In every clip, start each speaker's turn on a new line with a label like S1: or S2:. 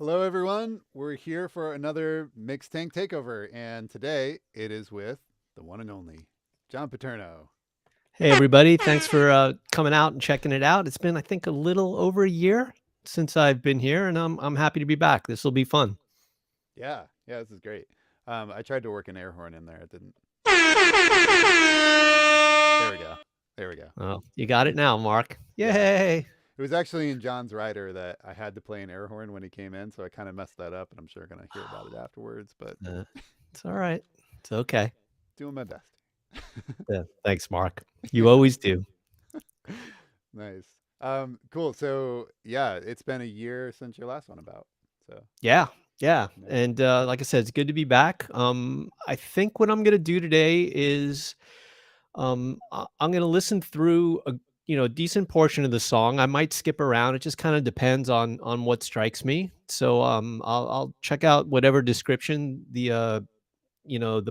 S1: Hello, everyone. We're here for another mixed tank takeover, and today it is with the one and only John Paterno.
S2: Hey, everybody. Thanks for coming out and checking it out. It's been, I think, a little over a year since I've been here, and I'm happy to be back. This will be fun.
S1: Yeah, this is great. I tried to work an air horn in there. It didn't. There we go. There we go.
S2: Oh, you got it now, Mark.
S1: Yeah.
S2: Yay.
S1: It was actually in John's rider that I had to play an air horn when he came in, so I kind of messed that up, and I'm sure going to hear about it afterwards, but
S2: It's all right. It's okay.
S1: doing my best.
S2: Yeah, thanks, Mark. You always do.
S1: Nice. Cool. So, yeah, it's been a year since your last one about. So,
S2: Yeah.
S1: yeah.
S2: And like I said, it's good to be back. I think what I'm going to do today is I'm going to listen through a decent portion of the song. I might skip around. It just kind of depends on what strikes me. So I'll check out whatever description the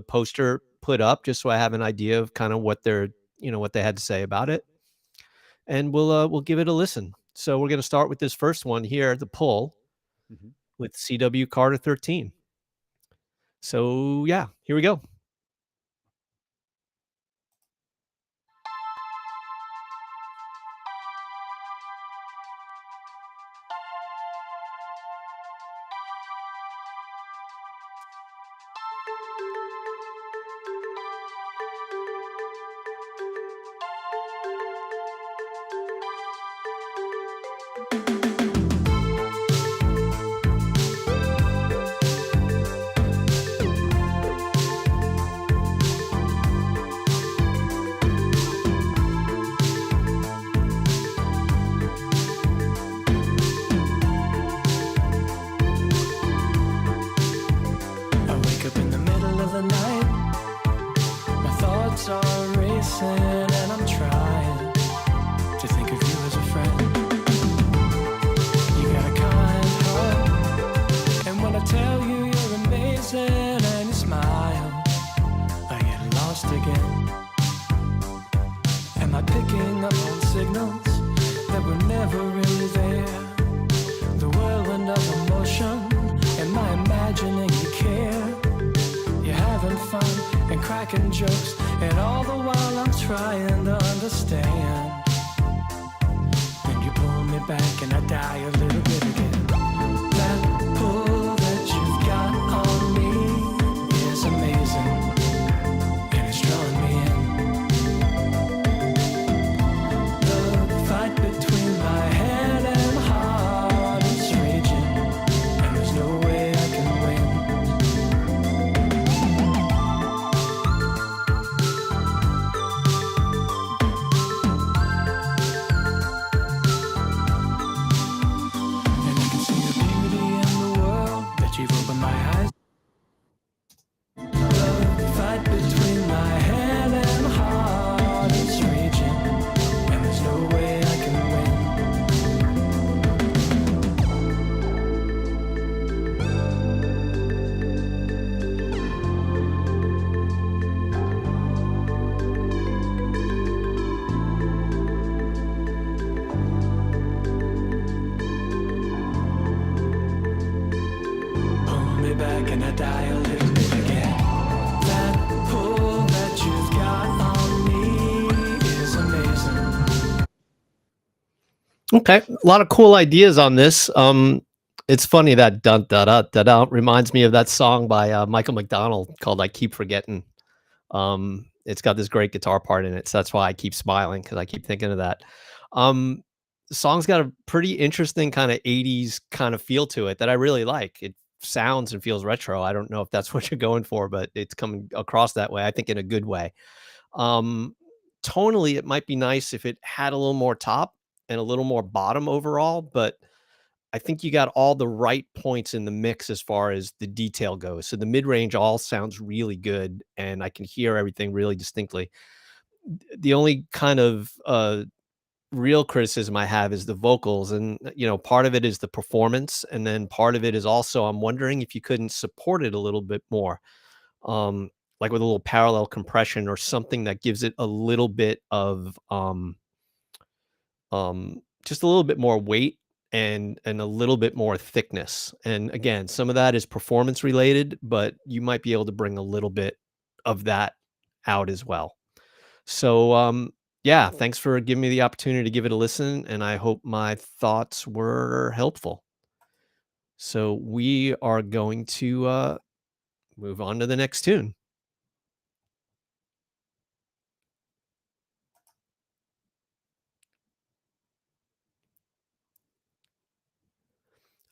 S2: poster put up, just so I have an idea of kind of what what they had to say about it, and we'll give it a listen. So we're going to start with this first one here, the pull
S1: Mhm.
S2: with CW Carter 13. So yeah, here we go.
S3: I wake up in the middle of the night. My thoughts are racing, and I'm trying to think of you as a friend. You got a kind heart, and when I tell you you're amazing and you smile, I get lost again. Am I picking up on signals that were never really there? The whirlwind of emotion. Am I imagining you care? You're having fun and cracking jokes, and all the while I'm trying to understand. Then you pull me back and I die a little bit again. That pull that you've got on me is amazing, and it's drawing me in. The fight between my head and heart is raging, and there's no way I can win. And I can see the beauty in the world that you've opened my eyes. The fight between my head and heart is raging, and there's no way I can win. Pull me back and I die a little bit again. That pull that you've got on me is amazing.
S2: Okay, a lot of cool ideas on this. It's funny that dun da da da da reminds me of that song by Michael McDonald called "I Keep Forgetting." It's got this great guitar part in it, so that's why I keep smiling, because I keep thinking of that. Um, the song's got a pretty interesting kind of 80s kind of feel to it that I really like. It sounds and feels retro. I don't know if that's what you're going for, but it's coming across that way. I think in a good way. Um, tonally, it might be nice if it had a little more top and a little more bottom overall, but I think you got all the right points in the mix as far as the detail goes. So the mid range all sounds really good, and I can hear everything really distinctly. The only kind of real criticism I have is the vocals, and part of it is the performance, and then part of it is also I'm wondering if you couldn't support it a little bit more, like with a little parallel compression or something that gives it a little bit of just a little bit more weight and a little bit more thickness. And again, some of that is performance related, but you might be able to bring a little bit of that out as well. So yeah, thanks for giving me the opportunity to give it a listen, and I hope my thoughts were helpful. So we are going to move on to the next tune.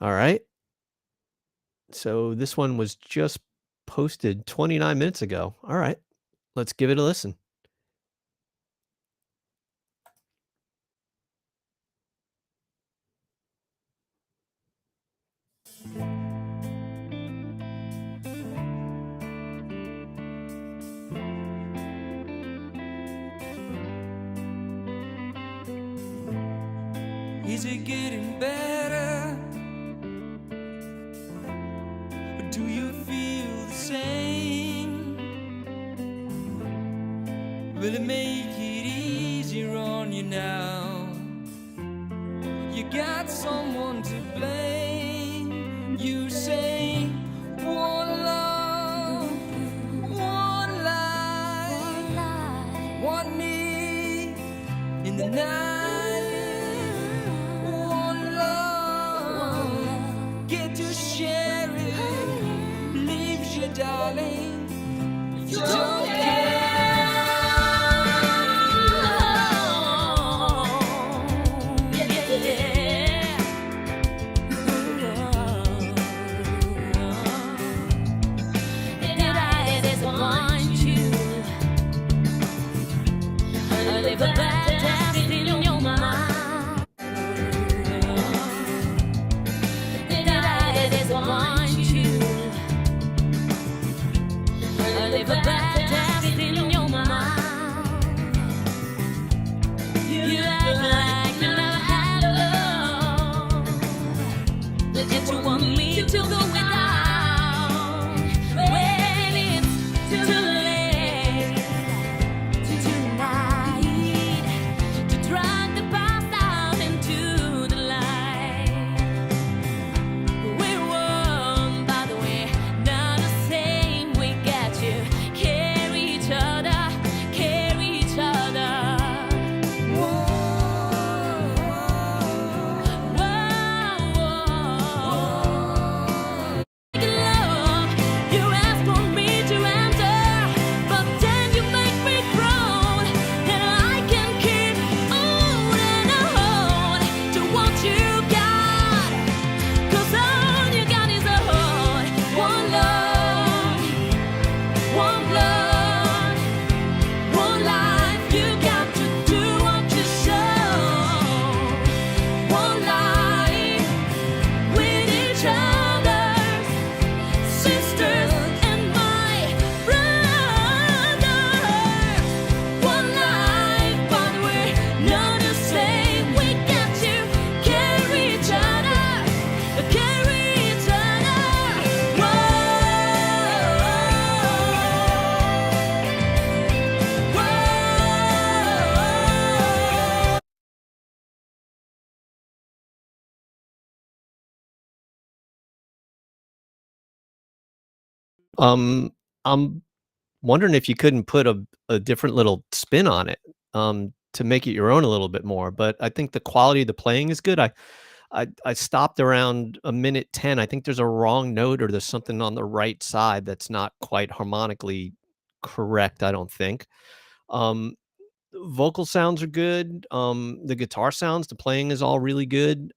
S2: All right. So this one was just posted 29 minutes ago. All right. Let's give it a listen.
S3: Is it getting better? Or do you feel the same? Will it make it easier on you now? You got someone to blame. You say one love, one life, one me in the night. Darling, you don't care. Did I disappoint you? Live a bad taste in your mind. Did I disappoint you? Live a bad taste in your mind. You act like you never had love, and you want me to go without. When it's too late tonight to drag the past out into the light. We're one, by the way, not the same. We got you. Carry each other. Whoa, whoa, whoa. Love, you ask for me to answer, but then you make me groan, and I can keep on and on to what you got, 'cause all you got is a heart. One love, one blood, one life. You got to do what you show. One life with each other, sisters and my brothers. One life, by the way, not the same. We got to carry each other, carry each other. Whoa.
S2: I'm wondering if you couldn't put a different little spin on it, to make it your own a little bit more. But I think the quality of the playing is good. I stopped around a minute 10. I think there's a wrong note or there's something on the right side that's not quite harmonically correct, I don't think. Um, Vocal sounds are good. The guitar sounds, the playing is all really good.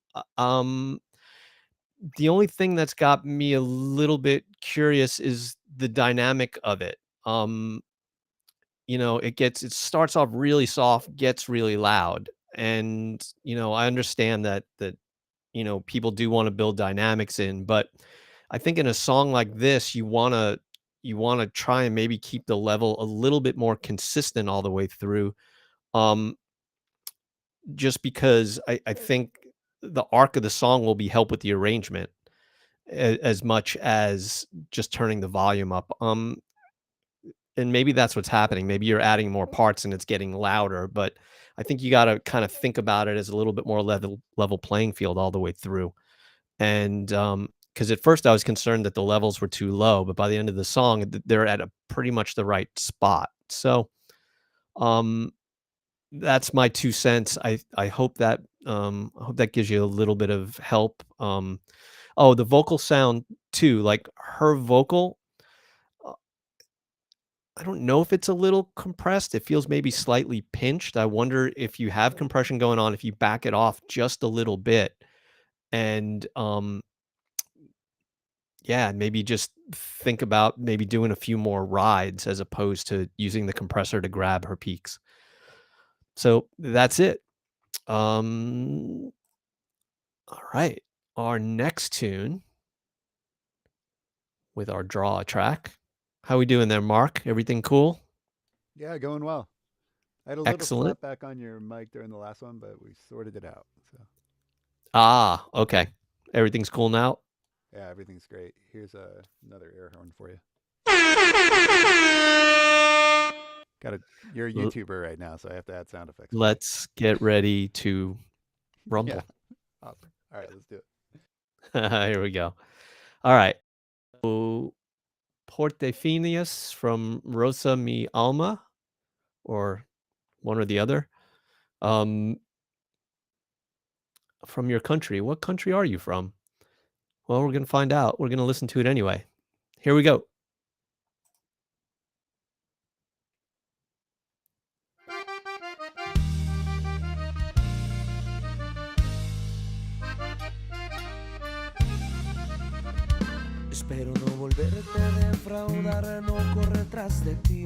S2: The only thing that's got me a little bit curious is the dynamic of it. Um, it starts off really soft, gets really loud. And, I understand that people do want to build dynamics in, but I think in a song like this, you want to try and maybe keep the level a little bit more consistent all the way through. Um, just because I think the arc of the song will be helped with the arrangement as much as just turning the volume up. and maybe that's what's happening. Maybe you're adding more parts and it's getting louder, but I think you got to kind of think about it as a little bit more level playing field all the way through. And because at first I was concerned that the levels were too low, but by the end of the song, they're at a pretty much the right spot. So um, that's my 2 cents. I hope that gives you a little bit of help. Oh, the vocal sound too, like her vocal, uh, I don't know if it's a little compressed. It feels maybe slightly pinched. I wonder if you have compression going on, if you back it off just a little bit and yeah, maybe just think about maybe doing a few more rides as opposed to using the compressor to grab her peaks. So that's it. Um, all right. Our next tune with our draw track. How we doing there, Mark? Everything cool?
S1: Yeah, going well. I had a little
S2: Excellent.
S1: slapback on your mic during the last one, but we sorted it out. So
S2: Ah, okay. Everything's cool now.
S1: yeah, everything's great. Here's another air horn for you. You're a
S2: L-
S1: YouTuber right now, so I have to add sound effects.
S2: Let's get ready to
S1: Yeah,
S2: rumble.
S1: awesome. All right, let's do it.
S2: Here we go. All right. So, Porte Phineas from Rosa Mi Alma, or one or the other. Um, from your country. What country are you from? Well, we're going to find out. We're going to listen to it anyway. Here we go.
S3: Espero no volverte a defraudar, no correr tras de ti.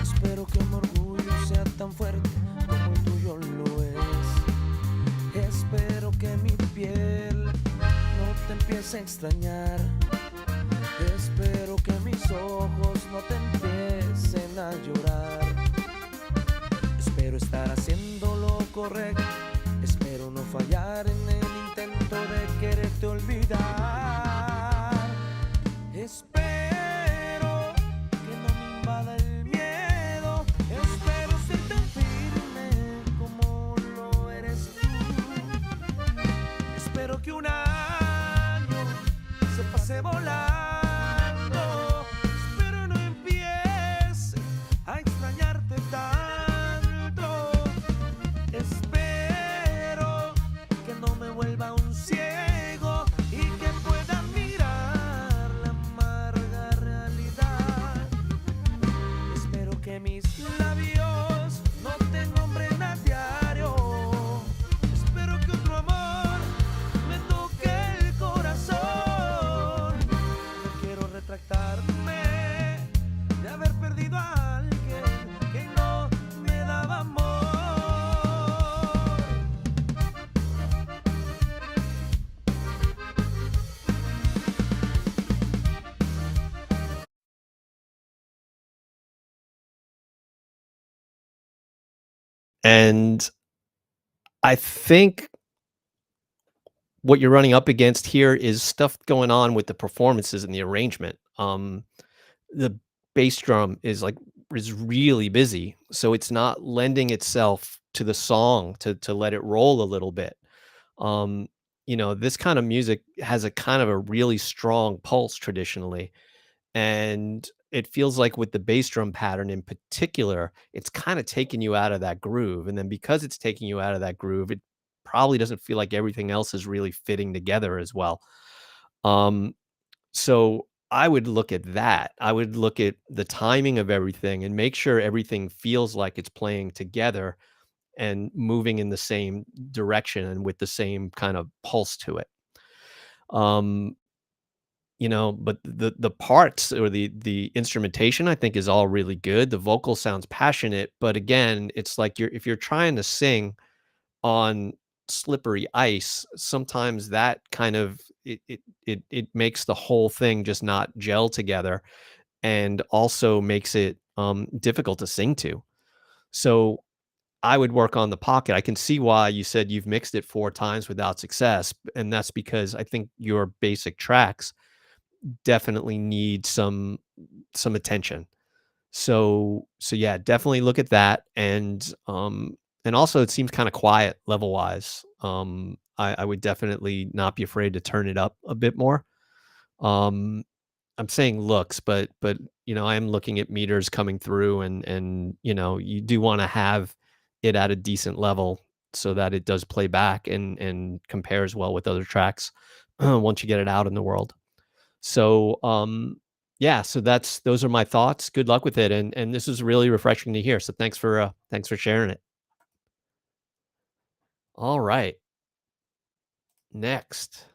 S3: Espero que mi orgullo sea tan fuerte como el tuyo lo es. Espero que mi piel no te empiece a extrañar. Espero que mis ojos no te empiecen a llorar. Espero estar haciendo lo correcto. Espero no fallar en el intento de quererte olvidar. Espero que no me invada el miedo. Espero ser tan firme como lo eres tú. Espero que un año se pase volando. Espero no empiece a extrañarte tanto. Espero que no me vuelva un ciego y que pueda mirar la amarga realidad. Espero que mis labios no te nombren a diario. Espero que otro amor me toque el corazón. No quiero retractarme de haber perdido a alguien que no me daba amor.
S2: And I think what you're running up against here is stuff going on with the performances and the arrangement. The bass drum is really busy, so it's not lending itself to the song to let it roll a little bit. Um, this kind of music has a kind of a really strong pulse traditionally, and it feels like with the bass drum pattern in particular, it's kind of taking you out of that groove. And then because it's taking you out of that groove, it probably doesn't feel like everything else is really fitting together as well. Um, so I would look at that. I would look at the timing of everything and make sure everything feels like it's playing together and moving in the same direction and with the same kind of pulse to it. Um, but the parts or the instrumentation I think is all really good. The vocal sounds passionate, but again, it's like if you're trying to sing on slippery ice, sometimes that kind of it makes the whole thing just not gel together and also makes it difficult to sing to. So I would work on the pocket. I can see why you said you've mixed it 4 times without success, and that's because I think your basic tracks definitely need some some attention. So yeah, definitely look at that. And also it seems kind of quiet level wise. I would definitely not be afraid to turn it up a bit more. Um, I'm saying looks, but I am looking at meters coming through, and you do want to have it at a decent level so that it does play back and compares well with other tracks once you get it out in the world. So yeah, so those are my thoughts. Good luck with it, and this is really refreshing to hear. So thanks for sharing it. All right, next.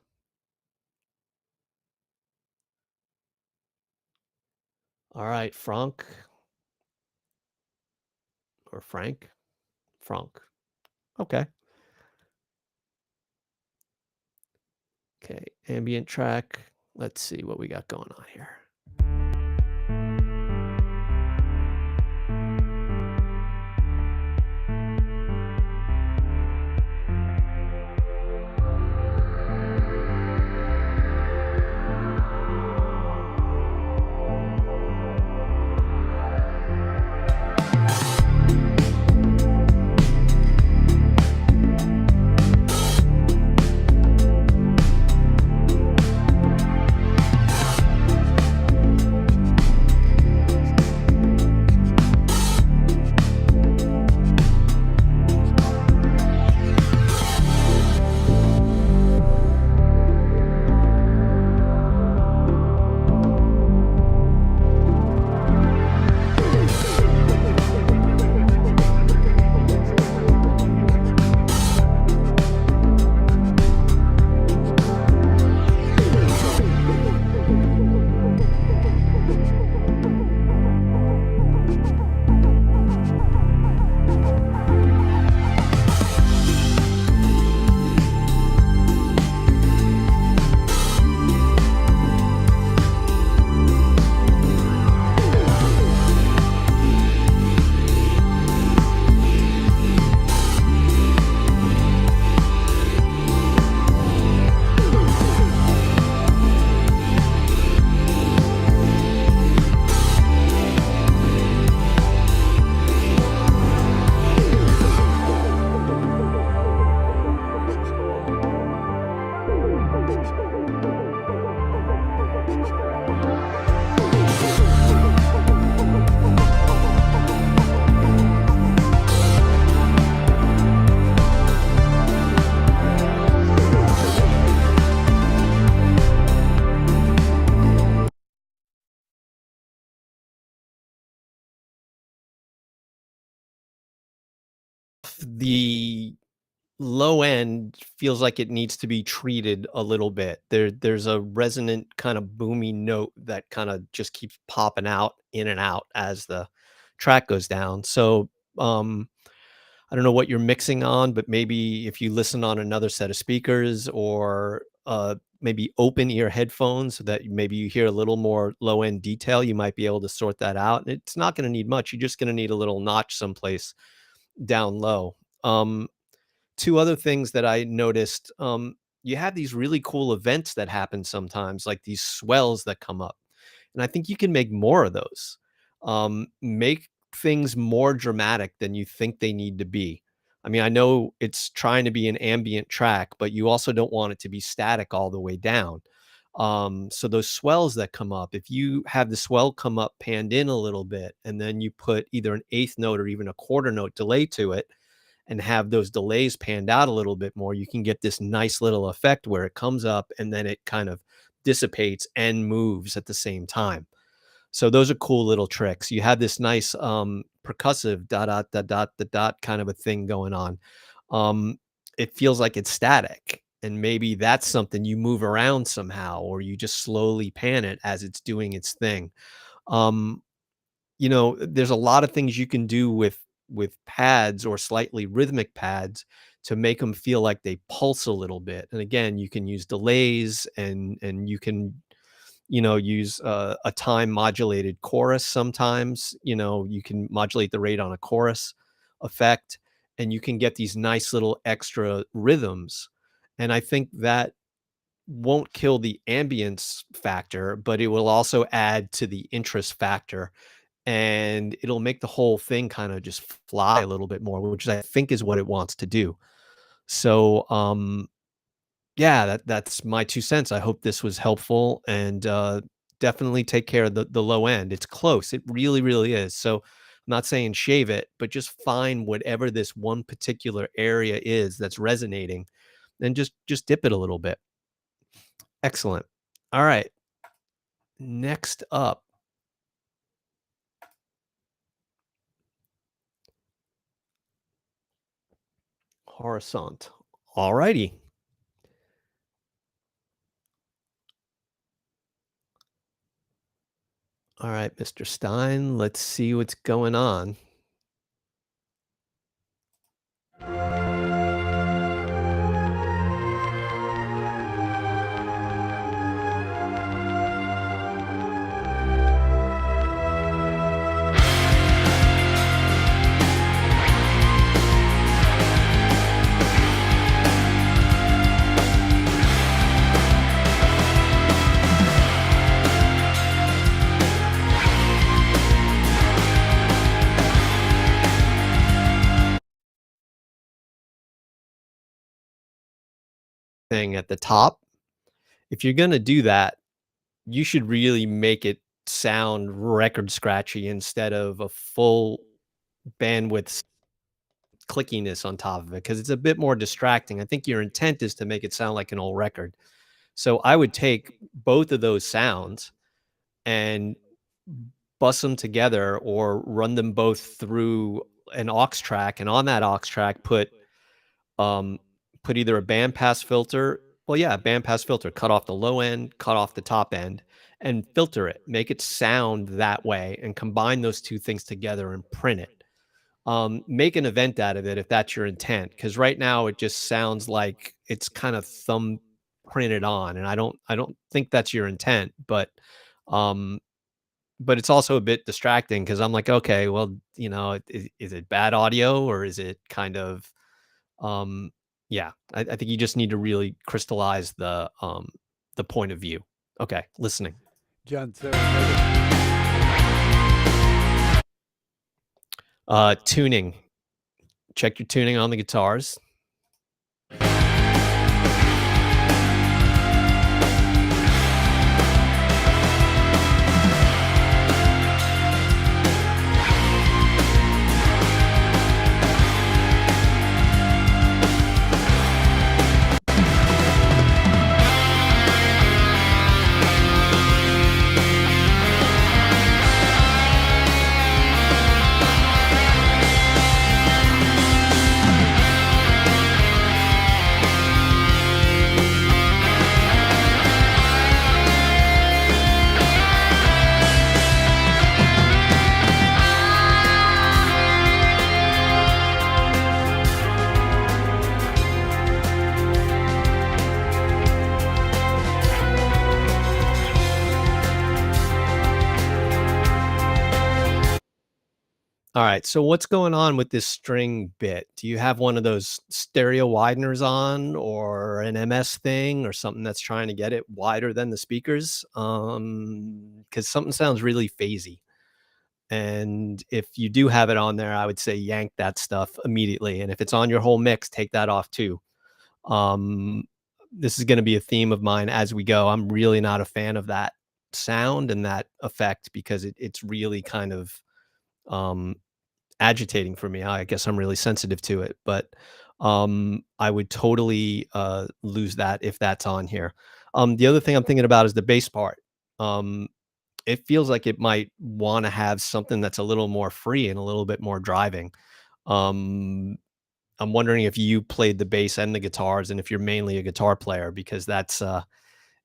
S2: All right, Frank or Frank, Frank. Okay. Okay, ambient track. Let's see what we got going on here. The low end feels like it needs to be treated a little bit. There's a resonant kind of boomy note that kind of just keeps popping out in and out as the track goes down. So I don't know what you're mixing on, but maybe if you listen on another set of speakers or maybe open ear headphones so that maybe you hear a little more low end detail, you might be able to sort that out. And it's not going to need much. You're just going to need a little notch someplace down low. Two other things that I noticed, you have these really cool events that happen sometimes, like these swells that come up. And I think you can make more of those. Make things more dramatic than you think they need to be. I mean, I know it's trying to be an ambient track, but you also don't want it to be static all the way down. So those swells that come up, if you have the swell come up panned in a little bit, and then you put either an eighth note or even a quarter note delay to it, and have those delays panned out a little bit more, you can get this nice little effect where it comes up and then it kind of dissipates and moves at the same time. So those are cool little tricks. You have this nice percussive dot dot dot dot dot dot kind of a thing going on. It feels like it's static, and maybe that's something you move around somehow, or you just slowly pan it as it's doing its thing. Um, there's a lot of things you can do with pads or slightly rhythmic pads to make them feel like they pulse a little bit. And again, you can use delays, and you can use a time modulated chorus. Sometimes you can modulate the rate on a chorus effect, and you can get these nice little extra rhythms. And I think that won't kill the ambience factor, but it will also add to the interest factor, and it'll make the whole thing kind of just fly a little bit more, which I think is what it wants to do. So, yeah, that's my 2 cents. I hope this was helpful, and, definitely take care of the low end. It's close. It really, really is. So, I'm not saying shave it, but just find whatever this one particular area is that's resonating, and just dip it a little bit. Excellent. All right. Next up. Horizont. All righty. All right, Mr. Stein, let's see what's going on. Thing at the top. If you're going to do that, you should really make it sound record scratchy instead of a full bandwidth clickiness on top of it, because it's a bit more distracting. I think your intent is to make it sound like an old record. So I would take both of those sounds and bus them together or run them both through an aux track, and on that aux track put either a bandpass filter, a bandpass filter, cut off the low end, cut off the top end, and filter it, make it sound that way, and combine those two things together and print it. Make an event out of it if that's your intent, because right now it just sounds like it's kind of thumb printed on, and I don't think that's your intent, but it's also a bit distracting because I'm like, okay, well, is it bad audio, or is it kind of I think you just need to really crystallize the point of view. Okay, listening.
S1: John, so
S2: tuning. Check your tuning on the guitars. All right, so what's going on with this string bit? Do you have one of those stereo wideners on, or an MS thing, or something that's trying to get it wider than the speakers? Because something sounds really phasey. And if you do have it on there, I would say yank that stuff immediately. And if it's on your whole mix, take that off too. This is going to be a theme of mine as we go. I'm really not a fan of that sound and that effect, because it's really kind of agitating for me. I guess I'm really sensitive to it, but I would totally lose that if that's on here. The other thing I'm thinking about is the bass part. It feels like it might want to have something that's a little more free and a little bit more driving. I'm wondering if you played the bass and the guitars, and if you're mainly a guitar player, because that's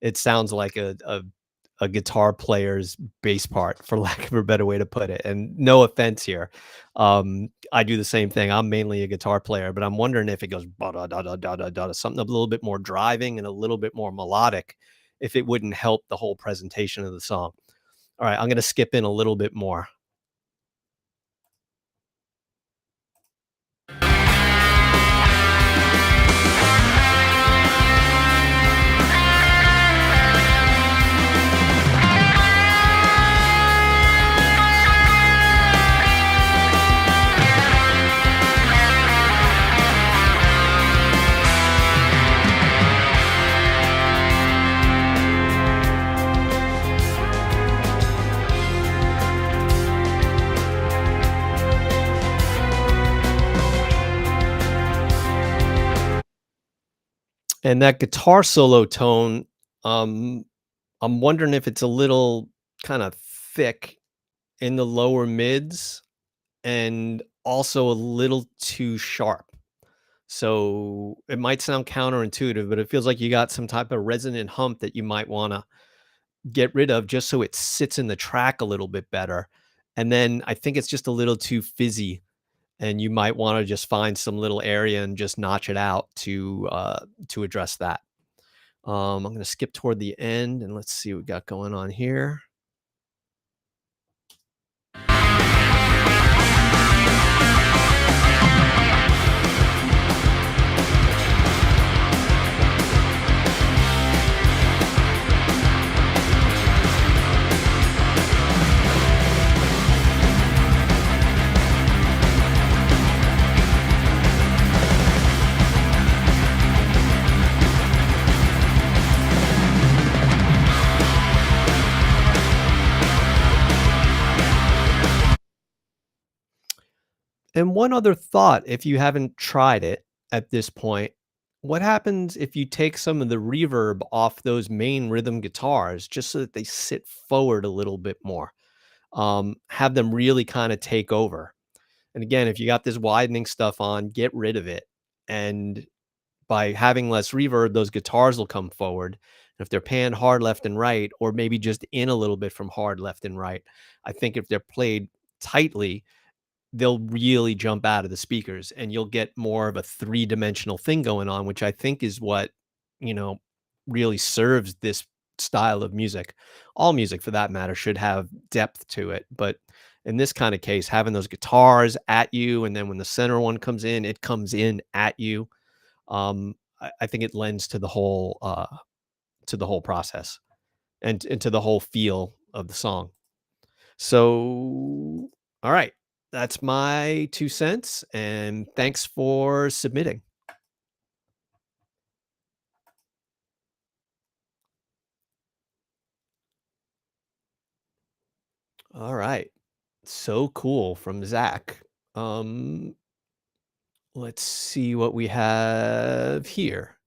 S2: it sounds like a guitar player's bass part, for lack of a better way to put it. And no offense here. I do the same thing. I'm mainly a guitar player, but I'm wondering if it goes something a little bit more driving and a little bit more melodic, if it wouldn't help the whole presentation of the song. All right, I'm going to skip in a little bit more. And that guitar solo tone, I'm wondering if it's a little kind of thick in the lower mids and also a little too sharp. So it might sound counterintuitive, but it feels like you got some type of resonant hump that you might want to get rid of just so it sits in the track a little bit better. And then I think it's just a little too fizzy, and you might want to just find some little area and just notch it out to address that. I'm going to skip toward the end and let's see what we got going on here. And one other thought, if you haven't tried it at this point, what happens if you take some of the reverb off those main rhythm guitars just so that they sit forward a little bit more? Have them really kind of take over. And again, if you got this widening stuff on, get rid of it. And by having less reverb, those guitars will come forward. And if they're panned hard left and right, or maybe just in a little bit from hard left and right, I think if they're played tightly, they'll really jump out of the speakers and you'll get more of a three-dimensional thing going on, which I think is what, you know, really serves this style of music. All music for that matter should have depth to it. But in this kind of case, having those guitars at you, and then when the center one comes in, it comes in at you. I think it lends to the whole process and to the whole feel of the song. So, all right, that's my 2 cents, and thanks for submitting. All right, so cool from Zach. Let's see what we have here.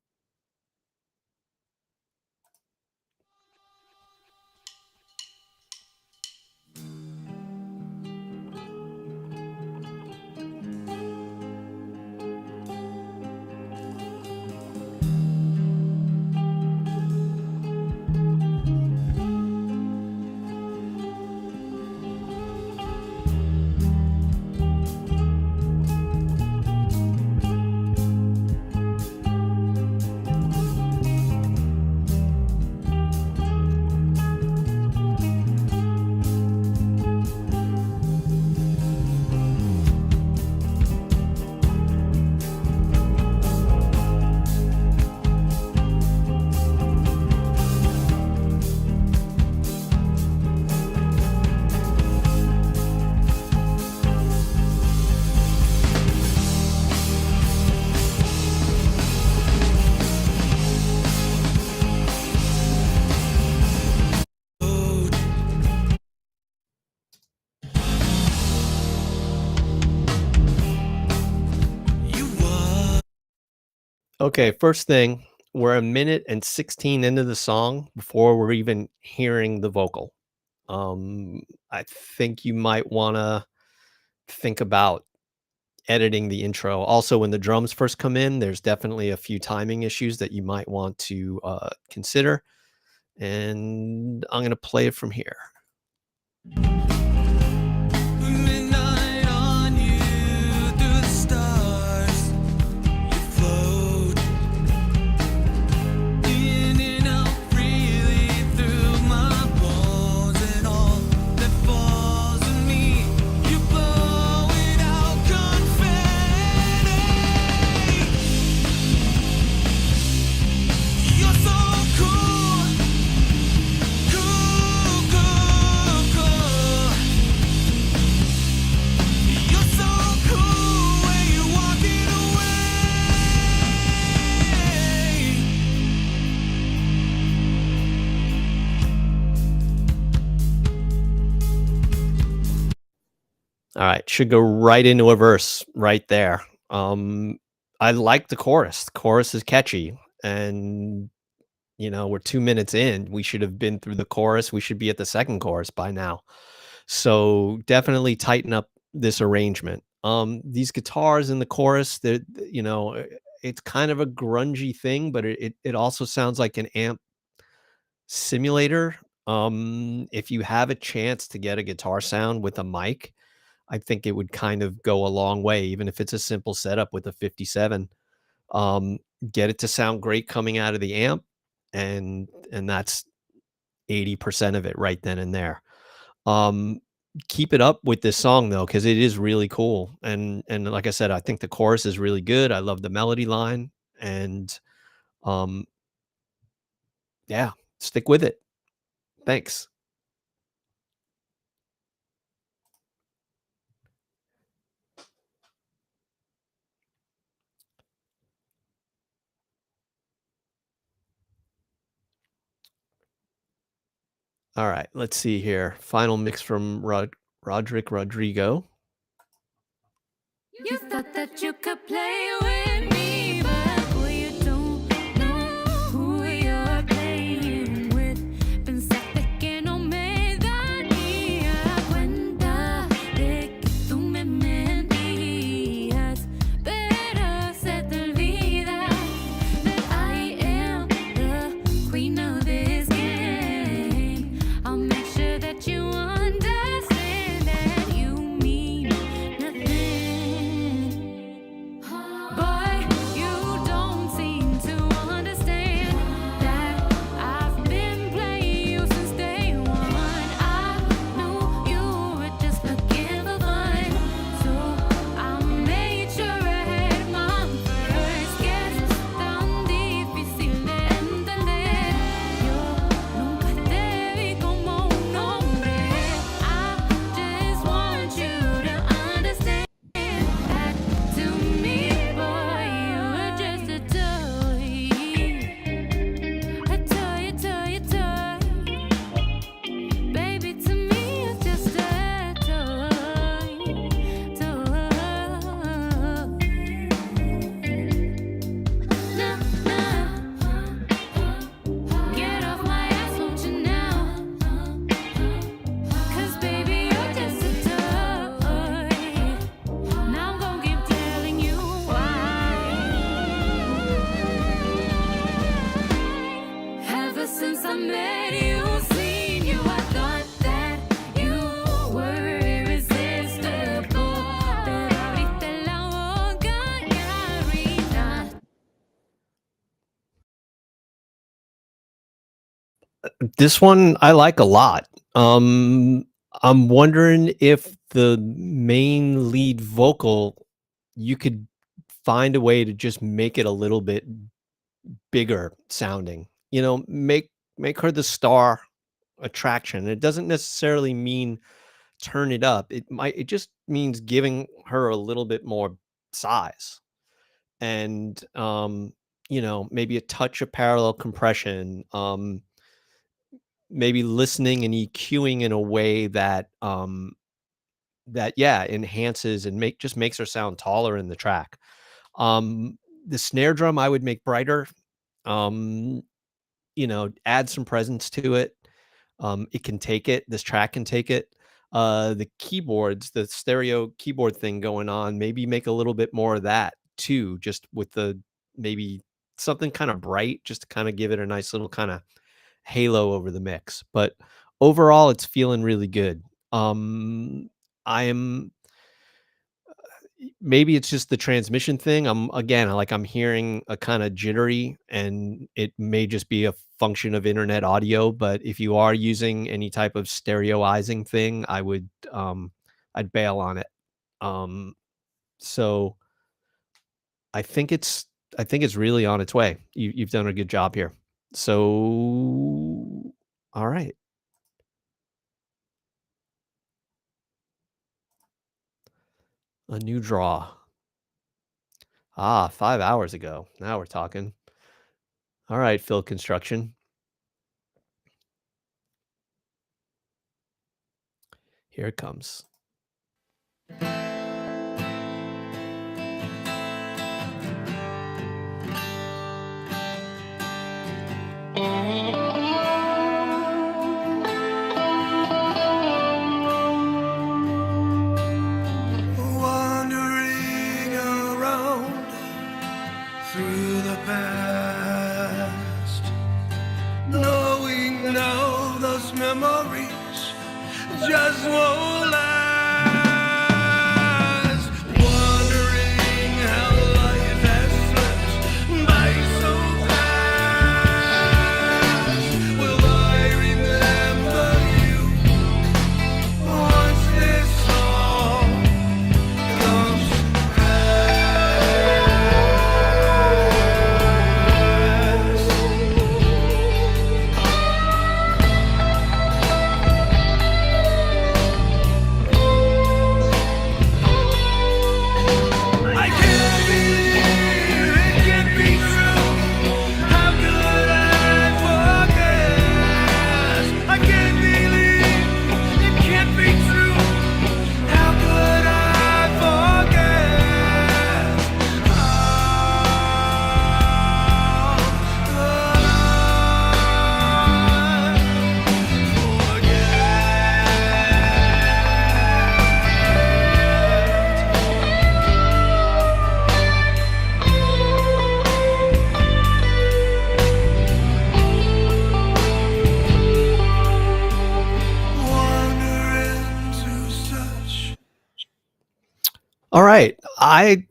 S2: Okay, first thing, we're a minute and 16 into the song before we're even hearing the vocal. I think you might want to think about editing the intro. Also, when the drums first come in, there's definitely a few timing issues that you might want to consider. And I'm going to play it from here.
S3: Midnight on you through the stars, you float in and out freely through my bones, and all that falls on me, you blow it out confetti. You're so cool, cool, cool, cool. You're so cool when you're walking away.
S2: All right, should go right into a verse right there. I like the chorus. The chorus is catchy. and we're 2 minutes in. We should have been through the chorus. We should be at the second chorus by now. So definitely tighten up this arrangement. These guitars in the chorus, it's kind of a grungy thing, but it also sounds like an amp simulator. If you have a chance to get a guitar sound with a mic, I think it would kind of go a long way, even if it's a simple setup with a 57. Get it to sound great coming out of the amp, and that's 80% of it right then and there. Keep it up with this song though, because it is really cool. And like I said, I think the chorus is really good. I love the melody line, and yeah, stick with it. Thanks. All right, let's see here. Final mix from Roderick Rodrigo.
S4: You thought that you could play with me, but boy, you don't know who you're playing with. Pensaste que no me daría cuenta de que tú me mentías, pero se te olvida that I am the queen of this game. I'll make sure that you understand that you mean nothing. Boy, you don't seem to understand that I've been playing you since day one. I knew you were just looking for fun, so I made sure I had my first guess. Tan difícil de entender. Yo nunca te vi como un hombre. I just want you to understand that to me, boy, you're just a toy. A toy, a toy, a toy. Baby, to me, you're just a toy. Nah, nah. Get off my ass, won't you now? 'Cause baby, you're just a toy. Now I'm gonna keep telling you why. Ever since I met you, seen you, I thought that you were irresistible. Pero abriste la boca y arruinaste.
S2: This one I like a lot. I'm wondering if the main lead vocal, you could find a way to just make it a little bit bigger sounding. Make her the star attraction. It doesn't necessarily mean turn it up. It just means giving her a little bit more size, and maybe a touch of parallel compression. Maybe listening and EQing in a way that enhances and makes her sound taller in the track. The snare drum I would make brighter. Add some presence to it. It can take it. This track can take it. The keyboards, the stereo keyboard thing going on, maybe make a little bit more of that too, just with the maybe something kind of bright, just to kind of give it a nice little kind of halo over the mix. But overall, it's feeling really good. Maybe it's just the transmission thing. I'm hearing a kind of jittery, and it may just be a function of internet audio. But if you are using any type of stereoizing thing, I'd bail on it. So I think it's really on its way. You've done a good job here. So, all right. A new draw. 5 hours ago. Now we're talking. All right, Phil Construction. Here it comes. All right. I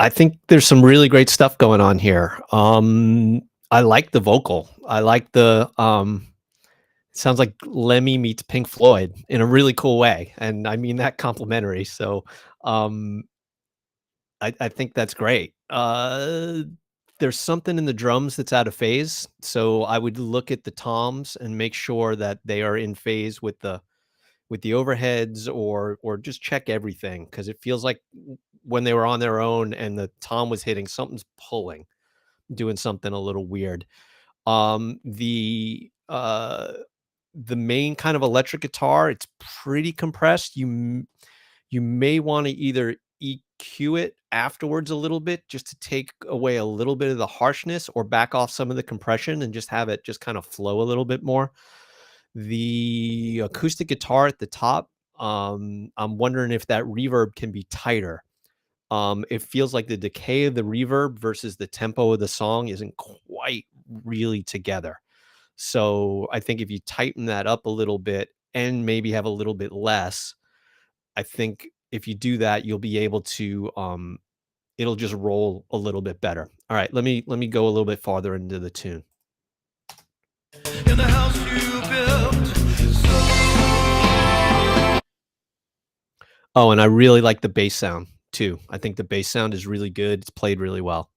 S2: think there's some really great stuff going on here. I like the vocal. I like the it sounds like Lemmy meets Pink Floyd in a really cool way, and I mean that complimentary. So um I think that's great. There's something in the drums that's out of phase, so I would look at the toms and make sure that they are in phase with the overheads, or just check everything, because it feels like when they were on their own and the tom was hitting, something's pulling, doing something a little weird. Um, the uh, the main kind of electric guitar, it's pretty compressed. You may want to either EQ it afterwards a little bit just to take away a little bit of the harshness, or back off some of the compression and just have it just kind of flow a little bit more. The acoustic guitar at the top, I'm wondering if that reverb can be tighter. It feels like the decay of the reverb versus the tempo of the song isn't quite really together. So I think if you tighten that up a little bit and maybe have a little bit less, I think if you do that, you'll be able to it'll just roll a little bit better. All right, let me go a little bit farther into the tune.
S3: In the house you built.
S2: Oh, and I really like the bass sound too. I think the bass sound is really good. It's played really well.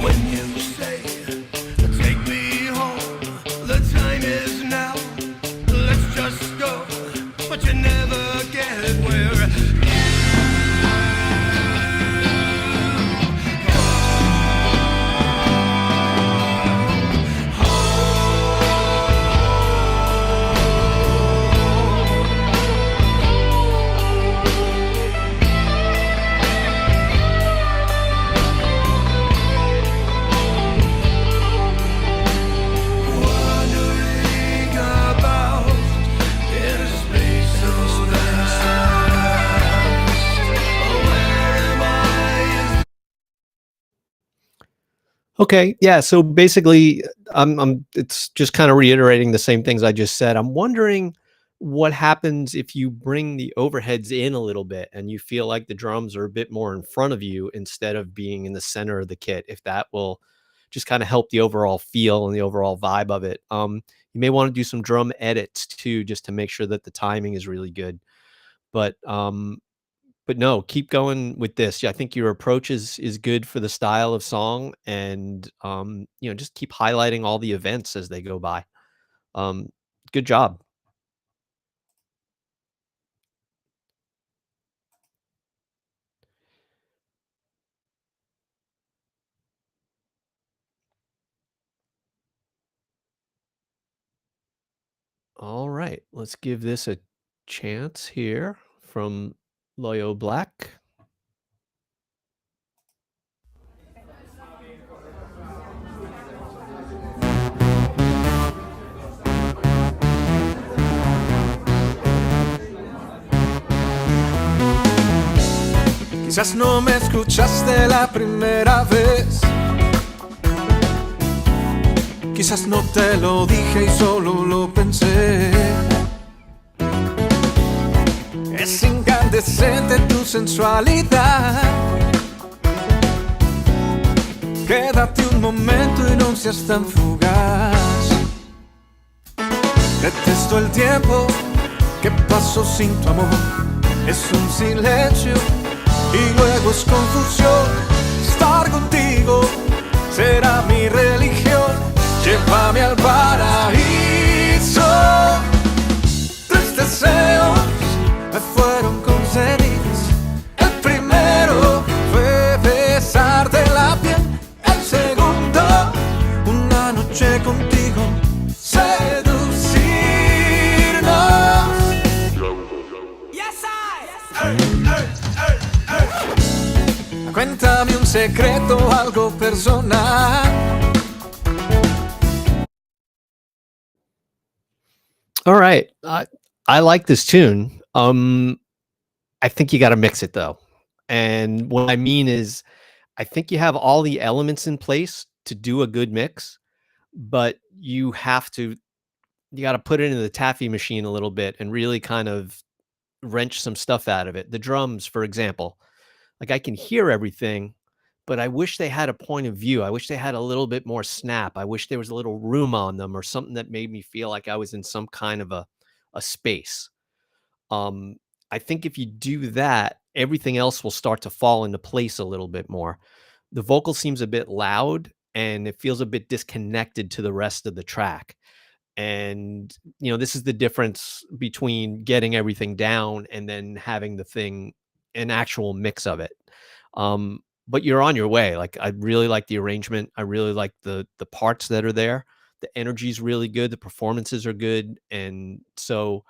S3: When you say, take me home, the time is now, let's just go, but you never get where wondering about in a space so vast. Where am I?
S2: Okay, yeah. So basically, I'm it's just kind of reiterating the same things I just said. I'm wondering what happens if you bring the overheads in a little bit and you feel like the drums are a bit more in front of you instead of being in the center of the kit. If that will just kind of help the overall feel and the overall vibe of it. You may want to do some drum edits too, just to make sure that the timing is really good. But but no, keep going with this. Yeah, I think your approach is good for the style of song, and just keep highlighting all the events as they go by. Um, Good job. All right, let's give this a chance here from Loyo Black.
S3: Quizás no me escuchaste la primera vez. Quizás no te lo dije y solo lo pensé. Es incandescente tu sensualidad. Quédate un momento y no seas tan fugaz. Detesto el tiempo que pasó sin tu amor. Es un silencio y luego es confusión. Estar contigo será mi religión. Llévame al paraíso. 3 deseos me fueron concedidos. El primero fue besarte la piel. El segundo, una noche contigo, seducirnos. Yes, Cuéntame un secreto, algo personal.
S2: All right, I like this tune. I think you got to mix it though. And what I mean is, I think you have all the elements in place to do a good mix, but you got to put it into the taffy machine a little bit and really kind of wrench some stuff out of it. The drums, for example, like I can hear everything, but I wish they had a point of view. I wish they had a little bit more snap. I wish there was a little room on them or something that made me feel like I was in some kind of a space. Um, I think if you do that, everything else will start to fall into place a little bit more. The vocal seems a bit loud and it feels a bit disconnected to the rest of the track. And, this is the difference between getting everything down and then having an actual mix of it. But you're on your way. Like, I really like the arrangement. I really like the parts that are there. The energy is really good. The performances are good. And so,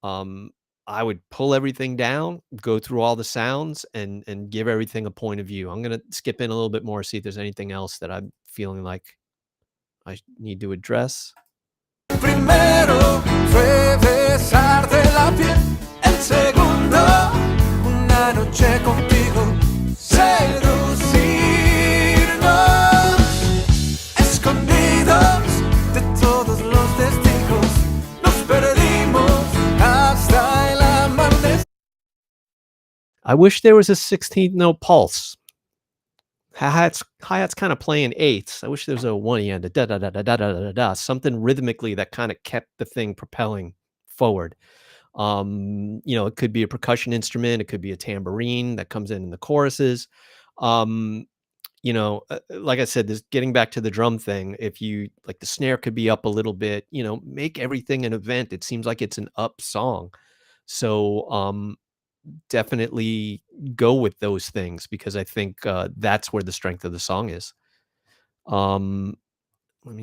S2: um, I would pull everything down, go through all the sounds and give everything a point of view. I'm going to skip in a little bit more, see if there's anything else that I'm feeling like I need to address.
S3: Primero fue besarte la piel, el segundo una noche contigo, seducirnos, escondidos de todos los testigos, nos perdimos hasta el amanecer.
S2: I wish there was a 16th note pulse. Hi-hats kind of playing eighths. I wish there was a one end, a da da da da da da da da, something rhythmically that kind of kept the thing propelling forward. It could be a percussion instrument, it could be a tambourine that comes in the choruses. Like I said, this getting back to the drum thing, if you like the snare could be up a little bit, make everything an event. It seems like it's an up song. So definitely go with those things because I think that's where the strength of the song is. Let me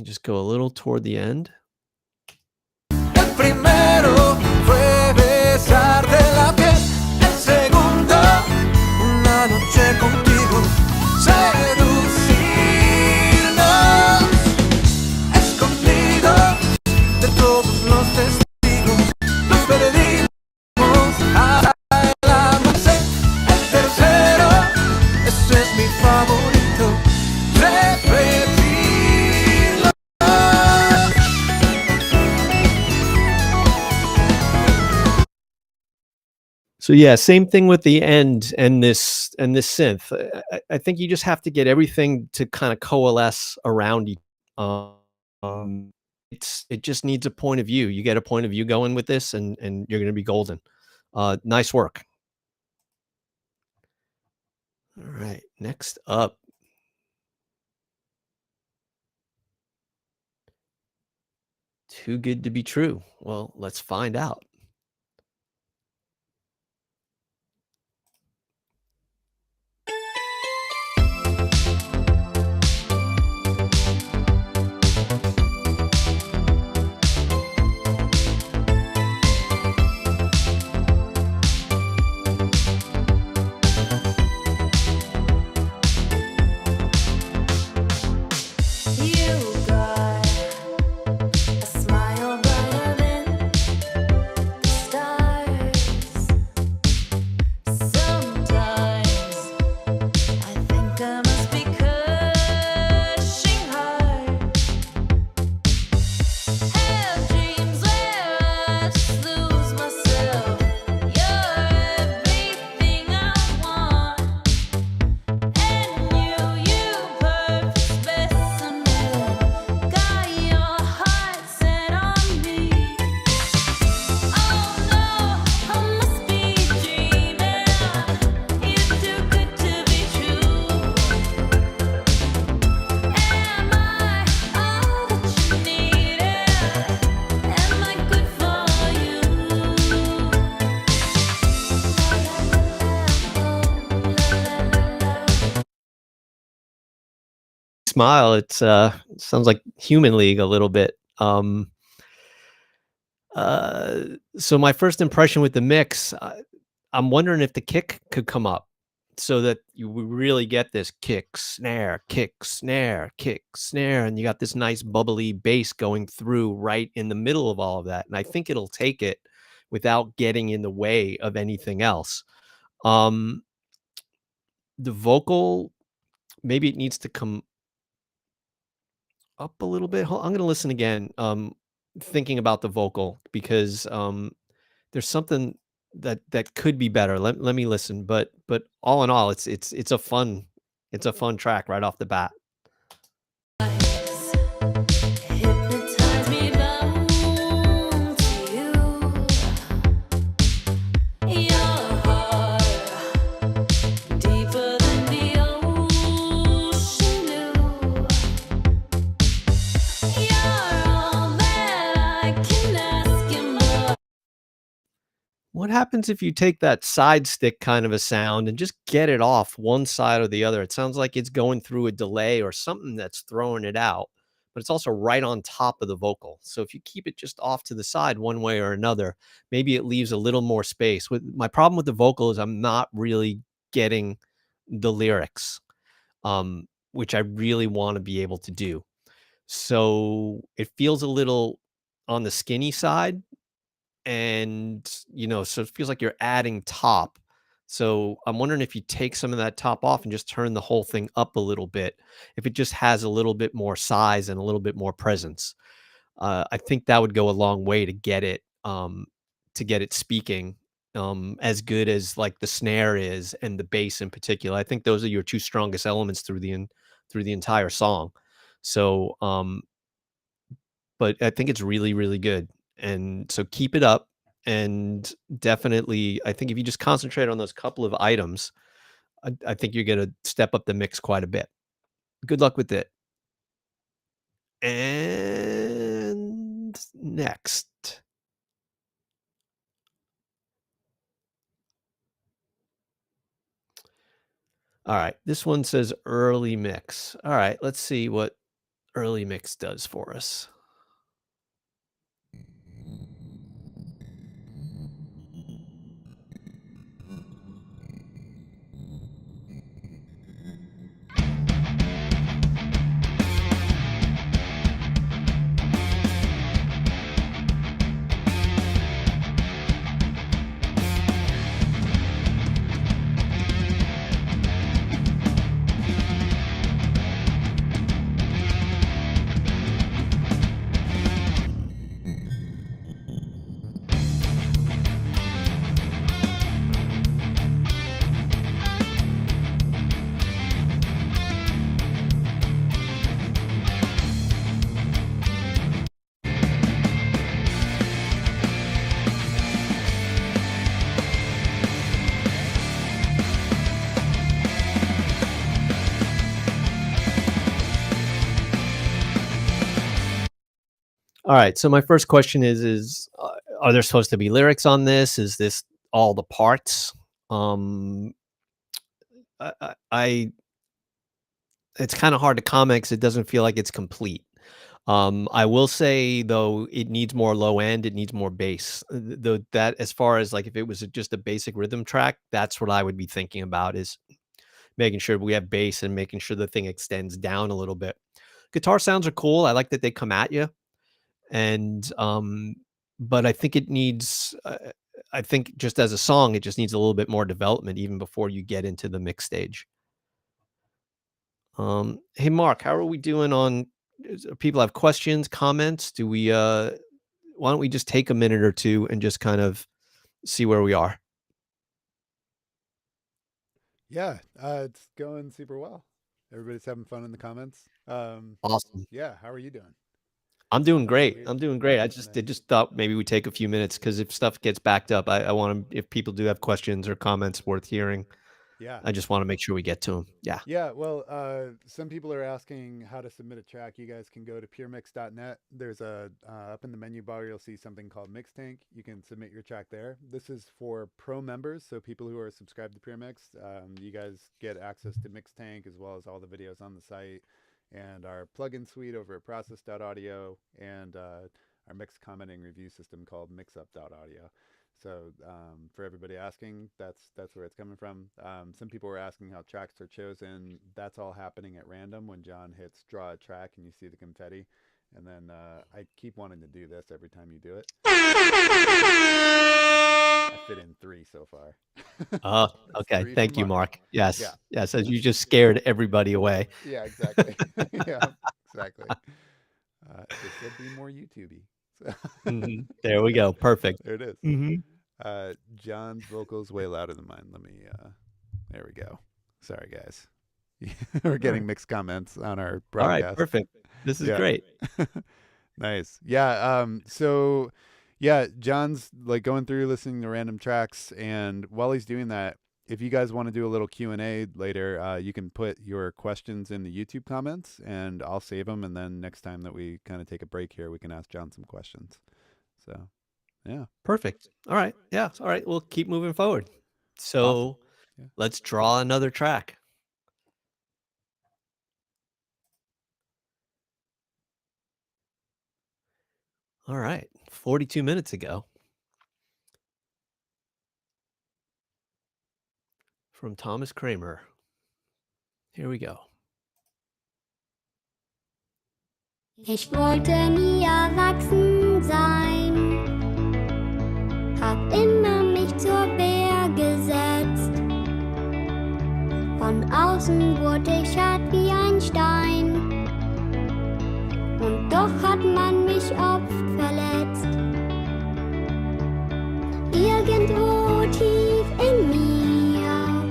S2: just go a little toward the end.
S3: El primero fue besarte la piel, el segundo una noche contigo, seducirnos, escondidos de todos los testigos, nos perdimos hasta el amanecer. El tercero, ese es mi favorito, repetirlo.
S2: So yeah, same thing with the end and this synth. I think you just have to get everything to kind of coalesce around you. It just needs a point of view. You get a point of view going with this, and you're going to be golden. Nice work. All right, next up. Too good to be true. Well, let's find out.
S4: You got a smile brighter than the stars. Sometimes I think I must be crushing hard. Have dreams where I just lose myself. You're everything I want. And you perfect specimen, got your heart set on me. Oh no, I must be dreaming. You're too good to be true. Am I all that you needed? Am I good for you?
S2: Smile. It's sounds like Human League a little bit. So my first impression with the mix, I'm wondering if the kick could come up so that you would really get this kick, snare, kick, snare, kick, snare, and you got this nice bubbly bass going through right in the middle of all of that. And I think it'll take it without getting in the way of anything else. Um, the vocal, maybe it needs to come up a little bit. I'm gonna listen again. Thinking about the vocal because there's something that could be better. Let me listen. But all in all, it's a fun track right off the bat.
S4: Hypnotize me bound to you. Your heart deeper than the ocean blue. You're all that I can ask and more.
S2: What happens if you take that side stick kind of a sound and just get it off one side or the other? It sounds like it's going through a delay or something that's throwing it out, but it's also right on top of the vocal. So if you keep it just off to the side one way or another, maybe it leaves a little more space. With my problem with the vocal is I'm not really getting the lyrics, which I really want to be able to do. So it feels a little on the skinny side, and so it feels like you're adding top. So I'm wondering if you take some of that top off and just turn the whole thing up a little bit, if it just has a little bit more size and a little bit more presence. I think that would go a long way to get it speaking as good as like the snare is and the bass in particular. I think those are your two strongest elements through the entire song. So but I think it's really, really good. And so keep it up. And definitely, I think if you just concentrate on those couple of items, I think you're going to step up the mix quite a bit. Good luck with it. And next. All right. This one says early mix. All right. Let's see what early mix does for us. All right. So my first question is are there supposed to be lyrics on this? Is this all the parts? Um, I it's kind of hard to comment because it doesn't feel like it's complete. I will say though, it needs more low end. It needs more bass. That as far as like if it was just a basic rhythm track, that's what I would be thinking about is making sure we have bass and making sure the thing extends down a little bit. Guitar sounds are cool. I like that they come at you, and but I think it needs. I think just as a song, it just needs a little bit more development even before you get into the mix stage. Hey Mark, how are we doing on people have questions, comments? Do we why don't we just take a minute or two and just kind of see where we are?
S1: Yeah, it's going super well. Everybody's having fun in the comments.
S2: Awesome.
S1: Yeah, how are you doing?
S2: I'm doing great.
S1: Weird.
S2: I'm doing great. I
S1: And
S2: just thought maybe we take a few minutes because if stuff gets backed up, I want to if people do have questions or comments worth hearing,
S1: yeah,
S2: I just want to make sure we get to them. Yeah.
S1: yeah. Well, some people are asking how to submit a track. You guys can go to puremix.net. There's a up in the menu bar, you'll see something called Mixtank. You can submit your track there. This is for pro members, so people who are subscribed to Puremix. You guys get access to Mixtank as well as all the videos on the site and our plugin suite over at process.audio and our mix commenting review system called mixup.audio. So for everybody asking, that's where it's coming from. Some people were asking how tracks are chosen. That's all happening at random when John hits draw a track and you see the confetti. And then I keep wanting to do this every time you do it. I fit in 3 so far.
S2: Oh,
S1: That's
S2: okay.
S1: 3
S2: Thank
S1: for
S2: you,
S1: money.
S2: Mark. Yes.
S1: Yeah.
S2: Yes. As you just scared everybody away.
S1: Yeah, exactly. Yeah, exactly. This will be more YouTubey. So
S2: There we go. Perfect.
S1: there it is.
S2: Mhm.
S1: John's vocals way louder than mine. Let me. There we go. Sorry, guys. We're getting mixed comments on our
S2: All
S1: broadcast.
S2: right. Perfect. This is
S1: Yeah.
S2: great.
S1: Nice. Yeah. So, yeah, John's like going through listening to random tracks, and while he's doing that, if you guys want to do a little Q&A later, you can put your questions in the YouTube comments, and I'll save them. And then next time that we kind of take a break here, we can ask John some questions. So, yeah.
S2: Perfect. All right. Yeah. All right. We'll keep moving forward. So
S1: Awesome. Yeah.
S2: let's draw another track. All right. 42 minutes ago. From Thomas Kramer. Here we go.
S4: Ich wollte nie erwachsen sein, hab immer mich zur Wehr gesetzt. Von außen wurde ich hart wie ein Stein, und doch hat man mich oft verletzt. Irgendwo tief in mir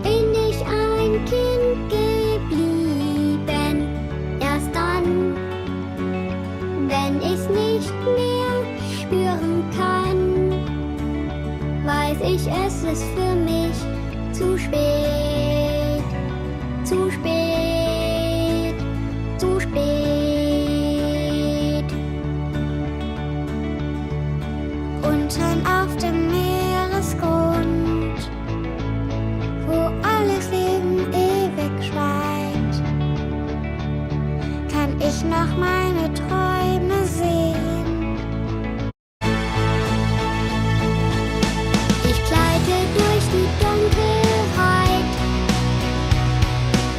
S4: bin ich ein Kind geblieben. Erst dann, wenn ich's nicht mehr spüren kann, weiß ich, es ist für mich zu spät, zu spät, zu spät. Unten auf dem Meeresgrund, wo alles Leben ewig schweigt, kann ich noch meine Träume sehen. Ich gleite durch die Dunkelheit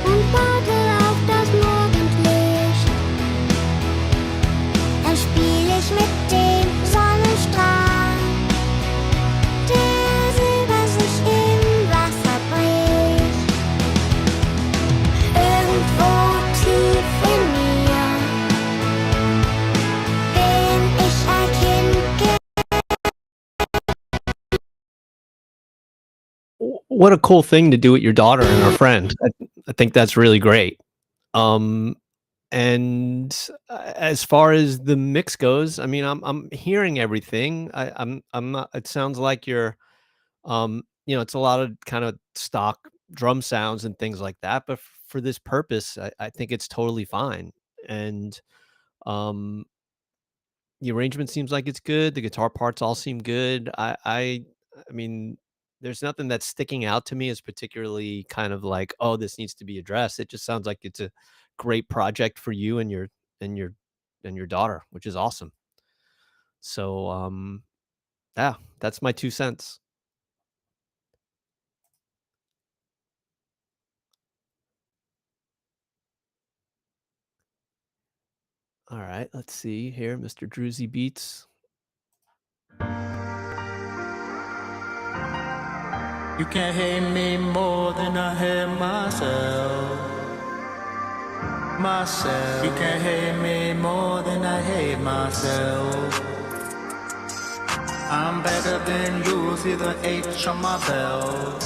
S4: und warte auf das Morgenlicht. Dann spiel ich mit dem Sonnenstrahl, der über sich im Wasser bricht. Irgendwo tief in mir bin ich ein Kind.
S2: What a cool thing to do with your daughter and her friend. I think that's really great. And as far as the mix goes, I mean, I'm hearing everything. I'm not. It sounds like you're, it's a lot of kind of stock drum sounds and things like that. But for this purpose, I think it's totally fine. And the arrangement seems like it's good. The guitar parts all seem good. I mean, there's nothing that's sticking out to me as particularly kind of like, oh, this needs to be addressed. It just sounds like it's a great project for you and your daughter, which is awesome. So yeah, that's my 2 cents. All right, let's see here, Mr. Druzy Beats.
S5: You can't hate me more than I hate myself. Myself. You can't hate me more than I hate myself. I'm better than you, see the H on my belt.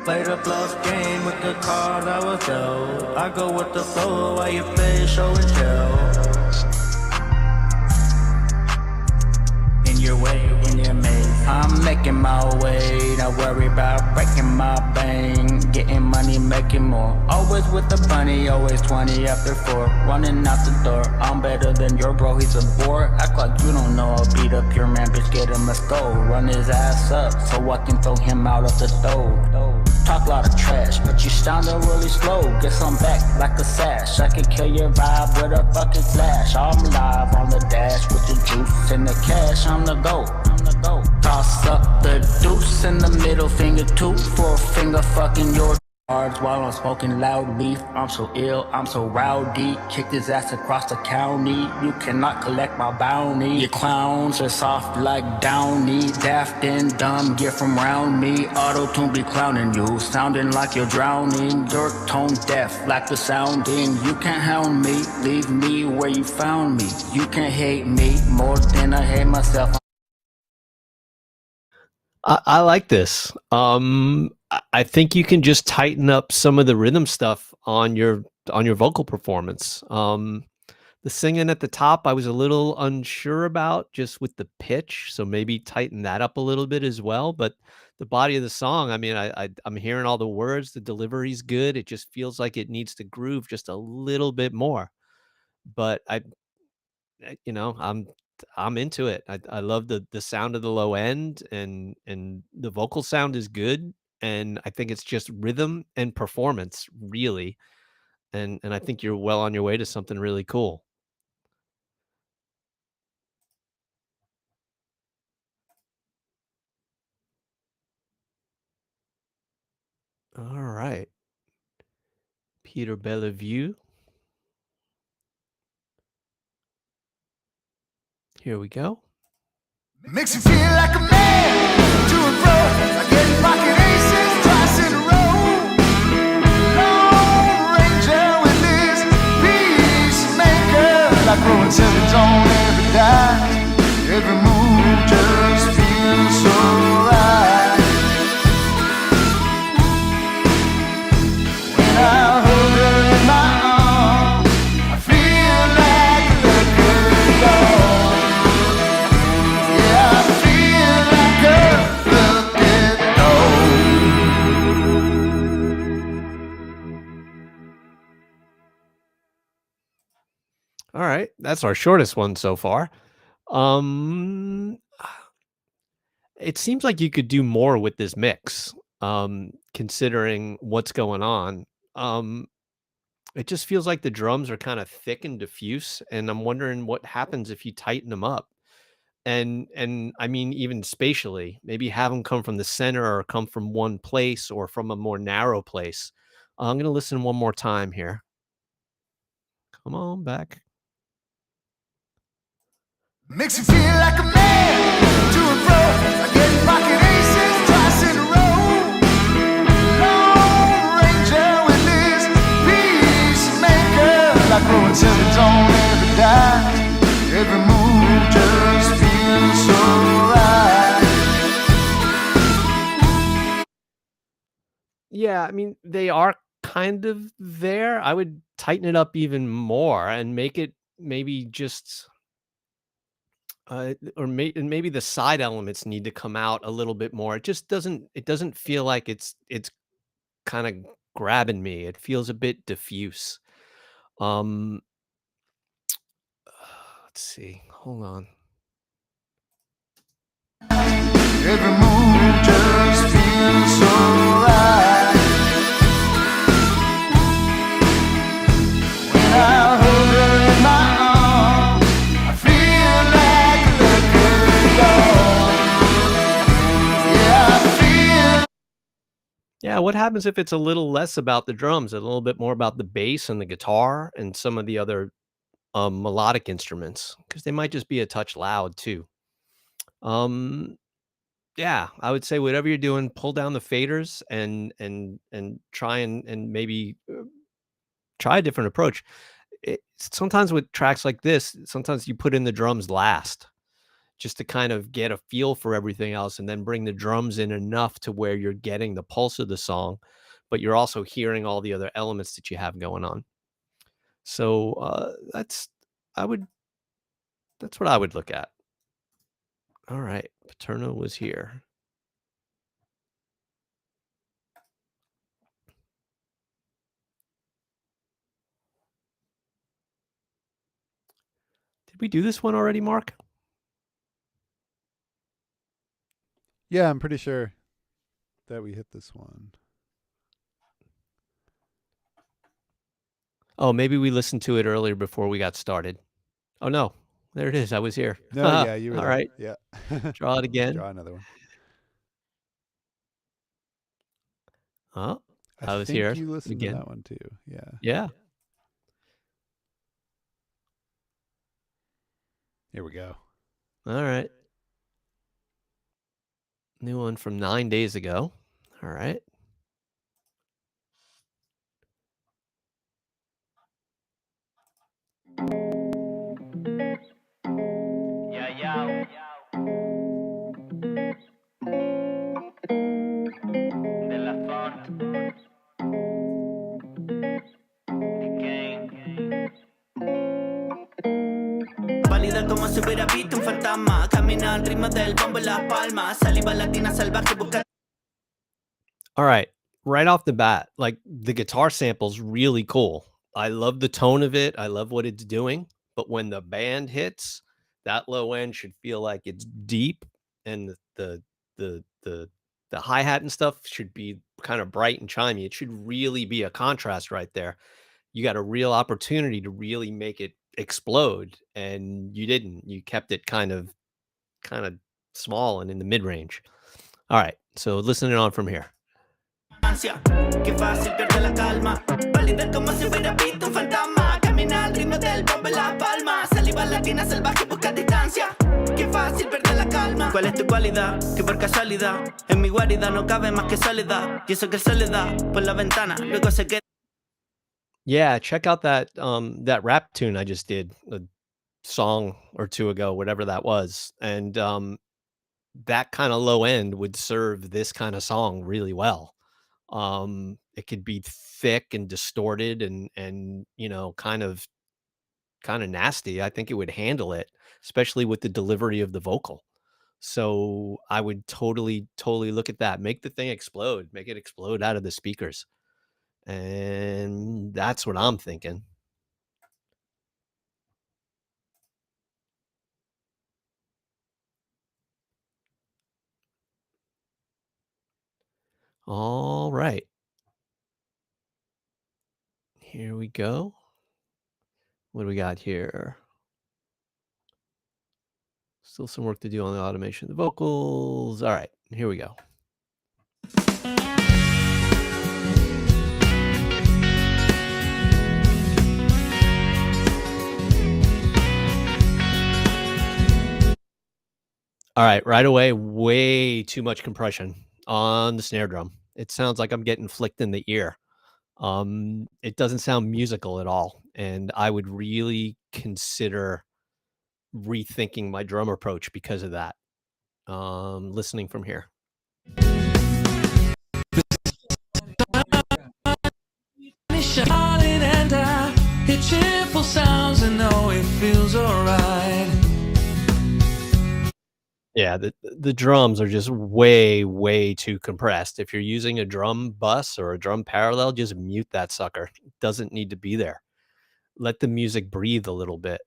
S5: Play the bluff game with the card I was dealt. I go with the flow while you play show and tell. In your way, in your maze, I'm making my way. Don't worry about breaking my bank. Getting money, making more. Always with the bunny, always 20 after 4. Running out the door, I'm better than your bro, he's a bore. Act like you don't know, I'll beat up your man, bitch, get him a stove. Run his ass up, so I can throw him out of the stove. Talk a lot of trash, but you sounding really slow. Get some back like a sash. I can kill your vibe with a fucking flash. I'm live on the dash with the juice and the cash. I'm the GOAT. Toss up the deuce and the middle finger too. 4 finger fucking your while I'm smoking loud leaf. I'm so ill, I'm so rowdy. Kicked his ass across the county. You cannot collect my bounty. Your clowns are soft like downy. Daft and dumb, get from round me. Auto-tune be clowning you, sounding like you're drowning. Your tone deaf, like the sounding. You can't hound me, leave me where you found me. You can't hate me more than I hate myself.
S2: I like this. I think you can just tighten up some of the rhythm stuff on your vocal performance. The singing at the top, I was a little unsure about just with the pitch, so maybe tighten that up a little bit as well. But the body of the song, I mean, I'm hearing all the words, the delivery's good. It just feels like it needs to groove just a little bit more. But I'm into it. I love the sound of the low end, and the vocal sound is good, and I think it's just rhythm and performance really, and I think you're well on your way to something really cool. All right. Peter Bellevue. Here we go.
S3: Makes you feel like a man, to and fro, like getting pocket aces twice in a row. Lone Ranger with his peacemaker, like throwing sevens on every dime. Every move just feels so right. When I hold her in my arms, I feel like a liquor dog.
S2: All right, that's our shortest one so far. Um, it seems like you could do more with this mix, considering what's going on. Um, it just feels like the drums are kind of thick and diffuse, and I'm wondering what happens if you tighten them up. And I mean, even spatially, maybe have them come from the center or come from one place or from a more narrow place. I'm gonna listen one more time here. Come on back.
S3: Makes you feel like a man, to and fro, like getting pocket aces twice in a row. Lone Ranger with his peacemaker, like throwing sevens on every dime. Every move just feels so right.
S2: Yeah, I mean, they are kind of there. I would tighten it up even more and make it maybe just and maybe the side elements need to come out a little bit more. It doesn't feel like it's kind of grabbing me. It feels a bit diffuse. Um let's see. Hold on.
S3: Every move just feels so right. When I hold her in my arms, I feel like a liquor dog. Yeah, I feel.
S2: Yeah, what happens if it's a little less about the drums, a little bit more about the bass and the guitar and some of the other melodic instruments? Because they might just be a touch loud too. Um, yeah, I would say whatever you're doing, pull down the faders and try and maybe try a different approach. Sometimes with tracks like this, sometimes you put in the drums last just to kind of get a feel for everything else and then bring the drums in enough to where you're getting the pulse of the song, but you're also hearing all the other elements that you have going on. So I would that's what I would look at. All right, Paterno was here. Did we do this one already, Mark?
S1: Yeah, I'm pretty sure that we hit this one.
S2: Oh, maybe we listened to it earlier before we got started. Oh no, there it is. I was here.
S1: No, yeah, you were
S2: All
S1: there.
S2: right.
S1: Yeah.
S2: Draw it again.
S1: Draw another one.
S2: Oh, I was
S1: think
S2: here
S1: you listened
S2: again.
S1: to that one too. Yeah.
S2: Yeah.
S1: Here we go.
S2: All right. New one from 9 days ago. All right.
S5: De la font. Válida como si hubiera visto un fantasma. Camina al ritmo del bombo en las palmas. Saliva latina salvaje busca.
S2: All right. Right off the bat, like the guitar sample's really cool. I love the tone of it. I love what it's doing. But when the band hits, that low end should feel like it's deep, and the hi-hat and stuff should be kind of bright and chimey. It should really be a contrast right there. You got a real opportunity to really make it explode, and you didn't. You kept it kind of small and in the mid-range. All right. So listening on from here.
S5: Ansia, qué fácil perder la calma. Válida como si hubiera visto un fantasma. Camina al ritmo del bombo en las palmas. Saliva latina salvaje busca distancia. Qué fácil perder la calma. ¿Cuál es tu cualidad? Que por casualidad en mi guarida no cabe más que soledad. Y eso que se le da por la ventana. Luego se queda.
S2: Yeah, check out that that rap tune I just did a song or two ago, whatever that was. And that kind of low end would serve this kind of song really well. It could be thick and distorted and kind of nasty. I think it would handle it, especially with the delivery of the vocal. So I would totally look at that. Make the thing explode. Make it explode out of the speakers. And that's what I'm thinking. All right. Here we go. What do we got here? Still some work to do on the automation of the vocals. All right, here we go. All right away, way too much compression on the snare drum. It sounds like I'm getting flicked in the ear. It doesn't sound musical at all, and I would really consider rethinking my drum approach because of that. Listening from here.
S3: Shining and I hear cheerful sounds and know it feels alright.
S2: Yeah, the drums are just way too compressed. If you're using a drum bus or a drum parallel, just mute that sucker. It doesn't need to be there. Let the music breathe a little bit.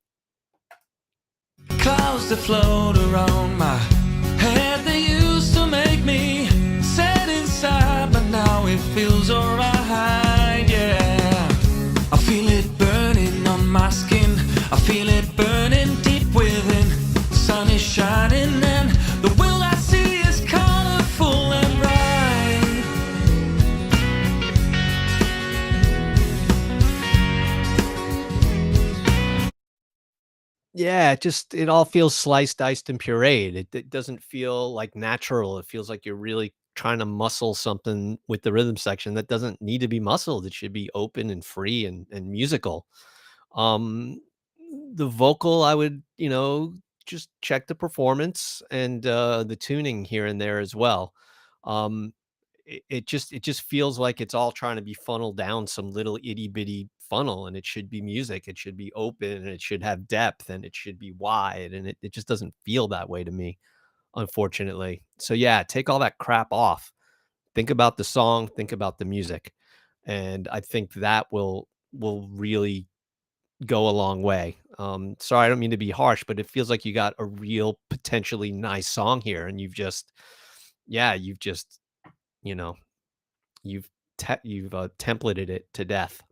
S3: Clouds that float around my head, they used to make me sad inside, but now it feels alright, yeah. I feel it burning on my skin, I feel it burning deep within. The sun is shining and the world I see is colorful and bright.
S2: Yeah, it all feels sliced, diced, and pureed. It doesn't feel like natural. It feels like you're really trying to muscle something with the rhythm section that doesn't need to be muscled. It should be open and free and musical. The vocal, I would, just check the performance and the tuning here and there as well. It just feels like it's all trying to be funneled down some little itty bitty funnel, and it should be music. It should be open, and it should have depth, and it should be wide, and it just doesn't feel that way to me, unfortunately. So yeah, take all that crap off. Think about the song, think about the music. And I think that will really go a long way. Sorry, I don't mean to be harsh, but it feels like you got a real potentially nice song here, and you've just you've templated it to death.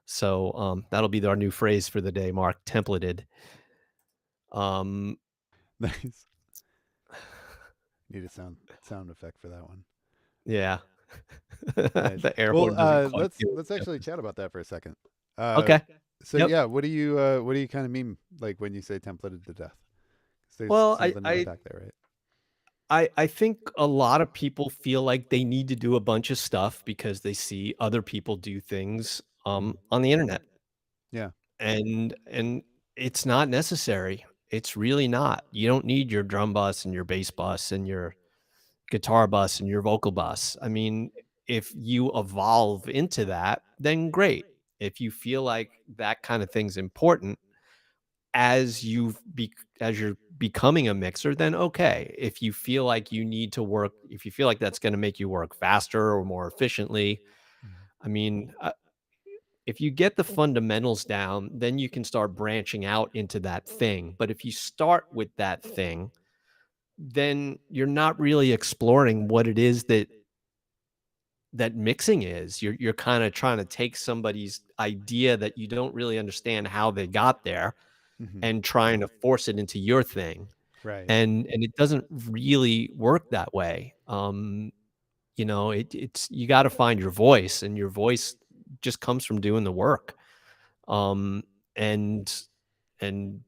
S2: So that'll be our new phrase for the day, Mark. Templated.
S1: Nice. Need a sound effect for that one.
S2: Yeah.
S1: Nice.
S2: The air
S1: Well,
S2: horn doesn't quite do
S1: let's
S2: it
S1: actually
S2: justice.
S1: chat about that for a second. Uh,
S2: Okay.
S1: so
S2: Yep.
S1: yeah, what do you kind of mean like when you say templated to death? 'Cause there's
S2: Well,
S1: something to unpack there, right?
S2: I think a lot of people feel like they need to do a bunch of stuff because they see other people do things
S1: Mhm.
S2: on the internet,
S1: Yeah.
S2: and it's not necessary. It's really not. You don't need your drum bus and your bass bus and your guitar bus and your vocal bus. I mean, if you evolve into that, then great. If you feel like that kind of thing's important as as you're becoming a mixer, then okay. If you feel like you need to work, if you feel like that's going to make you work faster or more efficiently,
S1: Mhm.
S2: I mean, if you get the fundamentals down, then you can start branching out into that thing. But if you start with that thing, then you're not really exploring what it is that mixing is. You're kind of trying to take somebody's idea that you don't really understand how they got there
S1: Mhm.
S2: and trying to force it into your thing.
S1: Right.
S2: And it doesn't really work that way. It's you got to find your voice, and your voice just comes from doing the work. Um, and and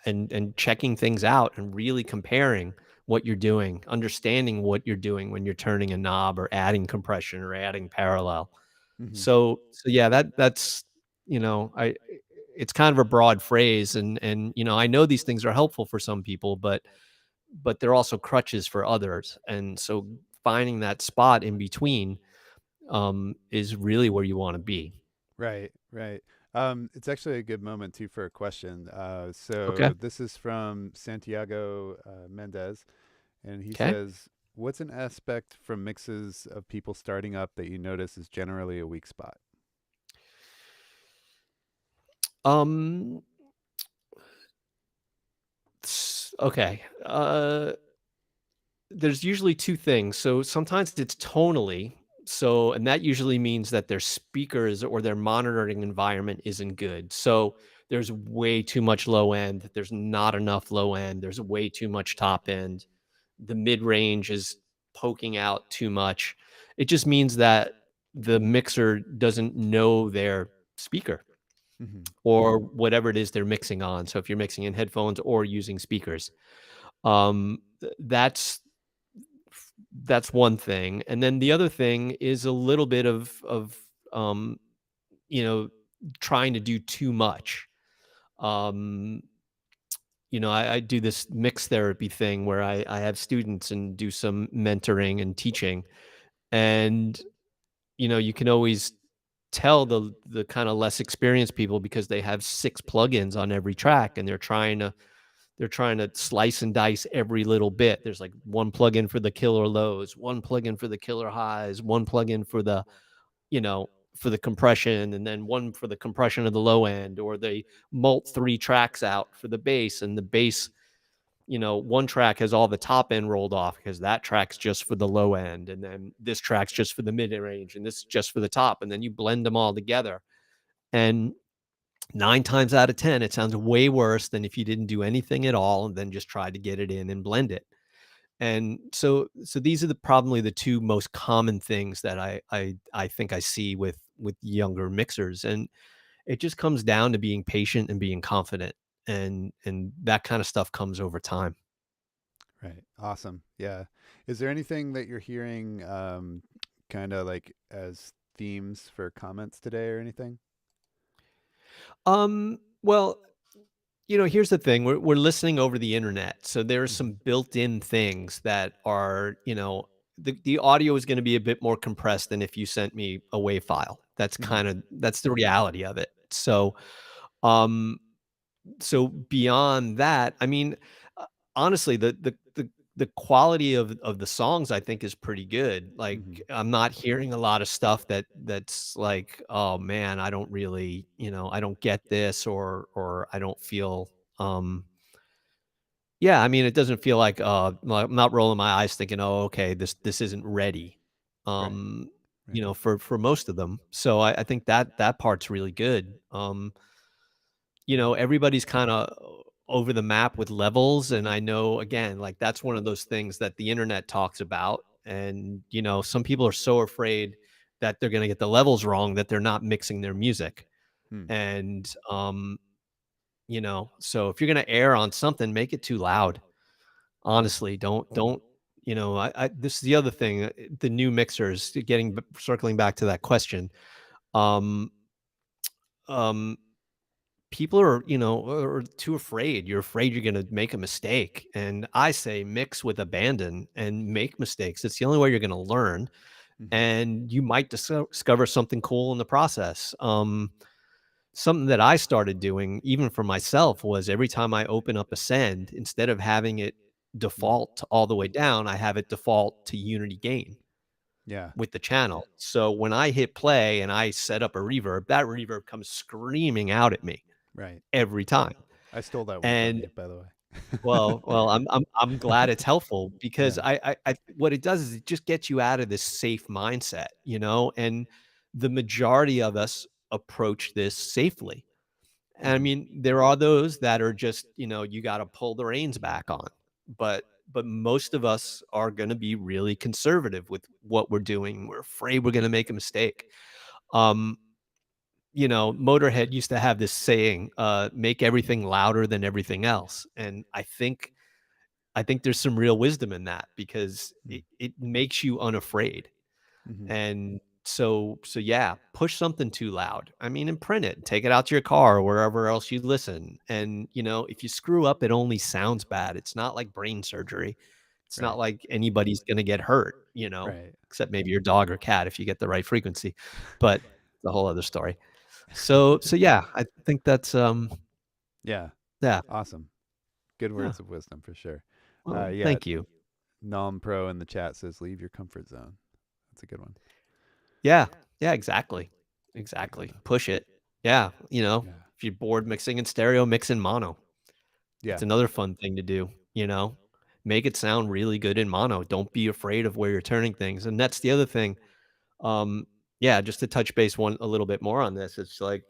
S2: and checking things out and really comparing what you're doing, understanding what you're doing when you're turning a knob or adding compression or adding parallel.
S1: Mhm.
S2: So yeah, that's I it's kind of a broad phrase, and I know these things are helpful for some people, but they're also crutches for others. And so finding that spot in between is really where you want to be.
S1: Right, right. It's actually a good moment too for a question.
S2: Okay.
S1: So this is from Santiago Mendez, and he
S2: Okay.
S1: says, "What's an aspect from mixes of people starting up that you notice is generally a weak spot?"
S2: Um okay. There's usually two things. So sometimes it's tonally. So, and that usually means that their speakers or their monitoring environment isn't good. So there's way too much low end. There's not enough low end. There's way too much top end. The mid range is poking out too much. It just means that the mixer doesn't know their speaker
S1: Hmm.
S2: or whatever it is they're mixing on. So if you're mixing in headphones or using speakers, that's one thing. And then the other thing is a little bit of um, you know, trying to do too much. Um, I do this mix therapy thing where I have students and do some mentoring and teaching. And, you can always tell the kind of less experienced people because they have six plugins on every track and they're trying to slice and dice every little bit. There's like one plugin for the killer lows, one plugin for the killer highs, one plugin for you know, for the compression, and then one for the compression of the low end, or they mult three tracks out for the bass, and the bass, one track has all the top end rolled off because that track's just for the low end, and then this track's just for the mid range, and this is just for the top, and then you blend them all together. And 9 times out of 10, it sounds way worse than if you didn't do anything at all and then just tried to get it in and blend it. And so these are probably the two most common things that I think I see with younger mixers. And it just comes down to being patient and being confident. And that kind of stuff comes over time.
S1: Right. Awesome. Yeah. Is there anything that you're hearing, kind of like as themes for comments today or anything?
S2: Well, here's the thing. We're listening over the internet. So there are some
S1: Hmm.
S2: built-in things that are, the audio is going to be a bit more compressed than if you sent me a WAV file.
S1: Hmm.
S2: That's the reality of it. Um, so beyond that, I mean, uh, honestly, the quality of the songs I think is pretty good. Like
S1: Hmm.
S2: I'm not hearing a lot of stuff that's like, oh man, I don't really, I don't get this, or I don't feel um yeah, I mean, it doesn't feel like I'm not rolling my eyes thinking, oh, okay, this isn't ready.
S1: Right.
S2: Um,
S1: Right.
S2: for most of them. So I think that part's really good. Everybody's kinda over the map with levels, and I know, again, like, that's one of those things that the internet talks about, And, some people are so afraid that they're going to get the levels wrong that they're not mixing their music.
S1: Hmm.
S2: And, so if you're going to err on something, make it too loud. Honestly, don't, this is the other thing, the new mixers, circling back to that question. People are too afraid. You're afraid you're going to make a mistake. And I say mix with abandon and make mistakes. It's the only way you're going to learn.
S1: Mhm.
S2: And you might discover something cool in the process. Something that I started doing, even for myself, was every time I open up a send, instead of having it default to all the way down, I have it default to unity gain
S1: Yeah.
S2: with the channel. So when I hit play and I set up a reverb, that reverb comes screaming out at me
S1: Right.
S2: every time.
S1: I stole that one from
S2: And
S1: you, by the way.
S2: well, I'm glad it's helpful, because
S1: Yeah.
S2: I what it does is it just gets you out of this safe mindset, and the majority of us approach this safely. And I
S1: Mhm.
S2: mean, there are those that are just, you got to pull the reins back on, but most of us are going to be really conservative with what we're doing. We're afraid we're going to make a mistake. Motorhead used to have this saying, make everything louder than everything else. And I think there's some real wisdom in that, because
S1: Mm.
S2: it makes you unafraid.
S1: Mhm.
S2: And so yeah, push something too loud. I mean, and print it, take it out to your car or wherever else you listen. And, if you screw up, it only sounds bad. It's not like brain surgery. It's not
S1: Right.
S2: like anybody's going to get hurt,
S1: Right.
S2: except maybe your dog or cat if you get the right frequency. But it's a whole other story. So yeah, I think that's
S1: Yeah.
S2: yeah.
S1: Awesome. Good
S2: Yeah.
S1: words of wisdom for sure.
S2: Well,
S1: Yeah.
S2: thank you.
S1: Nom Pro in the chat says, "Leave your comfort zone." That's a good one.
S2: Yeah, exactly. Push it. Yeah,
S1: Yeah.
S2: if you're bored mixing in stereo, mix in mono.
S1: Yeah.
S2: It's another fun thing to do, make it sound really good in mono. Don't be afraid of where you're turning things. And that's the other thing. Yeah, just to touch base a little bit more on this. It's like,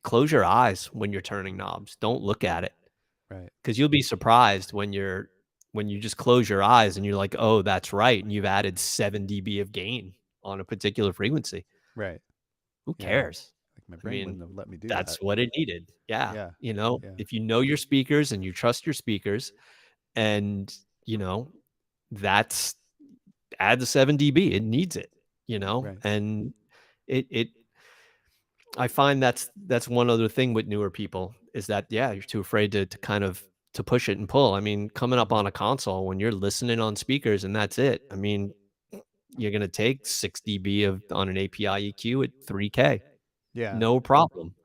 S2: close your eyes when you're turning knobs. Don't look at it,
S1: Right.
S2: because you'll be surprised when you just close your eyes and you're like, oh, that's right. And you've added 7 dB of gain on a particular frequency.
S1: Right.
S2: Who
S1: Yeah.
S2: cares?
S1: Like my
S2: I
S1: brain
S2: mean,
S1: wouldn't have let me do
S2: that's
S1: that.
S2: what it needed. Yeah.
S1: Yeah. Yeah.
S2: If you know your speakers and you trust your speakers, and, that's add the 7 dB. It needs it,
S1: Right.
S2: and it I find that's one other thing with newer people, is that, yeah, you're too afraid to kind of to push it and pull. I mean, coming up on a console when you're listening on speakers and that's it. I mean, you're gonna take 6 dB on an API EQ at 3K.
S1: Yeah.
S2: No problem.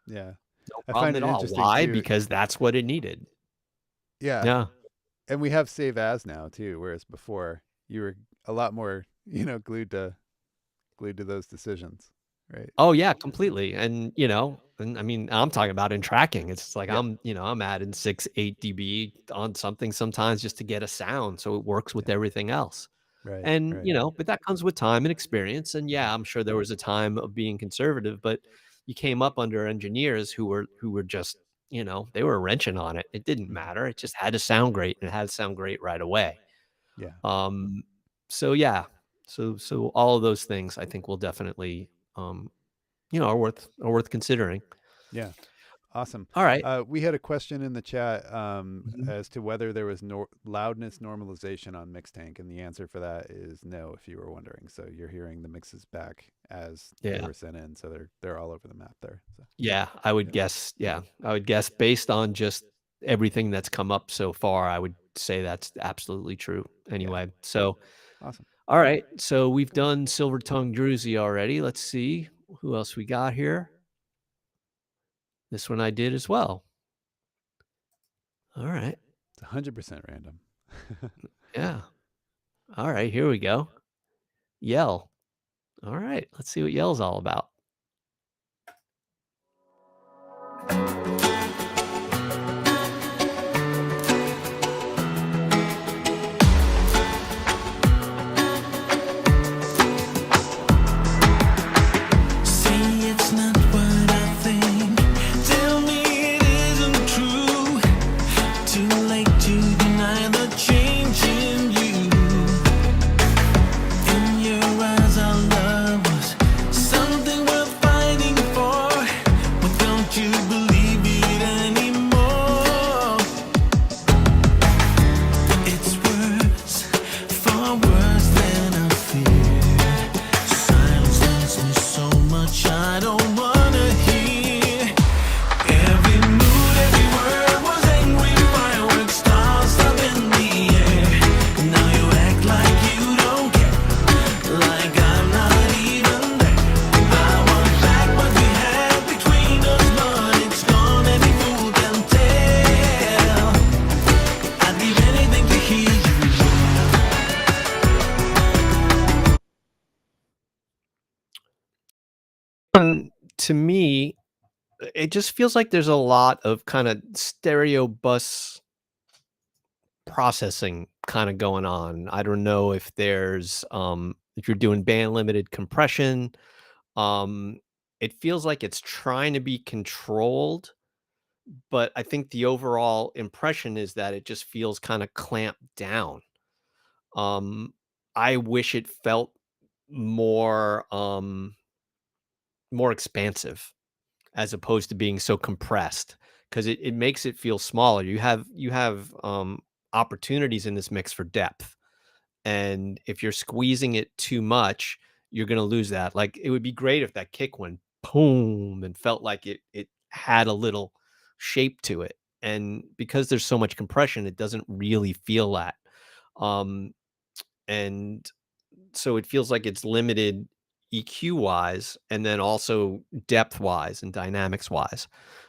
S1: Yeah.
S2: No
S1: I
S2: problem
S1: find
S2: at
S1: it
S2: all.
S1: interesting
S2: Why?
S1: too.
S2: Because that's what it needed.
S1: Yeah.
S2: Yeah.
S1: And we have save as now too, whereas before you were a lot more, glued to those decisions. Right.
S2: Oh yeah, completely. And and I mean, I'm talking about in tracking. It's like
S1: Yeah.
S2: I'm adding 6, 8 dB on something sometimes just to get a sound so it works with everything else.
S1: Right.
S2: And
S1: Right.
S2: but that comes with time and experience. And yeah, I'm sure there was a time of being conservative, but you came up under engineers who were just, they were wrenching on it. It didn't
S1: Mhm.
S2: matter. It just had to sound great, and it had to sound great right away.
S1: Yeah.
S2: So yeah. So all of those things I think will definitely are worth considering.
S1: Yeah. Awesome.
S2: All right.
S1: We had a question in the chat
S2: Mhm.
S1: as to whether there was loudness normalization on Mixtank, and the answer for that is no, if you were wondering. So you're hearing the mixes back as they
S2: Yeah.
S1: were sent in, so they're all over the map there. So.
S2: Yeah, I would guess. Yeah, I would guess based on just everything that's come up so far, I would say that's absolutely true. Anyway, so
S1: Awesome.
S2: all right. So we've done Silver Tongue Druzy already. Let's see who else we got here. This one I did as well. All right.
S1: It's 100% random.
S2: Yeah. All right. Here we go. Yell. All right. Let's see what Yell's all about.
S3: Say it's not what I think. Tell me it isn't true. Too late to deny the change in you.
S2: To me, it just feels like there's a lot of kind of stereo bus processing kind of going on. I don't know if there's if you're doing band limited compression, um it feels like it's trying to be controlled, but I think the overall impression is that it just feels kind of clamped down. Um I wish it felt more more expansive as opposed to being so compressed, because it makes it feel smaller. You have opportunities in this mix for depth. And if you're squeezing it too much, you're gonna lose that. Like, it would be great if that kick went boom and felt like it had a little shape to it. And because there's so much compression, it doesn't really feel that. Um, and so it feels like it's limited EQ wise and then also depth wise and dynamics wise.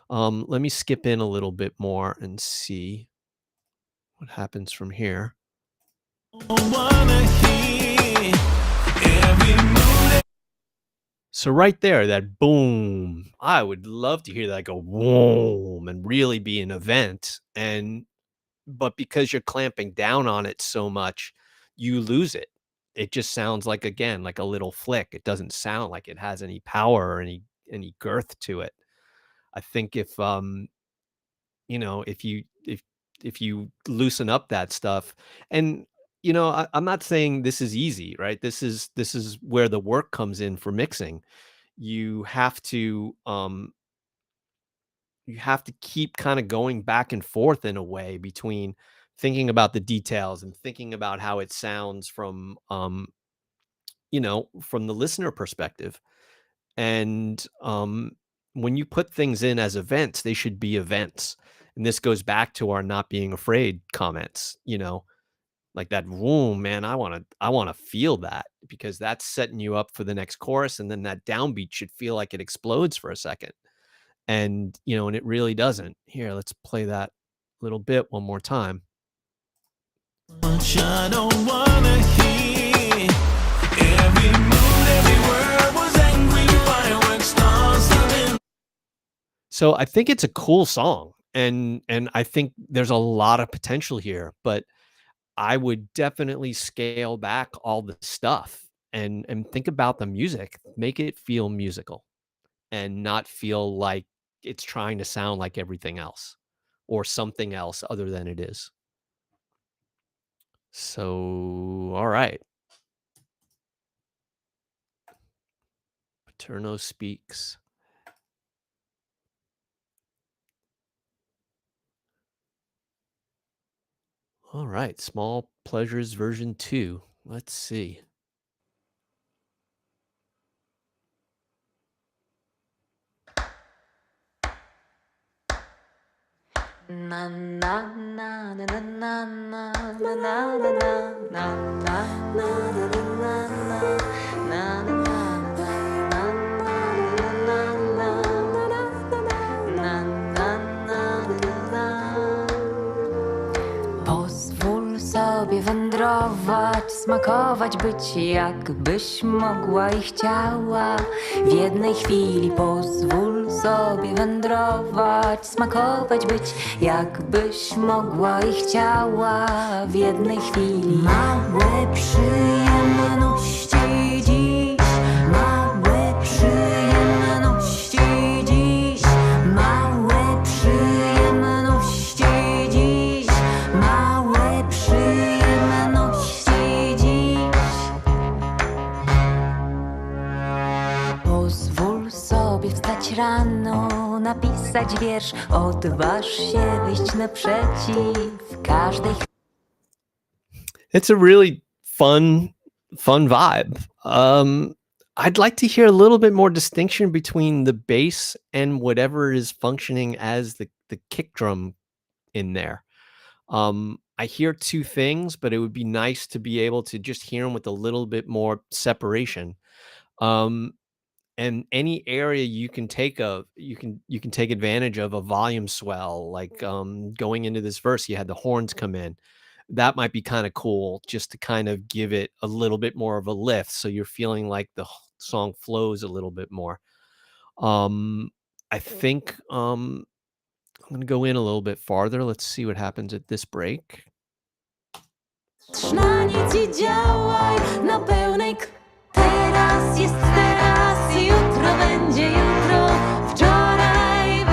S2: Let me skip in a little bit more and see what happens from here. So right there, that boom, I would love to hear that go boom and really be an event. But because you're clamping down on it so much, you lose it. It just sounds like, again, like a little flick. It doesn't sound like it has any power or any girth to it. I think if you loosen up that stuff, and I'm not saying this is easy, right? This is where the work comes in for mixing. You have to keep kind of going back and forth in a way between thinking about the details and thinking about how it sounds from the listener perspective. And when you put things in as events, they should be events. And this goes back to our not being afraid comments, like that boom, man. I want to feel that, because that's setting you up for the next chorus. And then that downbeat should feel like it explodes for a second. And it really doesn't. Here, let's play that little bit one more time. I don't wanna hear every mood, every word was angry, fireworks, stars. So I think it's a cool song, and I think there's a lot of potential here, but I would definitely scale back all the stuff and think about the music, make it feel musical and not feel like it's trying to sound like everything else or something else other than it is. So, all right. Paterno speaks. All right, Small Pleasures version 2. Let's see.
S4: Na na na na na na na na na na na na na na Pozwól sobie wędrować, smakować, być jakbyś mogła i chciała. W jednej chwili pozwól sobie wędrować, smakować, być jakbyś mogła i chciała. W jednej chwili małe przyjemności dziś, małe przyjemności dziś, małe przyjemności dziś, małe przyjemności dziś. Pozwól sobie wstać rano, napisać wiersz, odważ się wyjść naprzeciw każdej.
S2: It's a really fun vibe. I'd like to hear a little bit more distinction between the bass and whatever is functioning as the kick drum in there. I hear two things, but it would be nice to be able to just hear them with a little bit more separation. And any area you can take advantage of a volume swell, like going into this verse, you had the horns come in. That might be kind of cool, just to kind of give it a little bit more of a lift, so you're feeling like the song flows a little bit more. I think I'm gonna go in a little bit farther. Let's see what happens at this break.
S4: Na nic i działaj na pełnej teraz jest teraz i jutro będzie jutro wczoraj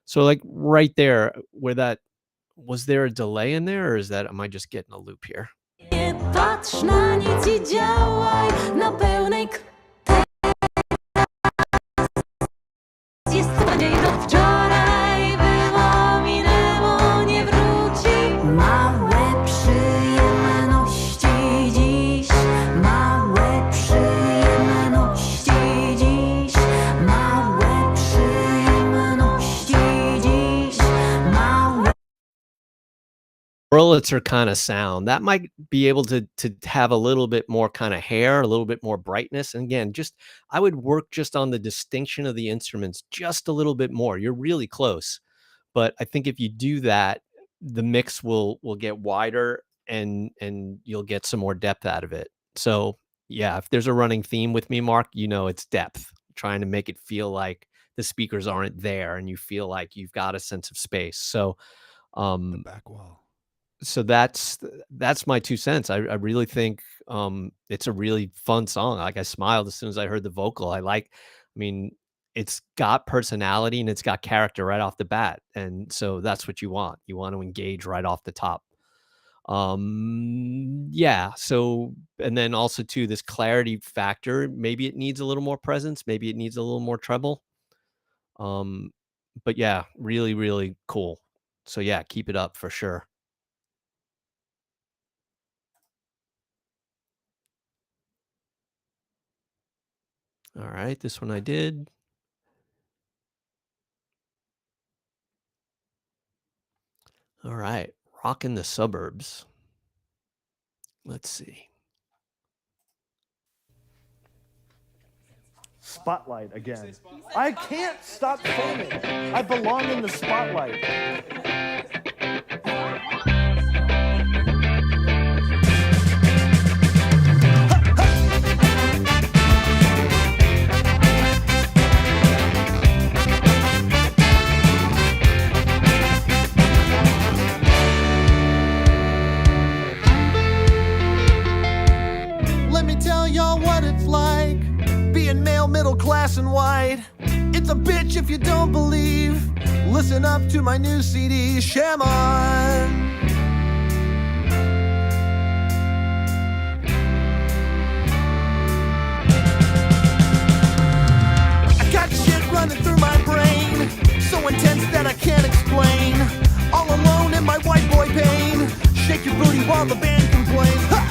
S2: So like right there, where that was there a delay in there, or is that am I just getting a loop here?
S4: nie patrz na nic i działaj na pełnej teraz jest będzie jutro wczoraj było minęło nie wróci małe przyjemności dziś małe przyjemności dziś małe przyjemności dziś małe
S2: Wurlitzer kind of sound that might be able to have a little bit more kind of hair, a little bit more brightness. And again, just I would work just on the distinction of the instruments just a little bit more. You're really close, but I think if you do that, the mix will get wider and you'll get some more depth out of it. So yeah, if there's a running theme with me, Mark, you know it's depth, trying to make it feel like the speakers aren't there and you feel like you've got a sense of space. So
S1: The back wall.
S2: so that's my 2 cents. I really think it's a really fun song. Like I smiled as soon as I heard the vocal. I mean, it's got personality and it's got character right off the bat. And so that's what you want. You want to engage right off the top. Yeah. So and then also too, this clarity factor, maybe it needs a little more presence, maybe it needs a little more treble. But yeah, really, really cool. So yeah, keep it up for sure. All right, this one I did. All right, rocking the suburbs. Let's see.
S6: Spotlight again. I can't stop saying it. I belong in the spotlight. Let me tell y'all what it's like being male, middle class, and white. It's a bitch if you don't believe. Listen up to my new CD, Shaman. I got shit running through my brain, so intense that I can't explain. All alone in my white boy pain. Shake your booty while the band complains. Ha!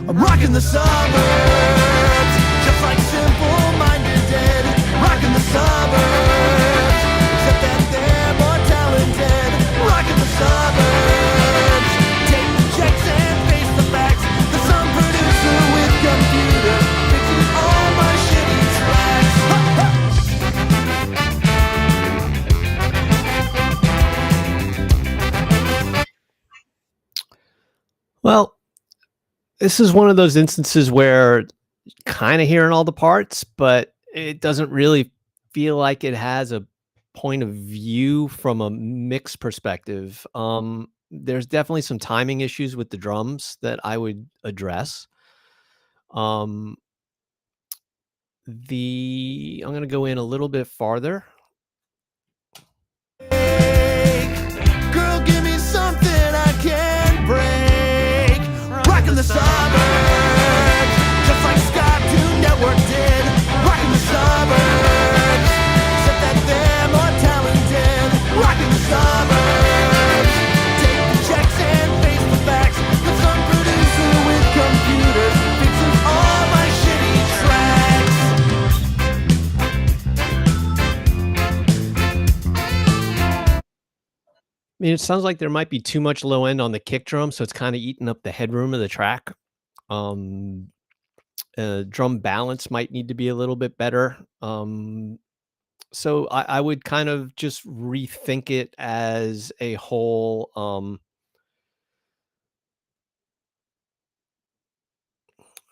S6: I'm rocking the suburbs, just like simple-minded dead. Rocking the suburbs, except that they're more talented. Rocking the suburbs, take the checks and face the facts. The some producer with computer fixing all my shitty tracks. Ha, ha.
S2: Well, this is one of those instances where kind of hearing all the parts, but it doesn't really feel like it has a point of view from a mix perspective. There's definitely some timing issues with the drums that I would address. I'm going to go in a little bit farther.
S6: Girl, give me something I can break. Rocking the suburbs, just like Cartoon Network did. Rocking the suburbs, except that they're more talented. Rocking the suburbs, take the checks and face the facts. But some producer with computers fixing all my shitty tracks.
S2: I mean, it sounds like there might be too much low end on the kick drum, so it's kind of eating up the headroom of the track. Drum balance might need to be a little bit better. So I would kind of just rethink it as a whole.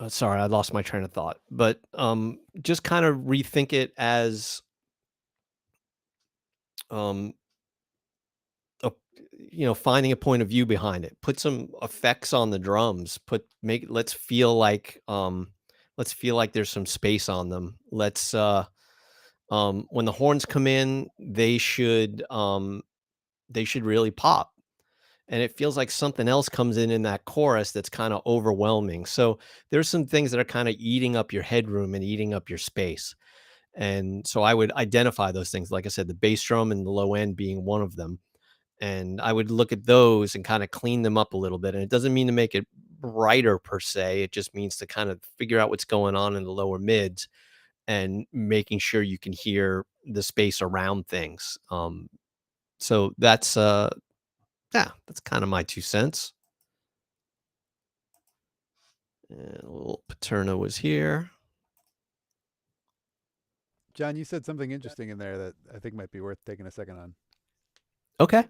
S2: sorry, I lost my train of thought. But just kind of rethink it as um, a, finding a point of view behind it. Put some effects on the drums. Let's feel like there's some space on them. When the horns come in, they should really pop. And it feels like something else comes in that chorus that's kind of overwhelming. So there's some things that are kind of eating up your headroom and eating up your space. And so I would identify those things. Like I said, the bass drum and the low end being one of them. And I would look at those and kind of clean them up a little bit. And it doesn't mean to make it brighter per se. It just means to kind of figure out what's going on in the lower mids and making sure you can hear the space around things. So that's kind of my 2 cents. And a little Paterno was here.
S1: John, you said something interesting in there that I think might be worth taking a second on.
S2: Okay.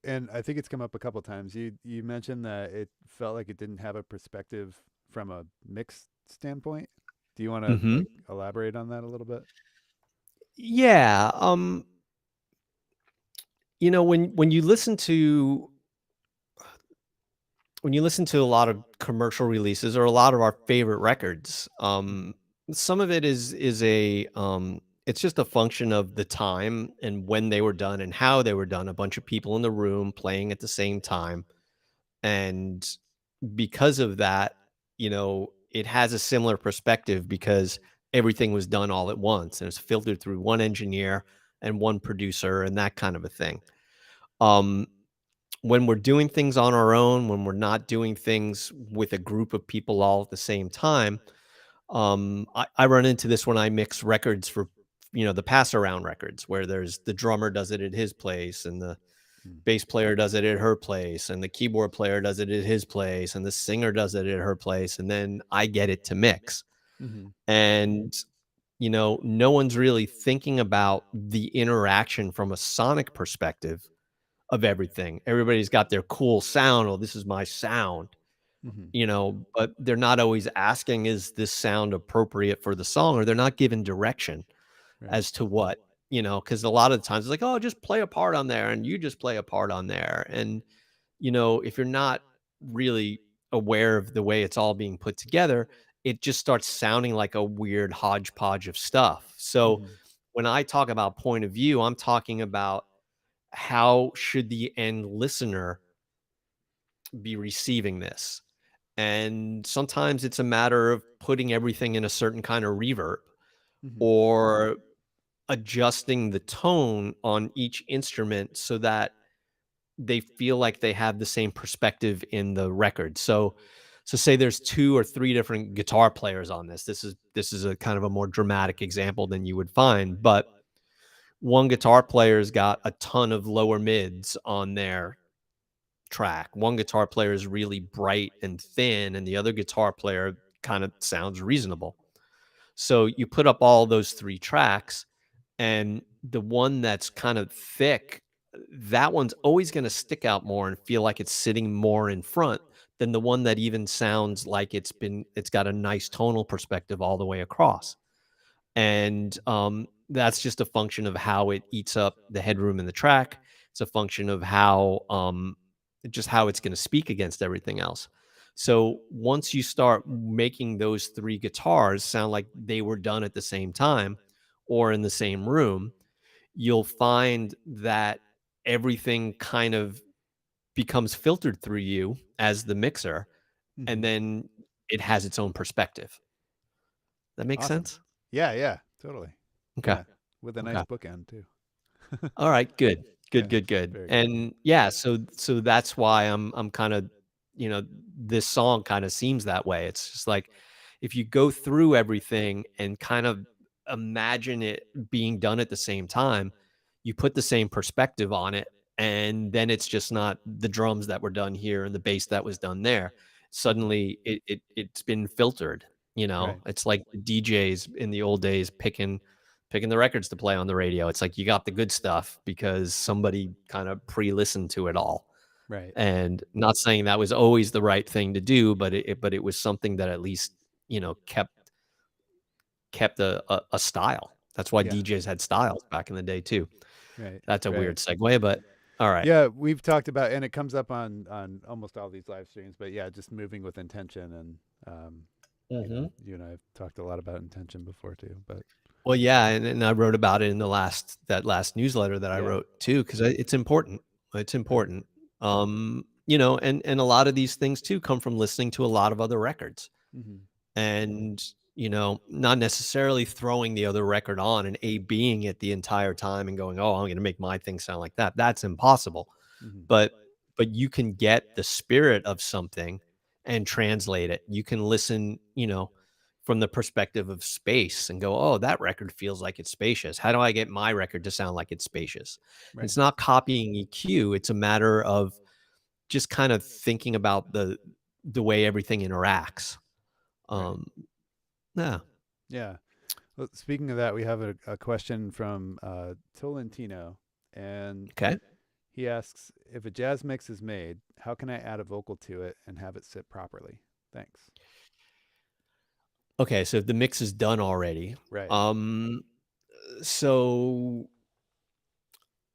S1: And I think it's come up a couple times. You mentioned that it felt like it didn't have a perspective from a mix standpoint. Do you want to
S2: Mhm.
S1: elaborate on that a little bit?
S2: Yeah. When you listen to a lot of commercial releases or a lot of our favorite records, some of it is it's just a function of the time and when they were done and how they were done. A bunch of people in the room playing at the same time, and because of that, it has a similar perspective because everything was done all at once and it's filtered through one engineer and one producer and that kind of a thing. Um, when we're doing things on our own, when we're not doing things with a group of people all at the same time, I run into this when I mix records for, the pass around records where there's the drummer does it at his place and the bass player does it at her place and the keyboard player does it at his place and the singer does it at her place. And then I get it to mix.
S1: Mm-hmm.
S2: And, no one's really thinking about the interaction from a sonic perspective of everything. Everybody's got their cool sound. Oh, this is my sound,
S1: Mm-hmm.
S2: but they're not always asking, is this sound appropriate for the song? Or they're not given direction
S1: Right.
S2: as to what, because a lot of the times it's like, oh, just play a part on there and you just play a part on there. And, if you're not really aware of the way it's all being put together, it just starts sounding like a weird hodgepodge of stuff. So
S1: Mm-hmm.
S2: when I talk about point of view, I'm talking about how should the end listener be receiving this? And sometimes it's a matter of putting everything in a certain kind of reverb
S1: Mm-hmm.
S2: or adjusting the tone on each instrument so that they feel like they have the same perspective in the record. So say there's 2 or 3 different guitar players on this. This is a kind of a more dramatic example than you would find, but one guitar player's got a ton of lower mids on their track. One guitar player is really bright and thin, and the other guitar player kind of sounds reasonable. So you put up all those 3 tracks, and the one that's kind of thick, that one's always going to stick out more and feel like it's sitting more in front than the one that even sounds like it's got a nice tonal perspective all the way across. And that's just a function of how it eats up the headroom in the track. It's a function of how just how it's going to speak against everything else. So once you start making those 3 guitars sound like they were done at the same time or in the same room, you'll find that everything kind of becomes filtered through you as the mixer,
S1: Mm-hmm.
S2: and then it has its own perspective. That makes
S1: Awesome.
S2: sense?
S1: Yeah, totally.
S2: Okay.
S1: Yeah, with a nice bookend too.
S2: All right, good.
S1: Yeah,
S2: Good.
S1: very good.
S2: And yeah, so that's why I'm kind of, this song kind of seems that way. It's just like if you go through everything and kind of imagine it being done at the same time, you put the same perspective on it, and then it's just not the drums that were done here and the bass that was done there. Suddenly it's been filtered,
S1: Right.
S2: It's like DJs in the old days picking the records to play on the radio. It's like you got the good stuff because somebody kind of pre-listened to it all.
S1: Right.
S2: And not saying that was always the right thing to do, but it was something that at least kept a style. That's why
S1: Yeah.
S2: DJs had styles back in the day too.
S1: Right.
S2: That's a
S1: right.
S2: weird segue, but all right.
S1: Yeah, we've talked about, and it comes up on almost all these live streams. But yeah, just moving with intention, and you and I have talked a lot about intention before too. But
S2: Well, yeah, and I wrote about it in that last newsletter that I
S1: Yeah.
S2: wrote too, because it's important. It's important. And a lot of these things too come from listening to a lot of other records, and not necessarily throwing the other record on and A-Bing it the entire time and going, oh, I'm going to make my thing sound like that. That's impossible. But you can get the spirit of something and translate it. You can listen, from the perspective of space and go, oh, that record feels like it's spacious. How do I get my record to sound like it's spacious?
S1: Right.
S2: It's not copying EQ. It's a matter of just kind of thinking about the way everything interacts. Yeah.
S1: Yeah. Well, speaking of that, we have a question from Tolentino, and
S2: Okay.
S1: he asks, if a jazz mix is made, how can I add a vocal to it and have it sit properly? Thanks.
S2: Okay. So if the mix is done already,
S1: Right.
S2: so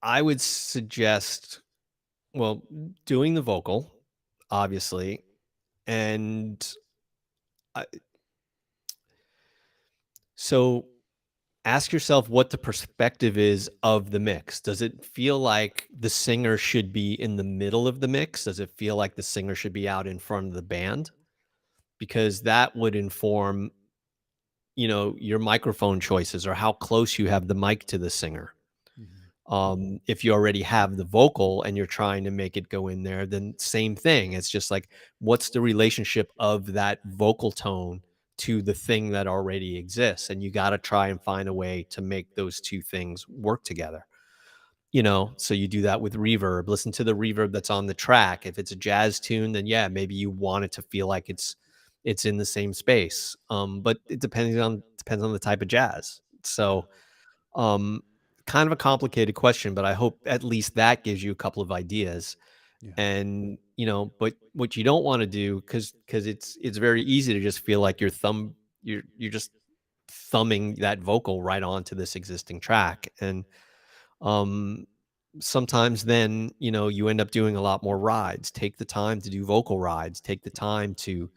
S2: I would suggest, well, doing the vocal, obviously, and so ask yourself what the perspective is of the mix. Does it feel like the singer should be in the middle of the mix? Does it feel like the singer should be out in front of the band? Because that would inform, your microphone choices or how close you have the mic to the singer. If you already have the vocal and you're trying to make it go in there, then same thing. It's just like, what's the relationship of that vocal tone to the thing that already exists? And you got to try and find a way to make those two things work together. So you do that with reverb. Listen to the reverb that's on the track. If it's a jazz tune, then yeah, maybe you want it to feel like it's in the same space. But it depends on the type of jazz. So, kind of a complicated question, but I hope at least that gives you a couple of ideas.
S1: Yeah.
S2: And but what you don't want to do, because it's very easy to just feel like you're just thumbing that vocal right onto this existing track, and sometimes then you end up doing a lot more rides. Take the time to do vocal rides. Take the time to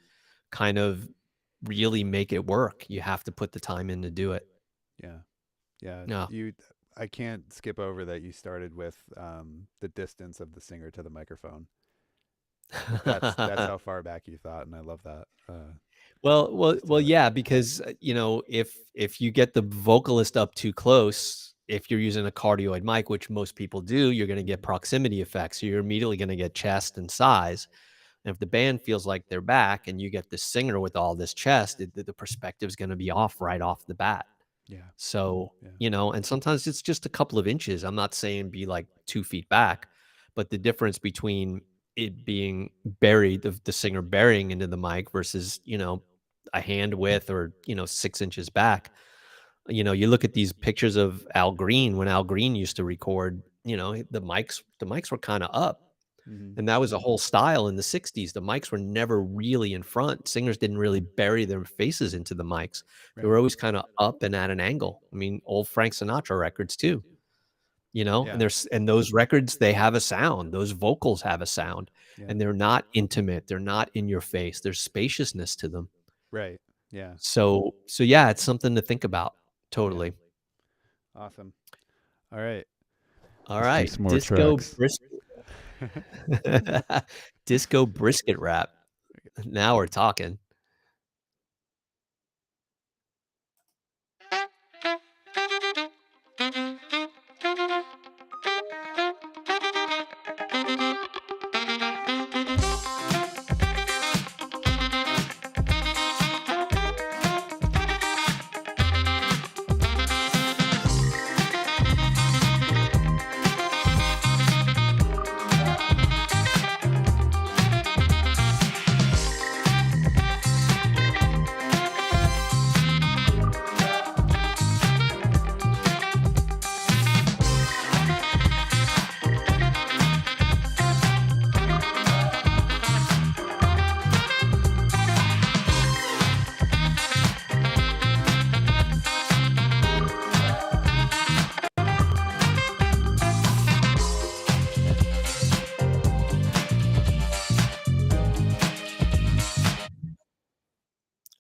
S2: kind of really make it work. You have to put the time in to do it.
S1: Yeah.
S2: Yeah.
S1: I can't skip over that you started with the distance of the singer to the microphone. That's how far back you thought, and I love that.
S2: Well, yeah, because if you get the vocalist up too close, if you're using a cardioid mic, which most people do, you're going to get proximity effects. So you're immediately going to get chest and size. And if the band feels like they're back, and you get the singer with all this chest, the perspective is going to be off right off the bat.
S1: Yeah.
S2: So, and sometimes it's just a couple of inches. I'm not saying be like 2 feet back, but the difference between it being buried, the singer burying into the mic versus, a hand width or, 6 inches back. You look at these pictures of Al Green, when Al Green used to record, the mics were kind of up. And that was a whole style in the 60s. The mics were never really in front. Singers didn't really bury their faces into the mics. They were always kind of up and at an angle. I mean, old Frank Sinatra records too, and those records, they have a sound. Those vocals have a sound, and they're not intimate. They're not in your face. There's spaciousness to them.
S1: Right. Yeah.
S2: So yeah, it's something to think about. Totally.
S1: Awesome. All right.
S2: All right.
S1: some more
S2: Disco
S1: tracks.
S2: brisket. Disco brisket wrap. Now we're talking.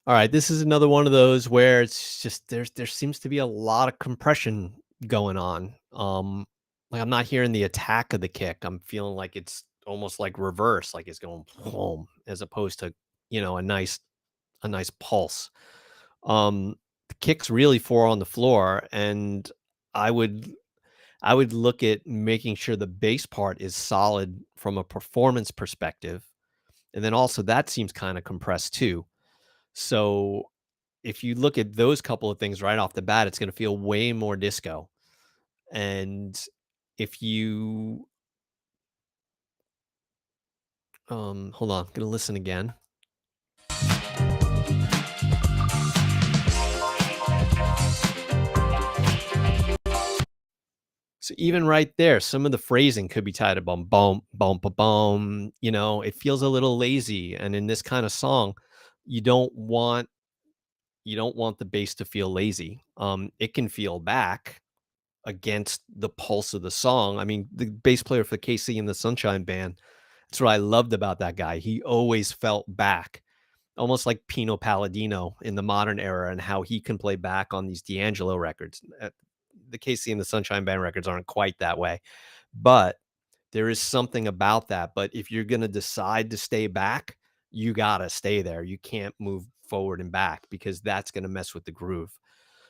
S2: All right, this is another one of those where it's just there seems to be a lot of compression going on. Like I'm not hearing the attack of the kick. I'm feeling like it's almost like reverse, like it's going home as opposed to, a nice pulse. The kick's really four on the floor, and I would I would look at making sure the bass part is solid from a performance perspective. And then also that seems kind of compressed too. So if you look at those couple of things right off the bat, it's going to feel way more disco. And if you hold on, I'm going to listen again. So even right there, some of the phrasing could be tied to bum bum bum ba bum. It feels a little lazy. And in this kind of song, you don't want you don't want the bass to feel lazy. It can feel back against the pulse of the song. I mean, the bass player for KC and the Sunshine Band, that's what I loved about that guy. He always felt back, almost like Pino Palladino in the modern era, and how he can play back on these D'Angelo records. The KC and the Sunshine Band records aren't quite that way, but there is something about that. But if you're going to decide to stay back, you got to stay there. You can't move forward and back because that's going to mess with the groove.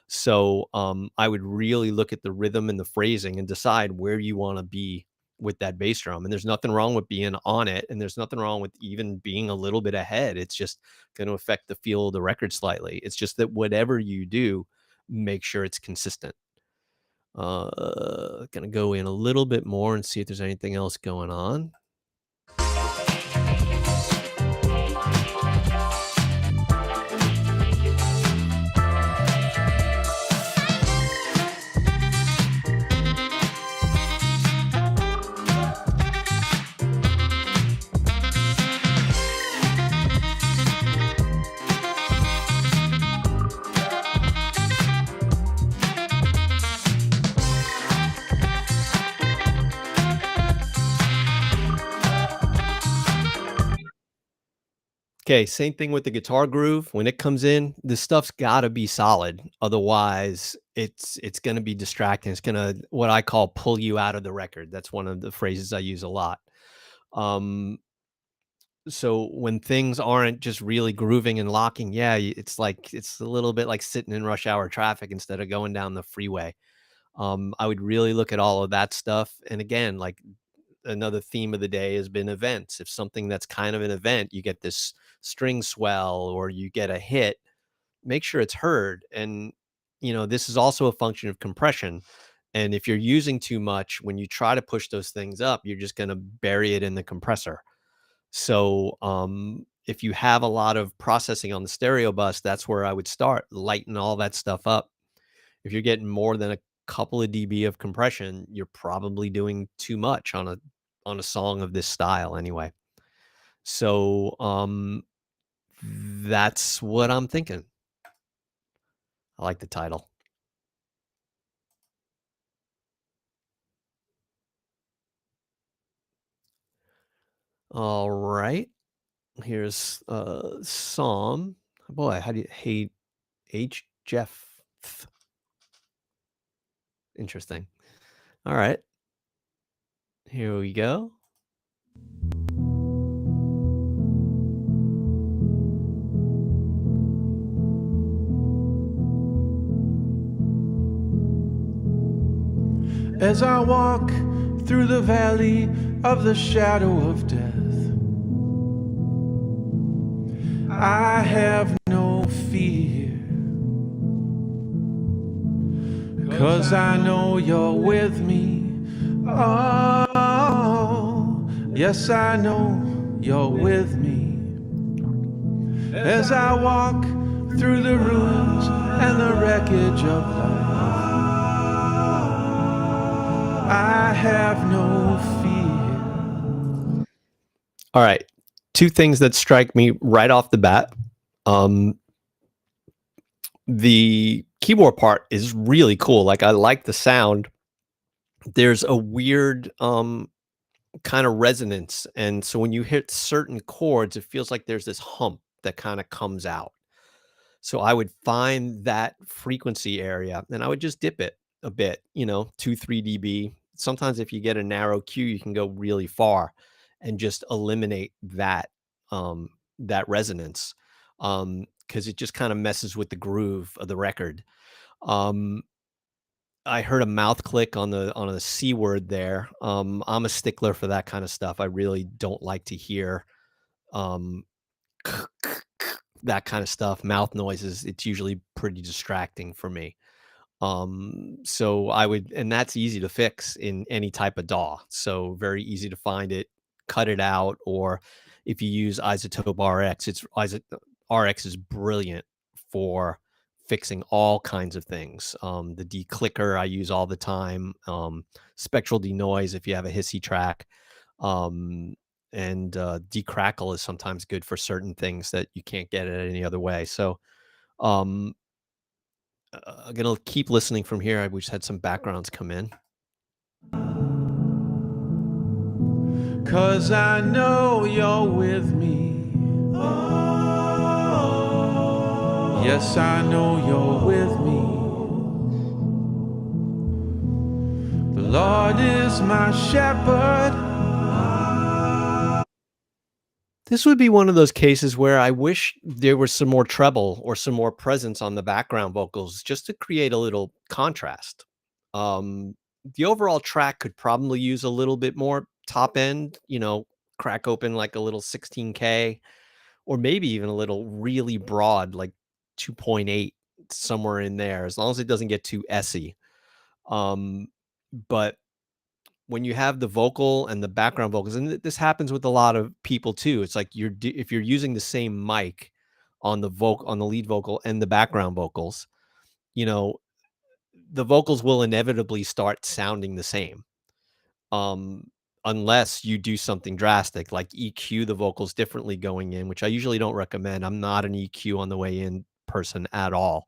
S2: So I would really look at the rhythm and the phrasing and decide where you want to be with that bass drum. And there's nothing wrong with being on it. And there's nothing wrong with even being a little bit ahead. It's just going to affect the feel of the record slightly. It's just that whatever you do, make sure it's consistent. Gonna go in a little bit more and see if there's anything else going on. Okay, same thing with the guitar groove. When it comes in, the stuff's got to be solid. Otherwise, it's going to be distracting. It's going to what I call pull you out of the record. That's one of the phrases I use a lot. So when things aren't just really grooving and locking, yeah, it's a little bit like sitting in rush hour traffic instead of going down the freeway. I would really look at all of that stuff. And again, like another theme of the day has been events. If something that's kind of an event, you get this string swell or you get a hit, make sure it's heard. And, this is also a function of compression. And if you're using too much, when you try to push those things up, you're just going to bury it in the compressor. So if you have a lot of processing on the stereo bus, that's where I would start, lighten all that stuff up. If you're getting more than a couple of dB of compression, you're probably doing too much on a song of this style anyway. So that's what I'm thinking. I like the title. All right. Here's Psalm. Boy, how do you hate H. Jeff? Interesting. All right. Here we go.
S6: As I walk through the valley of the shadow of death, I have no fear, 'cause I know you're with me. Oh, yes, I know you're with me. As I walk through the ruins and the wreckage of life, I have no fear.
S2: All right. Two things that strike me right off the bat. The keyboard part is really cool. Like, I like the sound. There's a weird kind of resonance. And so when you hit certain chords, it feels like there's this hump that kind of comes out. So I would find that frequency area and I would just dip it a bit, 2, 3 dB. Sometimes if you get a narrow Q, you can go really far and just eliminate that resonance, because it just kind of messes with the groove of the record. Um, I heard a mouth click on the C word there. I'm a stickler for that kind of stuff. I really don't like to hear um, that kind of stuff, mouth noises. It's usually pretty distracting for me. So I would, and that's easy to fix in any type of DAW. So very easy to find it, cut it out, or if you use Isotope RX, RX is brilliant for fixing all kinds of things. The declicker I use all the time, spectral denoise if you have a hissy track, and decrackle is sometimes good for certain things that you can't get it any other way. So um, I'm gonna keep listening from here. We just had some backgrounds come in.
S6: 'Cause I know you're with me. Yes, I know you're with me. The Lord is my shepherd.
S2: This would be one of those cases where I wish there was some more treble or some more presence on the background vocals just to create a little contrast. The overall track could probably use a little bit more top end, crack open like a little 16K, or maybe even a little really broad, like 2.8, somewhere in there, as long as it doesn't get too essy. But when you have the vocal and the background vocals, and this happens with a lot of people too, it's like if you're using the same mic on the lead vocal and the background vocals, the vocals will inevitably start sounding the same, unless you do something drastic like EQ the vocals differently going in, which I usually don't recommend. I'm not an EQ on the way in person at all.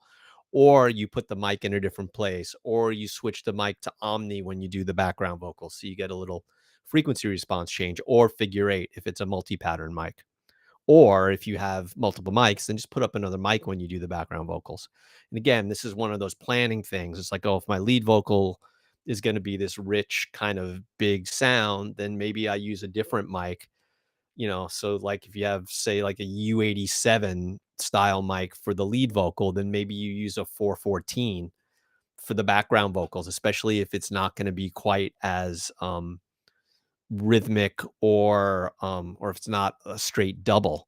S2: Or you put the mic in a different place, or you switch the mic to Omni when you do the background vocals, so you get a little frequency response change, or figure 8 if it's a multi-pattern mic. Or if you have multiple mics, then just put up another mic when you do the background vocals. And again, this is one of those planning things. It's like, oh, if my lead vocal is going to be this rich kind of big sound, then maybe I use a different mic. So like if you have, say, like a U87 style mic for the lead vocal, then maybe you use a 414 for the background vocals, especially if it's not going to be quite as rhythmic, or if it's not a straight double.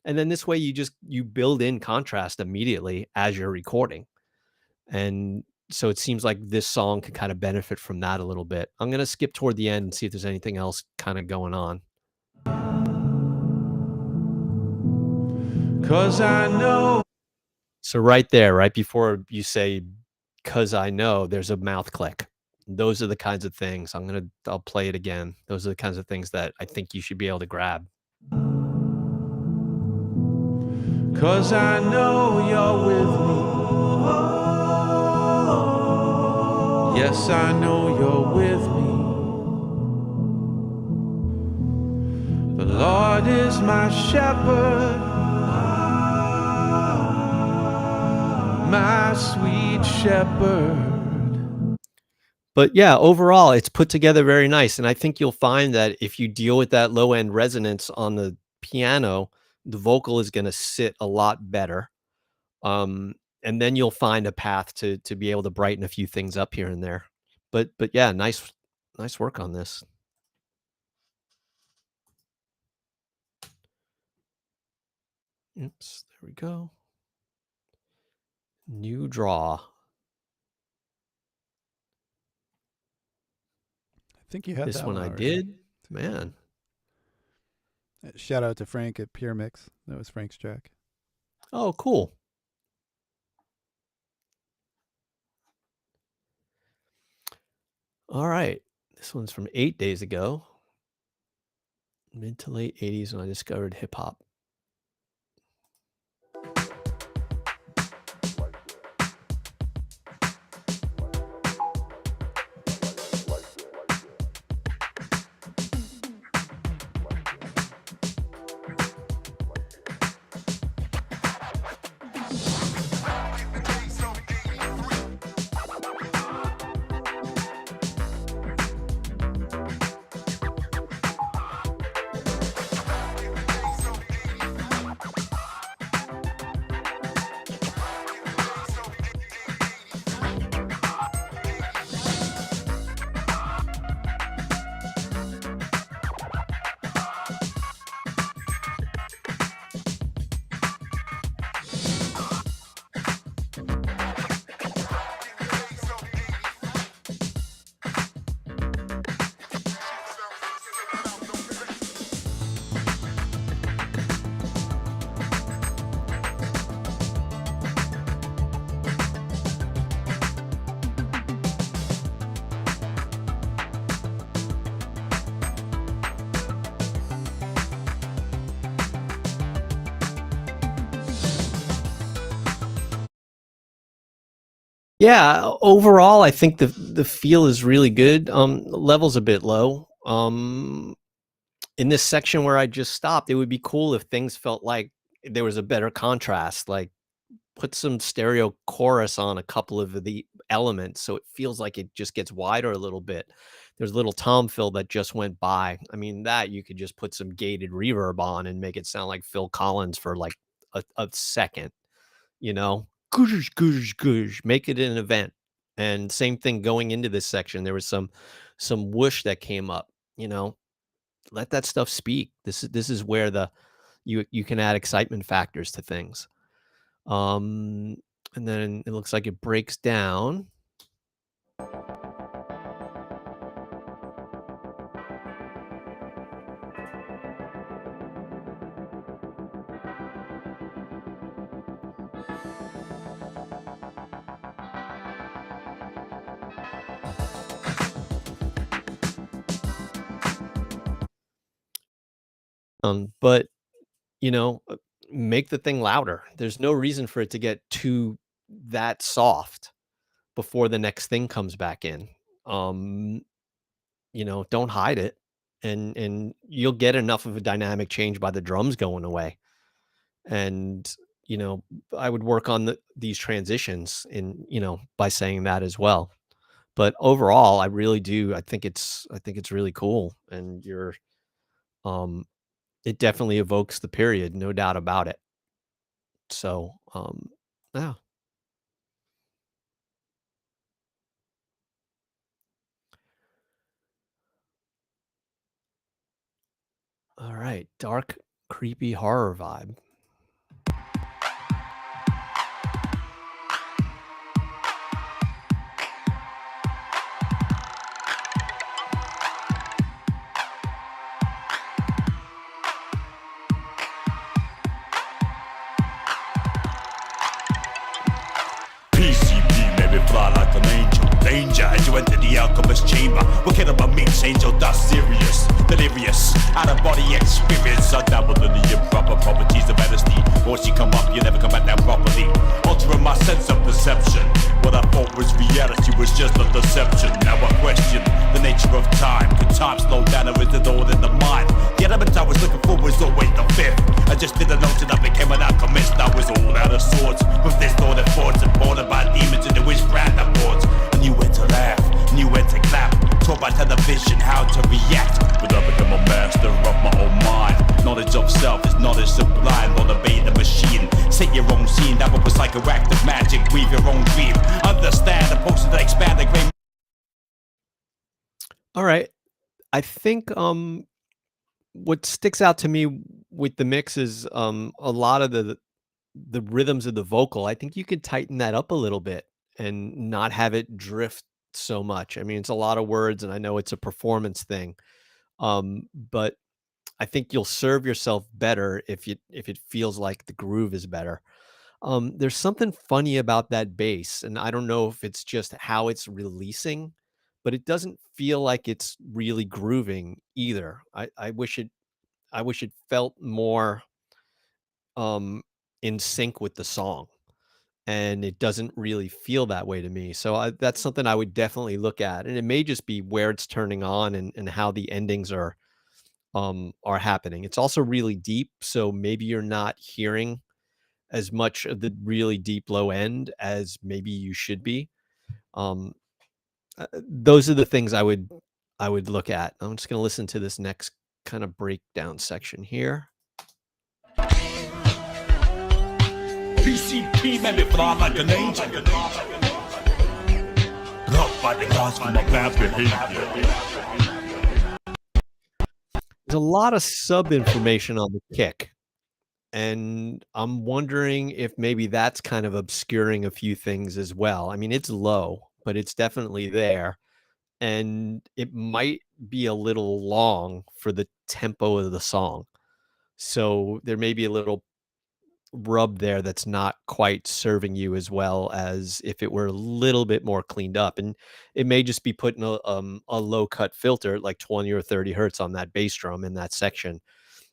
S2: And then this way you build in contrast immediately as you're recording. And so it seems like this song could kind of benefit from that a little bit. I'm going to skip toward the end and see if there's anything else kind of going on.
S6: 'Cause I know.
S2: So right there, right before you say, 'cause I know, there's a mouth click. Those are the kinds of things I'll play it again. Those are the kinds of things that I think you should be able to grab.
S6: 'Cause I know you're with me. Yes, I know you're with me. The Lord is my shepherd, my sweet shepherd.
S2: But yeah, overall, it's put together very nice. And I think you'll find that if you deal with that low end resonance on the piano, the vocal is going to sit a lot better. And then you'll find a path to be able to brighten a few things up here and there. But yeah, nice work on this. Oops, there we go. New draw.
S1: I think you had
S2: This
S1: that
S2: one I
S1: already.
S2: did. Man.
S1: Shout out to Frank at Puremix. That was Frank's track.
S2: Oh, cool. All right. This one's from 8 days ago. Mid to late 80s when I discovered hip hop. Yeah, overall, I think the feel is really good. Level's a bit low. In this section where I just stopped, it would be cool if things felt like there was a better contrast. Like put some stereo chorus on a couple of the elements so it feels like it just gets wider a little bit. There's a little tom fill that just went by. I mean, that you could just put some gated reverb on and make it sound like Phil Collins for like a second, you know, goosh, goosh, goosh, make it an event. And same thing going into this section. There was some whoosh that came up, you know, let that stuff speak. This is where you can add excitement factors to things. And then it looks like it breaks down. But you know, make the thing louder. There's no reason for it to get too that soft before the next thing comes back in. Um, you know, don't hide it, and you'll get enough of a dynamic change by the drums going away. And you know, I would work on these transitions in, you know, by saying that as well. But overall, I really do. I think it's really cool, and um, it definitely evokes the period, no doubt about it. So, yeah. All right, dark, creepy horror vibe.
S6: PCP made me fly like an angel. Danger as you enter the alchemist chamber. What kind of a mix angel that's serious? Delirious, out of body experience. I dabbled in the improper properties of anesthesia. Once you come up, you never come back down properly. Altering my sense of perception. What I thought was reality was just a deception. Now I question the nature of time. Could time slow down or is it all in the mind? The element I was looking for was always the fifth. I just didn't know till I became an alchemist. I was all out of sorts with this thought and thoughts and bordered by demons in the witchcraft boards. I knew when to laugh, knew when to clap. Taught by television how to react. But I become a master of my own mind. Knowledge of self is knowledge sublime. Not obey the machine. Set your own scene. That was psychoactive magic. Weave your own dream. Understand the post to expand the great.
S2: All right. I think what sticks out to me with the mix is a lot of the rhythms of the vocal. I think you could tighten that up a little bit and not have it drift so much. I mean, it's a lot of words, and I know it's a performance thing. But I think you'll serve yourself better if it feels like the groove is better. There's something funny about that bass, and I don't know if it's just how it's releasing, but it doesn't feel like it's really grooving either. I wish it felt more in sync with the song, and it doesn't really feel that way to me. So that's something I would definitely look at, and it may just be where it's turning on and how the endings are happening. It's also really deep, so maybe you're not hearing as much of the really deep low end as maybe you should be. Um, those are the things I would look at. I'm just going to listen to this next kind of breakdown section here.
S6: PCP made me fly like an angel. Loved by the gods for my bad behavior.
S2: There's a lot of sub information on the kick, and I'm wondering if maybe that's kind of obscuring a few things as well. I mean, it's low, but it's definitely there, and it might be a little long for the tempo of the song. So there may be a little rub there that's not quite serving you as well as if it were a little bit more cleaned up. And it may just be putting a low cut filter like 20 or 30 hertz on that bass drum in that section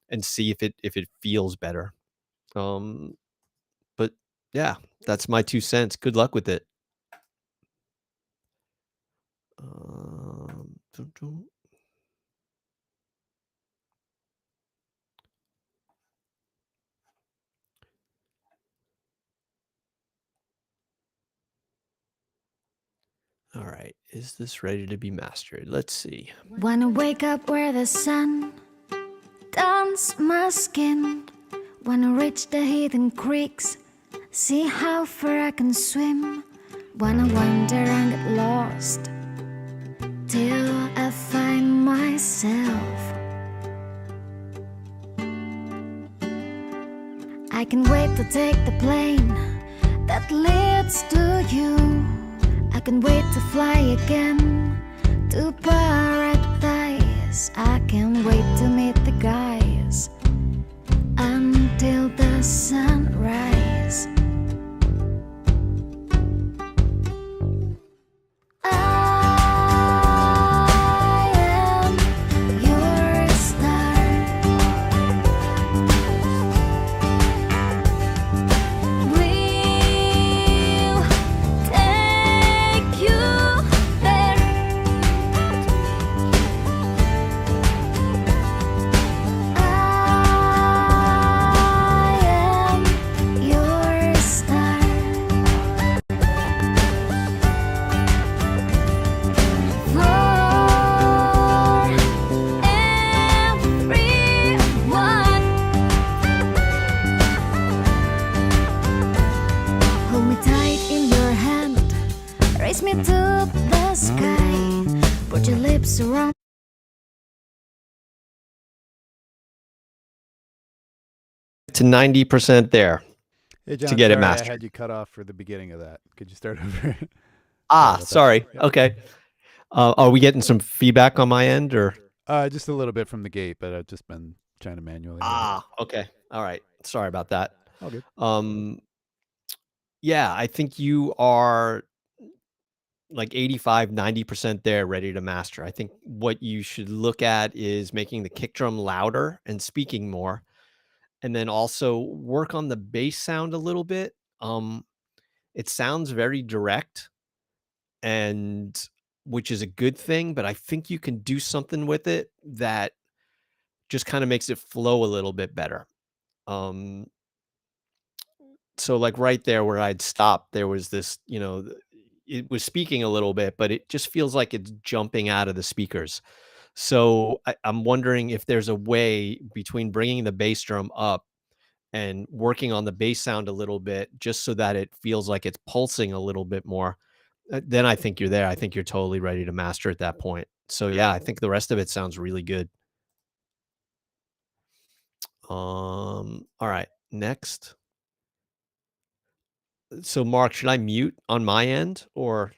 S2: and see if it feels better. But yeah, that's my 2 cents. Good luck with it. Dun, dun. All right, is this ready to be mastered? Let's see.
S4: Wanna wake up where the sun dance my skin. Wanna reach the hidden creeks, see how far I can swim. Wanna wander and get lost till I find myself. I can wait to take the plane that leads to you. I can wait to fly again to paradise. I can wait to meet the guys until the sunrise. I am your star. We'll take you there. I am your star. For everyone, hold me tight in your hand, raise me to the sky, put your lips around.
S2: To 90% there.
S1: Hey, John,
S2: get it
S1: sorry
S2: mastered.
S1: I had you cut off for the beginning of that. Could you start over?
S2: Ah,
S1: about that.
S2: sorry.
S1: Yep.
S2: Okay. Are we getting some feedback on my end or?
S1: Just a little bit from the gate, but I've just been trying to manually. do it.
S2: Ah, okay. All right. Sorry about that.
S1: All good.
S2: Yeah, I think you are like 85, 90% there, ready to master. I think what you should look at is making the kick drum louder and speaking more. And then also work on the bass sound a little bit. It sounds very direct, and which is a good thing, but I think you can do something with it that just kind of makes it flow a little bit better. So like right there where I'd stopped, there was this, it was speaking a little bit, but it just feels like it's jumping out of the speakers. So I'm wondering if there's a way between bringing the bass drum up and working on the bass sound a little bit, just so that it feels like it's pulsing a little bit more. Then I think you're there. I think you're totally ready to master at that point. So yeah, I think the rest of it sounds really good. All right, next. So Mark, should I mute on my end or?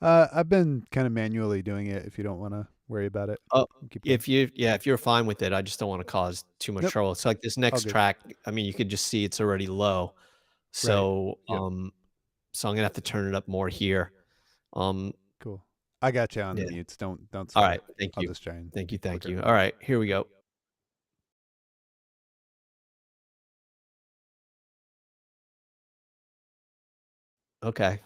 S1: I've been kind of manually doing it. If you don't want to worry about it,
S2: Oh,
S1: keep going.
S2: if you're fine with it, I just don't want to cause too much
S1: Yep.
S2: trouble. It's like this next
S1: good.
S2: track. I mean, you could just see it's already low. So,
S1: Yep.
S2: so I'm gonna have to turn it up more here.
S1: Cool. I got you on
S2: Yeah.
S1: the mutes. Don't.
S2: All
S1: sweat.
S2: right, thank
S1: I'll
S2: you,
S1: just try and.
S2: thank you, thank
S1: work
S2: you.
S1: it.
S2: All right, here we go. Okay.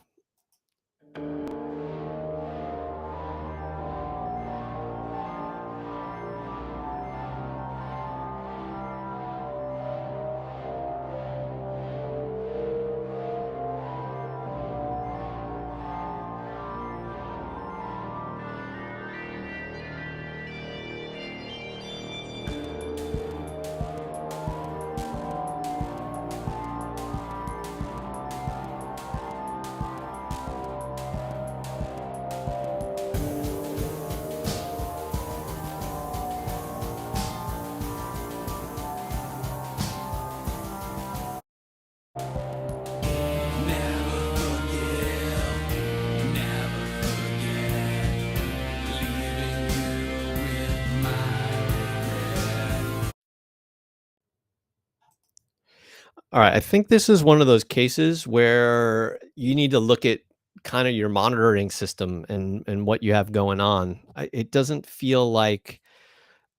S2: All right, I think this is one of those cases where you need to look at kind of your monitoring system and what you have going on. It doesn't feel like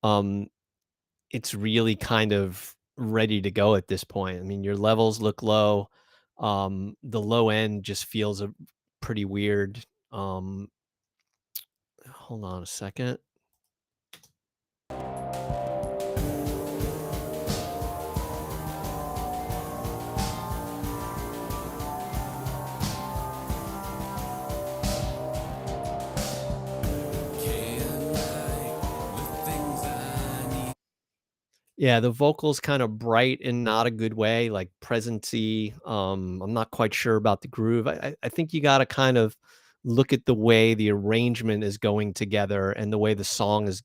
S2: um it's really kind of ready to go at this point. I mean, your levels look low. The low end just feels pretty weird. Hold on a second. Yeah, the vocals kind of bright in not a good way, like presency. I'm not quite sure about the groove. I think you got to kind of look at the way the arrangement is going together and the way the song is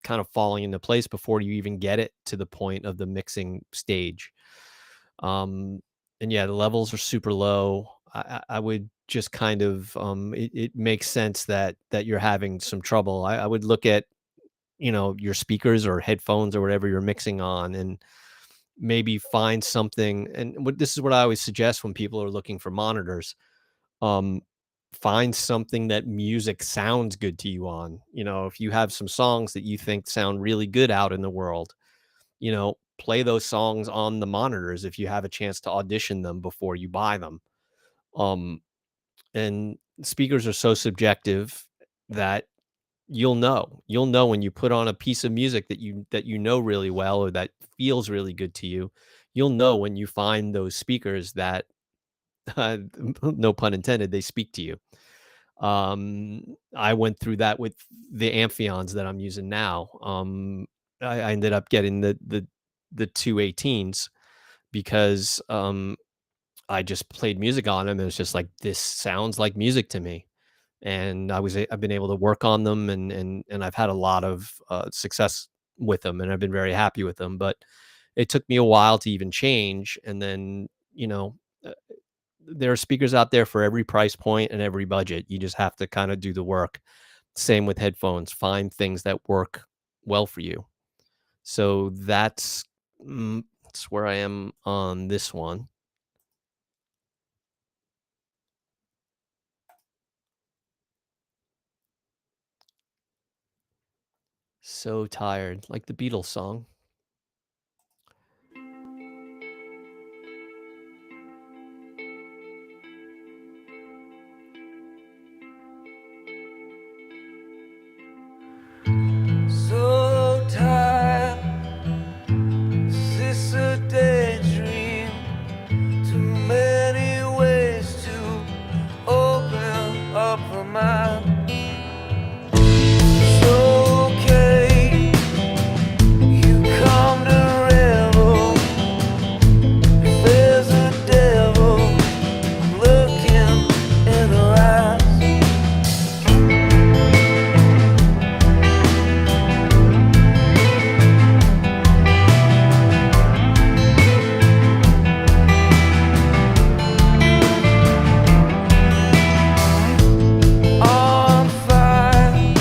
S2: kind of falling into place before you even get it to the point of the mixing stage. And yeah, the levels are super low. I would just kind of it makes sense that you're having some trouble. I would look at your speakers or headphones or whatever you're mixing on, and maybe find something. And this is what I always suggest when people are looking for monitors. Um, Find something that music sounds good to you on. If you have some songs that you think sound really good out in the world, play those songs on the monitors if you have a chance to audition them before you buy them. And speakers are so subjective that you'll know when you put on a piece of music that know really well, or that feels really good to you. You'll know when you find those speakers that no pun intended, they speak to you. I went through that with the Amphions that I'm using now. I ended up getting the two 18s because I just played music on them, and it's just like, this sounds like music to me. And I've been able to work on them, and I've had a lot of success with them, and I've been very happy with them. But it took me a while to even change. And then uh, there are speakers out there for every price point and every budget. You just have to kind of do the work. Same with headphones. Find things that work well for you. So that's where I am on this one. So tired, like the Beatles song.
S6: So tired, is this a daydream? Too many ways to open up a mind. It's okay, you come to revel. If there's a devil looking in her eyes. On fire,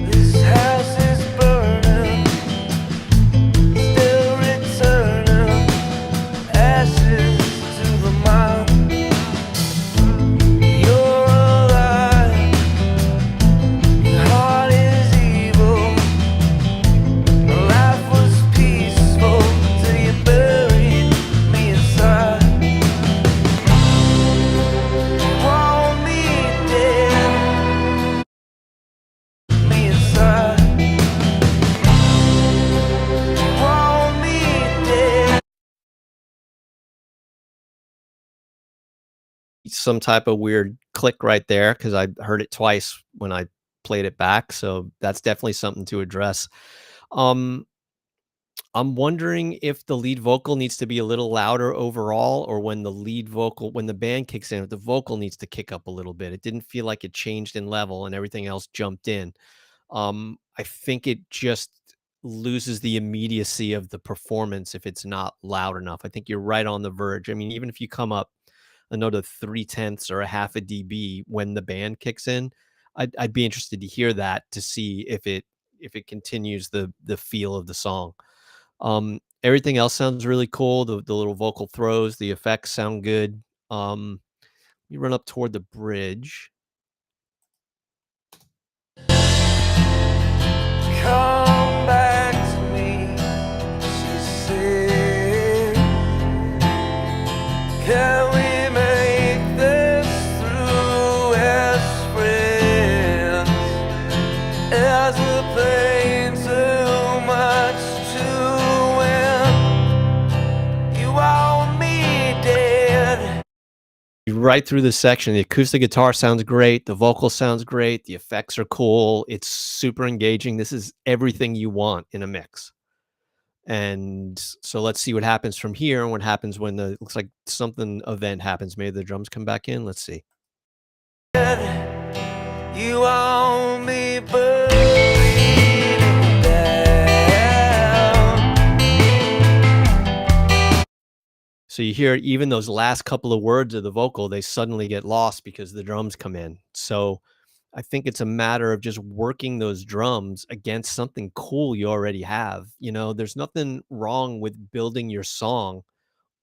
S6: this house is burning, still returning ashes to the mind. You're alive, your heart is evil. Life was peaceful till you buried me inside. Want me dead, me inside. Want me dead.
S2: Some type of weird click right there, because I heard it twice when I played it back. So that's definitely something to address. Um, I'm wondering if the lead vocal needs to be a little louder overall, or when the band kicks in, if the vocal needs to kick up a little bit. It didn't feel like it changed in level and everything else jumped in. I think it just loses the immediacy of the performance if it's not loud enough. I think you're right on the verge. I mean, even if you come up another 3/10 or a half a dB when the band kicks in, I'd be interested to hear that, to see if it continues the feel of the song. Everything else sounds really cool. The little vocal throws, the effects sound good. You run up toward the bridge.
S6: Come back to me, she said. Can we make this through as friends?
S2: right through this section. The acoustic guitar sounds great. The vocal sounds great. The effects are cool. It's super engaging. This is everything you want in a mix. And so let's see what happens from here and what happens when the looks like something event happens. Maybe the drums come back in. Let's see.
S6: You want me buried down.
S2: So you hear even those last couple of words of the vocal, they suddenly get lost because the drums come in. So I think it's a matter of just working those drums against something cool you already have. You know, there's nothing wrong with building your song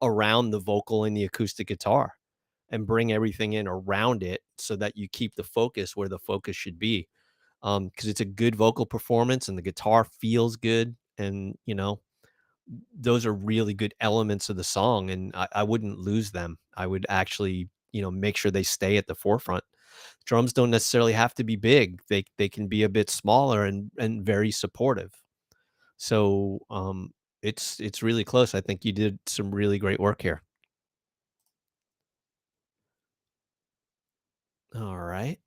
S2: around the vocal and the acoustic guitar and bring everything in around it so that you keep the focus where the focus should be. Because it's a good vocal performance and the guitar feels good. And, you know, those are really good elements of the song. And I wouldn't lose them. I would actually, you know, make sure they stay at the forefront. Drums don't necessarily have to be big. They can be a bit smaller and very supportive. So it's really close. I think you did some really great work here. All right.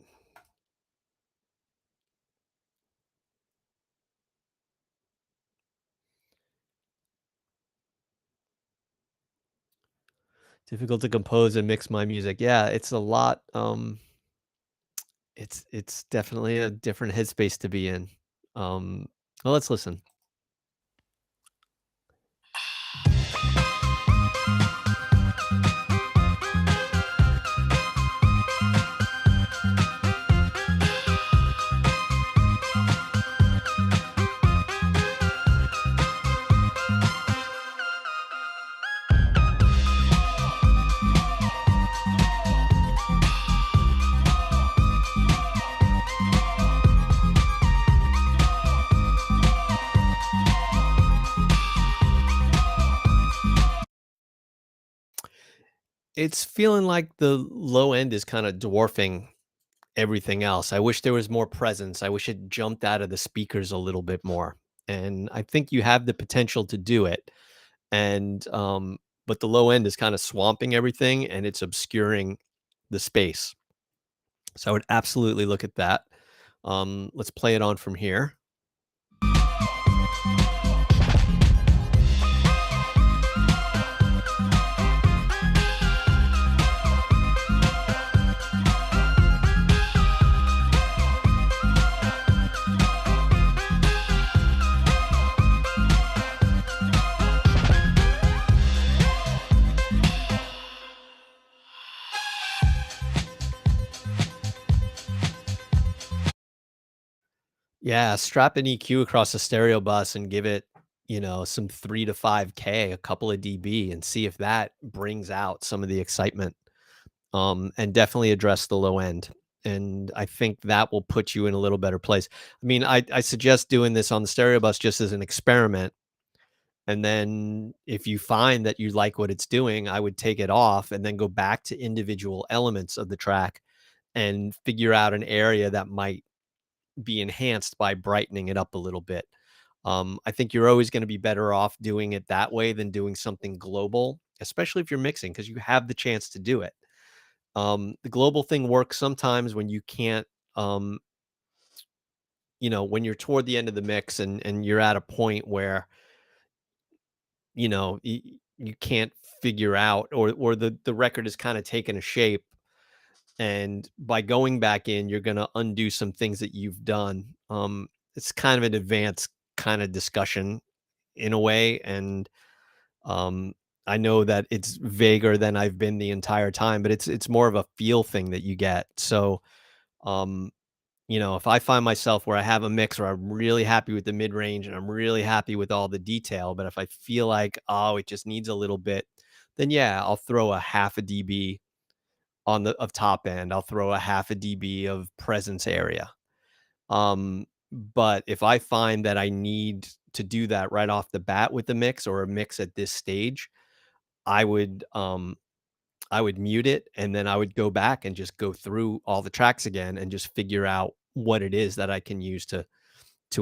S2: Difficult to compose and mix my music. Yeah, it's a lot. It's definitely a different headspace to be in. Well, let's listen. It's feeling like the low end is kind of dwarfing everything else. I wish there was more presence. I wish it jumped out of the speakers a little bit more. And I think you have the potential to do it. And but the low end is kind of swamping everything and it's obscuring the space. So I would absolutely look at that. Let's play it on from here. Yeah, strap an EQ across a stereo bus and give it, you know, some 3 to 5K, a couple of dB, and see if that brings out some of the excitement. And definitely address the low end. And I think that will put you in a little better place. I mean, I suggest doing this on the stereo bus just as an experiment. And then if you find that you like what it's doing, I would take it off and then go back to individual elements of the track and figure out an area that might be enhanced by brightening it up a little bit. I think you're always going to be better off doing it that way than doing something global, especially if you're mixing, because you have the chance to do it. The global thing works sometimes when you can't, you know, when you're toward the end of the mix and you're at a point where, you know, you can't figure out, or the record is kind of taking a shape. And by going back in, you're going to undo some things that you've done. It's kind of an advanced kind of discussion in a way. And I know that it's vaguer than I've been the entire time, but it's more of a feel thing that you get. So, um, you know, if I find myself where I have a mix where I'm really happy with the mid range and I'm really happy with all the detail, but if I feel like, oh, it just needs a little bit, then yeah, I'll throw a half a dB on the of top end. I'll throw a half a dB of presence area. But if I find that I need to do that right off the bat with the mix or a mix at this stage, I would I would mute it and then I would go back and just go through all the tracks again and just figure out what it is that I can use to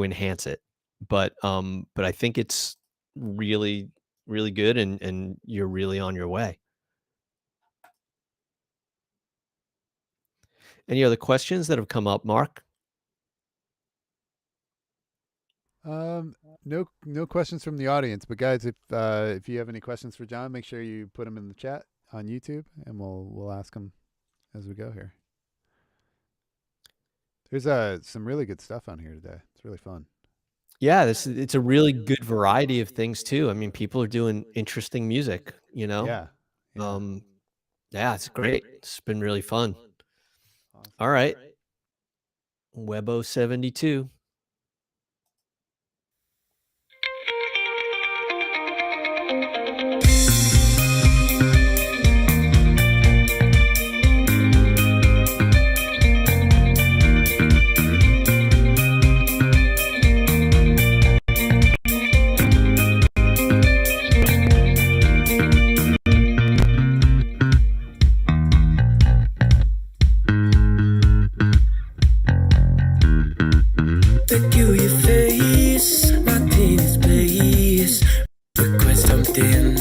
S2: enhance it. But I think it's really really good and you're really on your way. Any other questions that have come up, Mark?
S1: No questions from the audience, but guys, if you have any questions for John, make sure you put them in the chat on YouTube, and we'll ask them as we go here. There's some really good stuff on here today. It's really fun.
S2: Yeah, it's a really good variety of things too. I mean, people are doing interesting music, you know?
S1: Yeah.
S2: Yeah, it's great. It's been really fun.
S1: Awesome.
S2: All right. Webo 72.
S3: Peculiar face, Martinez place. Request something,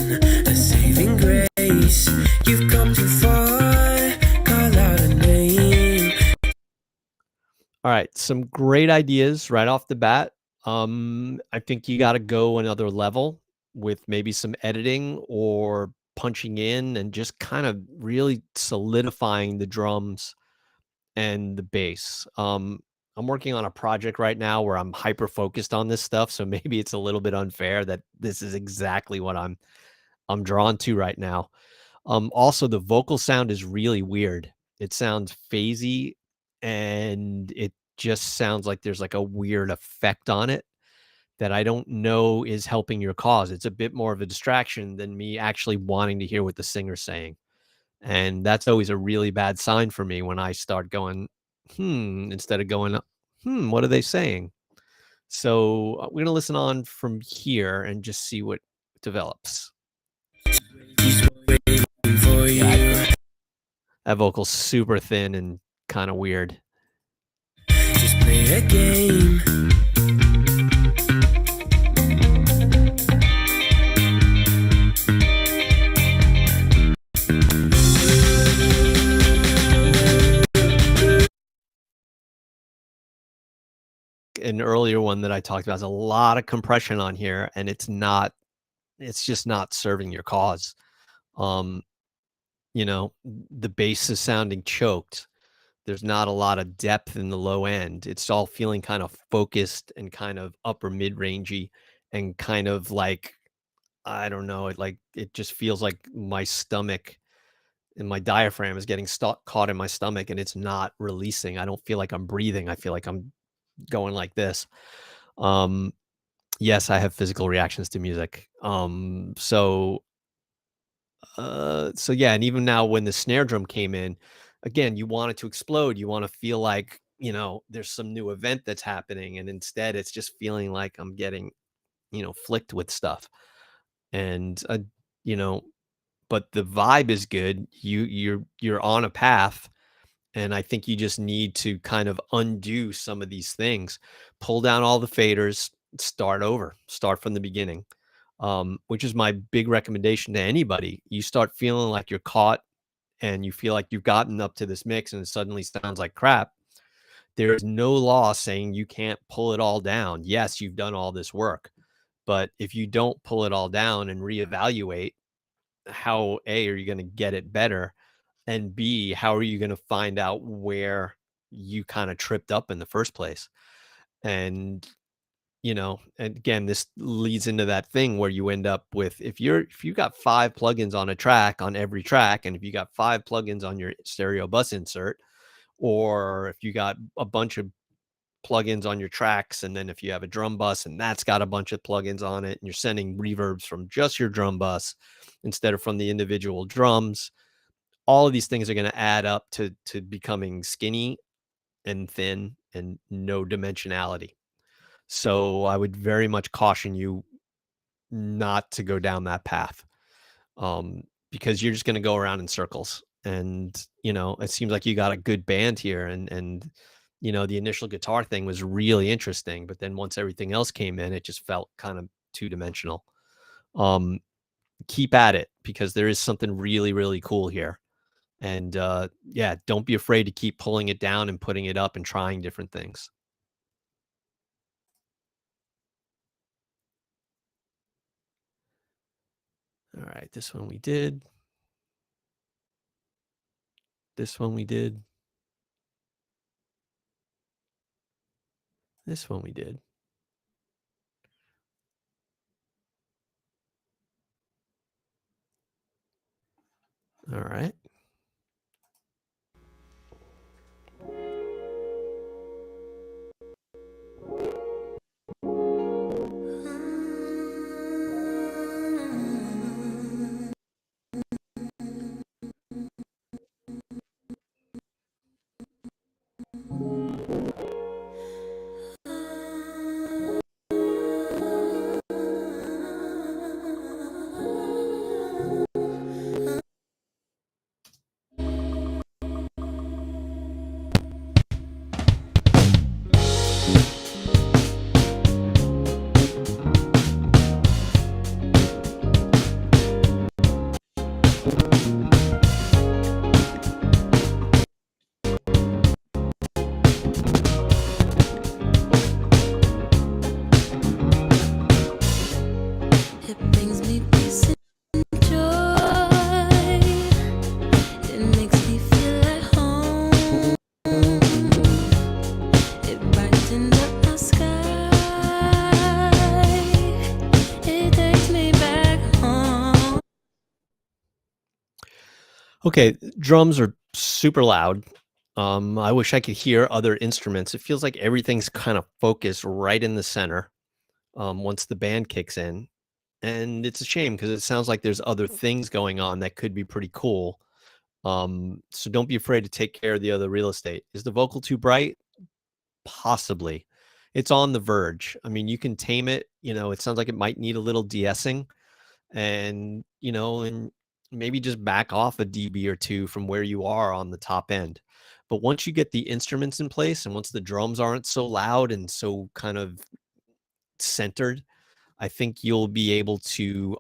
S3: a saving grace. You've come too far, call out a name.
S2: All right, some great ideas right off the bat. I think you got to go another level with maybe some editing or punching in and just kind of really solidifying the drums and the bass. I'm working on a project right now where I'm hyper focused on this stuff, so maybe it's a little bit unfair that this is exactly what I'm drawn to right now. Also, the vocal sound is really weird. It sounds phasey, and it just sounds like there's like a weird effect on it that I don't know is helping your cause. It's a bit more of a distraction than me actually wanting to hear what the singer's saying. And that's always a really bad sign for me when I start going, instead of going, what are they saying? So we're going to listen on from here and just see what develops.
S3: He's waiting for you.
S2: That vocal's super thin and kind of weird.
S3: Just play a game.
S2: An earlier one that I talked about has a lot of compression on here, and it's just not serving your cause. The bass is sounding choked. There's not a lot of depth in the low end. It's all feeling kind of focused and kind of upper mid-rangey and kind of like, I don't know, it just feels like my stomach and my diaphragm is getting caught in my stomach and it's not releasing. I don't feel like I'm breathing. I feel like I'm going like this. Yes, I have physical reactions to music. So yeah, and even now when the snare drum came in, again, you want it to explode. You want to feel like, there's some new event that's happening, and instead it's just feeling like I'm getting, flicked with stuff. And but the vibe is good. You're on a path. And I think you just need to kind of undo some of these things, pull down all the faders, start over, start from the beginning, which is my big recommendation to anybody. You start feeling like you're caught and you feel like you've gotten up to this mix and it suddenly sounds like crap. There is no law saying you can't pull it all down. Yes, you've done all this work, but if you don't pull it all down and reevaluate, how A, are you going to get it better? And B, how are you going to find out where you kind of tripped up in the first place? And, and again, this leads into that thing where you end up with, if you got 5 plugins on a track on every track, and if you got 5 plugins on your stereo bus insert, or if you got a bunch of plugins on your tracks, and then if you have a drum bus and that's got a bunch of plugins on it, and you're sending reverbs from just your drum bus instead of from the individual drums, all of these things are going to add up to becoming skinny and thin and no dimensionality. So I would very much caution you not to go down that path, because you're just going to go around in circles. And, it seems like you got a good band here. And the initial guitar thing was really interesting. But then once everything else came in, it just felt kind of two-dimensional. Keep at it, because there is something really, really cool here. And yeah, don't be afraid to keep pulling it down and putting it up and trying different things. All right, this one we did. This one we did. This one we did. All right.
S4: It brings me peace and joy. It makes me feel at home. It brightens up my sky. It takes me back home.
S2: Okay, drums are super loud. I wish I could hear other instruments. It feels like everything's kind of focused right in the center once the band kicks in. And it's a shame because it sounds like there's other things going on that could be pretty cool. So don't be afraid to take care of the other real estate. Is the vocal too bright? Possibly. It's on the verge. I mean, you can tame it. It sounds like it might need a little de-essing, and maybe just back off a dB or two from where you are on the top end. But once you get the instruments in place and once the drums aren't so loud and so kind of centered, I think you'll be able to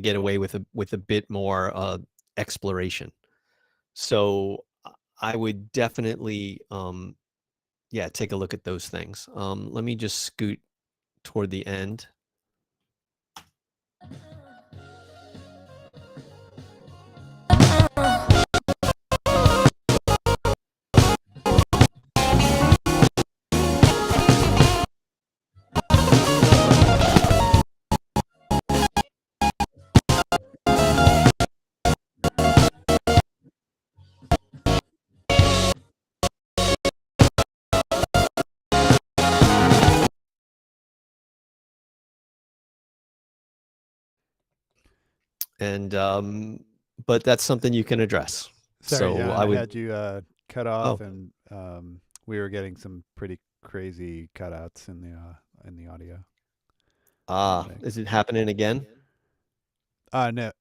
S2: get away with a bit more exploration. So I would definitely take a look at those things. Let me just scoot toward the end. And but that's something you can address.
S1: Sorry,
S2: So
S1: John,
S2: I would
S1: had you cut off, and we were getting some pretty crazy cutouts in the audio.
S2: Is it happening again?
S1: No,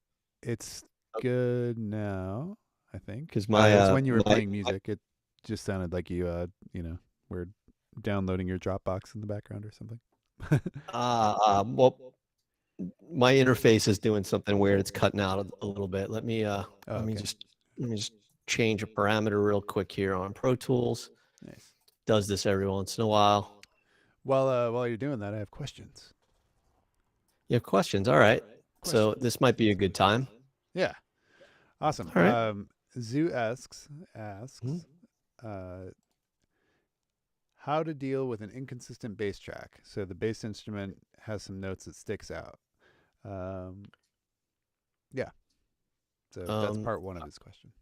S1: it's good now, I think.
S2: 'Cause
S1: It's
S2: my
S1: when you were playing music, it just sounded like you were downloading your Dropbox in the background or something.
S2: Well, my interface is doing something weird. It's cutting out a little bit. Let me
S1: okay.
S2: just change a parameter real quick here on Pro Tools.
S1: Nice.
S2: Does this every once in a while.
S1: While you're doing that, I have questions.
S2: You have questions? All right. So this might be a good time.
S1: Yeah. Awesome.
S2: All right.
S1: Zoo asks, how to deal with an inconsistent bass track. So the bass instrument has some notes that sticks out. Yeah. So that's part one of his question.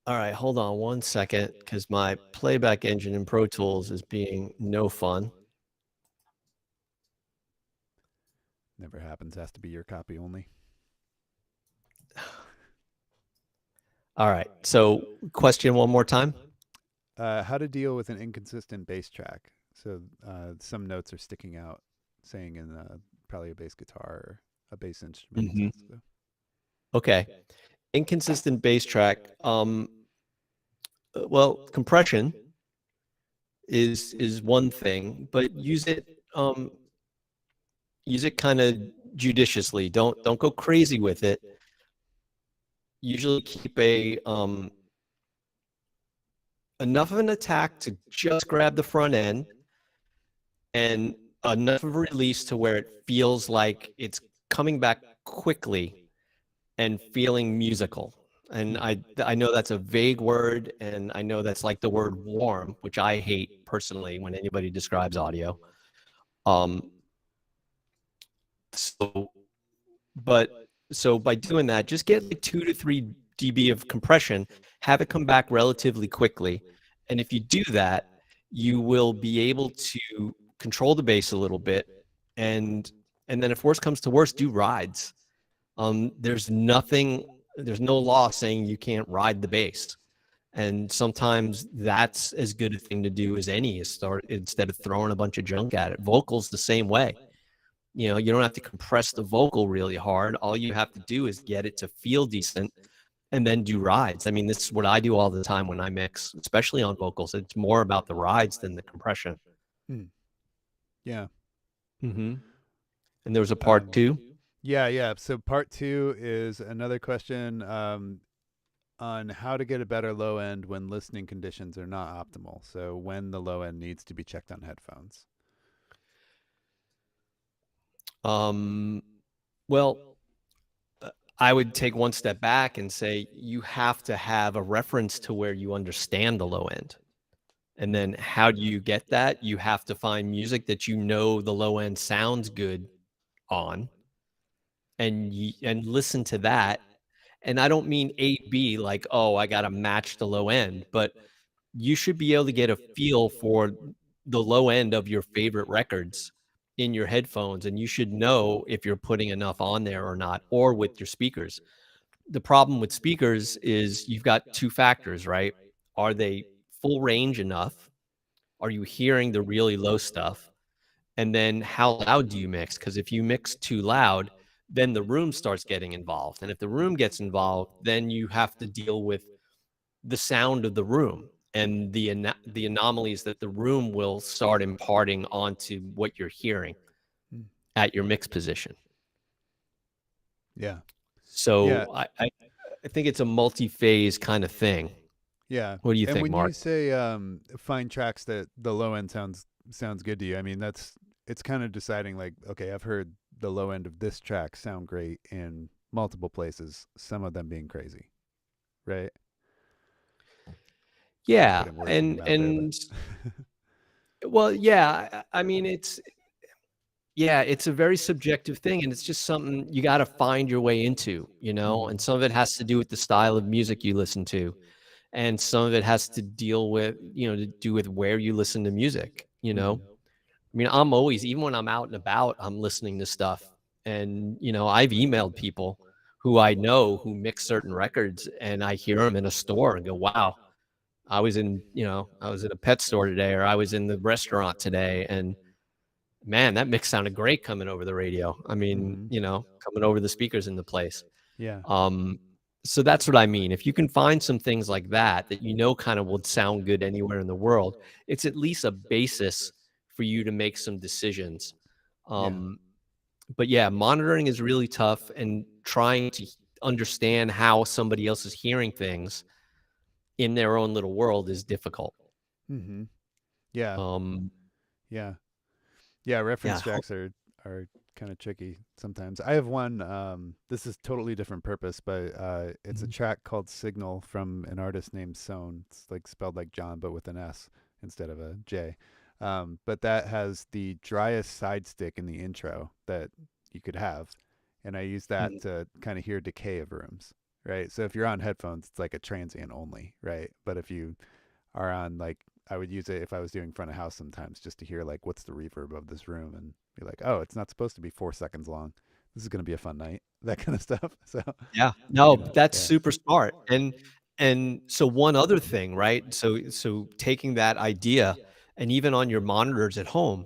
S2: All right, hold on one second, because my playback engine in Pro Tools is being no fun.
S1: Never happens. Has to be your copy only.
S2: All right. So question one more time.
S1: How to deal with an inconsistent bass track. So some notes are sticking out, saying in probably a bass guitar or a bass instrument.
S2: Mhm.
S1: So.
S2: Okay. Inconsistent bass track. Well, compression is one thing, but use it kind of judiciously. Don't go crazy with it. usually keep a enough of an attack to just grab the front end and enough of a release to where it feels like it's coming back quickly and feeling musical. And I know that's a vague word, and I know that's like the word warm, which I hate personally when anybody describes audio. So by doing that, just get like 2 to 3 dB of compression, have it come back relatively quickly. And if you do that, you will be able to control the bass a little bit. And then if worse comes to worse, do rides. There's no law saying you can't ride the bass. And sometimes that's as good a thing to do as any, is start instead of throwing a bunch of junk at it. Vocals the same way. You know, you don't have to compress the vocal really hard. All you have to do is get it to feel decent and then do rides. I mean, this is what I do all the time when I mix, especially on vocals. It's more about the rides than the compression.
S1: Yeah.
S2: Mm-hmm. And there was a part 2.
S1: Yeah. So part 2 is another question on how to get a better low end when listening conditions are not optimal. So when the low end needs to be checked on headphones.
S2: Well, I would take one step back and say you have to have a reference to where you understand the low end. And then how do you get that? You have to find music that you know the low end sounds good on, and listen to that. And I don't mean A-B, like, oh, I got to match the low end, but you should be able to get a feel for the low end of your favorite records in your headphones, and you should know if you're putting enough on there or not, or with your speakers. The problem with speakers is you've got 2 factors, right? Are they full range enough? Are you hearing the really low stuff? And then how loud do you mix? Because if you mix too loud, then the room starts getting involved. And if the room gets involved, then you have to deal with the sound of the room and the anomalies that the room will start imparting onto what you're hearing at your mix position.
S1: Yeah.
S2: So
S1: Yeah.
S2: I think it's a multi-phase kind of thing.
S1: Yeah.
S2: What do you
S1: and
S2: think,
S1: when
S2: Mark?
S1: you say find tracks that the low end sounds good to you, I mean, it's kind of deciding like, okay, I've heard the low end of this track sound great in multiple places, some of them being crazy, right?
S2: Yeah,
S1: Putting words in your mouth there, but-
S2: well, yeah, I mean, it's a very subjective thing, and it's just something you got to find your way into, you know. And some of it has to do with the style of music you listen to, and some of it has to deal with, to do with where you listen to music, you know. I mean, I'm always, even when I'm out and about, I'm listening to stuff. And, I've emailed people who I know who mix certain records, and I hear them in a store and go, wow, I was in a pet store today, or I was in the restaurant today, and man, that mix sounded great coming over the radio. I mean, coming over the speakers in the place.
S1: Yeah.
S2: So that's what I mean. If you can find some things like that kind of would sound good anywhere in the world, it's at least a basis for you to make some decisions. But yeah, monitoring is really tough, and trying to understand how somebody else is hearing things in their own little world is difficult.
S1: Yeah. Yeah. Reference tracks are kind of tricky sometimes. I have one, this is totally different purpose, but it's a track called Signal from an artist named Sohn. It's like spelled like John, but with an S instead of a J. But that has the driest side stick in the intro that you could have. And I use that to kind of hear decay of rooms, right? So if you're on headphones, it's like a transient only, right? But if you are on, like, I would use it if I was doing front of house sometimes, just to hear like, what's the reverb of this room, and be like, oh, it's not supposed to be 4 seconds long. This is going to be a fun night, that kind of stuff. So
S2: yeah, no, that's super smart. And so one other thing, right? So taking that idea, and even on your monitors at home,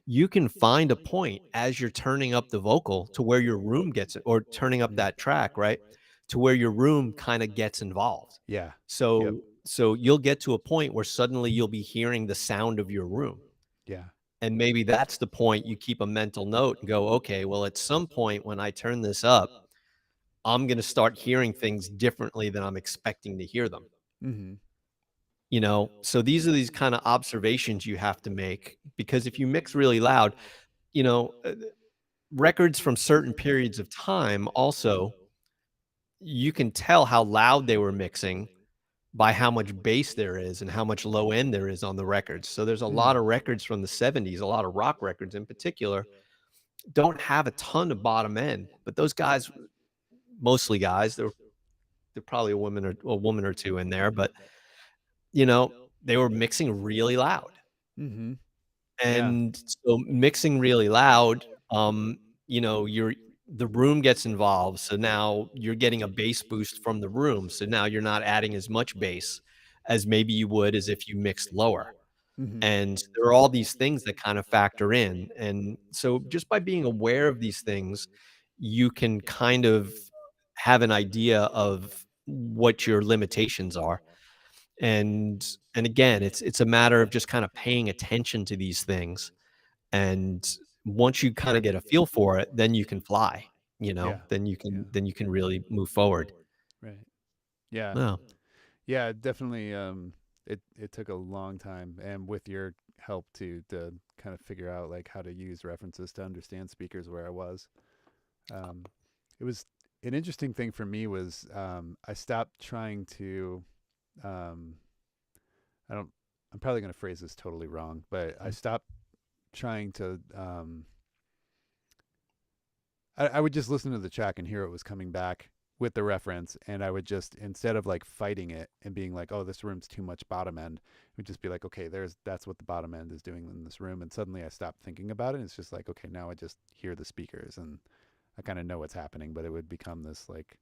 S2: you can find a point as you're turning up the vocal to where your room gets it, or turning up that track, right, to where your room kind of gets involved.
S1: Yeah.
S2: So you'll get to a point where suddenly you'll be hearing the sound of your room.
S1: Yeah.
S2: And maybe that's the point you keep a mental note and go, okay, well, at some point when I turn this up, I'm going to start hearing things differently than I'm expecting to hear them.
S1: Mm-hmm.
S2: So these are these kind of observations you have to make, because if you mix really loud, you know, uh, records from certain periods of time also, you can tell how loud they were mixing by how much bass there is and how much low end there is on the records. So there's a lot of records from the 70s, a lot of rock records in particular, don't have a ton of bottom end, but those guys, mostly guys, they're probably a woman or two in there, but they were mixing really loud.
S1: Mm-hmm. Yeah.
S2: And so mixing really loud, you're the room gets involved. So now you're getting a bass boost from the room. So now you're not adding as much bass as maybe you would as if you mixed lower.
S1: Mm-hmm.
S2: And there are all these things that kind of factor in. And so just by being aware of these things, you can kind of have an idea of what your limitations are. And again, it's a matter of just kind of paying attention to these things. And once you kind of get a feel for it, then you can fly,
S1: Yeah.
S2: then you can really move forward.
S1: Right. Yeah.
S2: No.
S1: Yeah, definitely. It took a long time, and with your help too, to kind of figure out like how to use references to understand speakers where I was. It was an interesting thing for me was I stopped trying to. I don't. I'm probably going to phrase this totally wrong, but I stopped trying to. I would just listen to the track and hear it was coming back with the reference, and I would just, instead of like fighting it and being like, oh, this room's too much bottom end, it would just be like, okay, that's what the bottom end is doing in this room. And suddenly I stopped thinking about it. It's just like, okay, now I just hear the speakers and I kind of know what's happening, but it would become this like,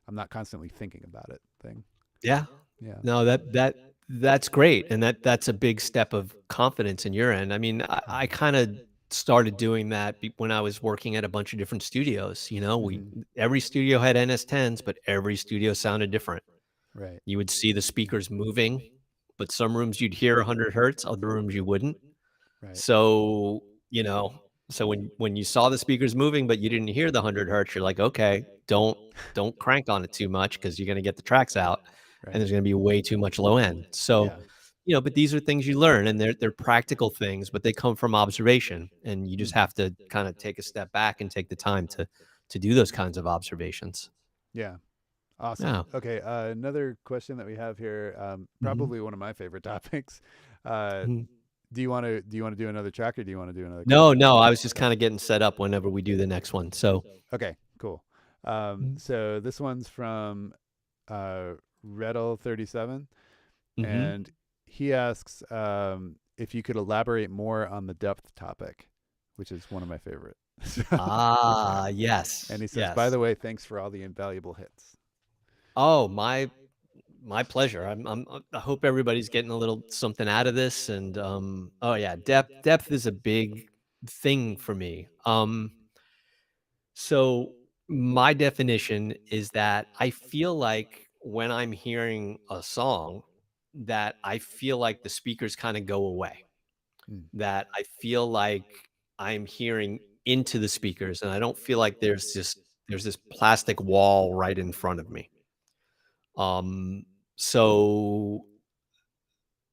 S1: I'm not constantly thinking about it thing.
S2: Yeah.
S1: Yeah.
S2: No, that's great. And that's a big step of confidence in your end. I mean, I kind of started doing that when I was working at a bunch of different studios. Every studio had NS10s, but every studio sounded different.
S1: Right.
S2: You would see the speakers moving, but some rooms you'd hear 100 hertz, other rooms you wouldn't.
S1: Right.
S2: So, so when you saw the speakers moving, but you didn't hear the 100 hertz, you're like, okay, don't crank on it too much, because you're going to get the tracks out,
S1: Right.
S2: and there's going to be way too much low end. So, but these are things you learn, and they're practical things, but they come from observation, and you just have to kind of take a step back and take the time to do those kinds of observations.
S1: Yeah. Awesome.
S2: Yeah.
S1: Okay. Another question that we have here, probably one of my favorite topics.
S2: Mhm.
S1: Do you want to do another track, or do you want to do another?
S2: No, I was just kind of getting set up whenever we do the next one. So
S1: Okay, cool. So this one's from Redel 37, and he asks if you could elaborate more on the depth topic, which is one of my favorite.
S2: Yes.
S1: And he says,
S2: yes.
S1: by the way, thanks for all the invaluable hits.
S2: Oh, my pleasure. I hope everybody's getting a little something out of this. And oh yeah, depth is a big thing for me. So my definition is that I feel like when I'm hearing a song, that I feel like the speakers kind of go away. That I feel like I'm hearing into the speakers, and I don't feel like there's this plastic wall right in front of me. So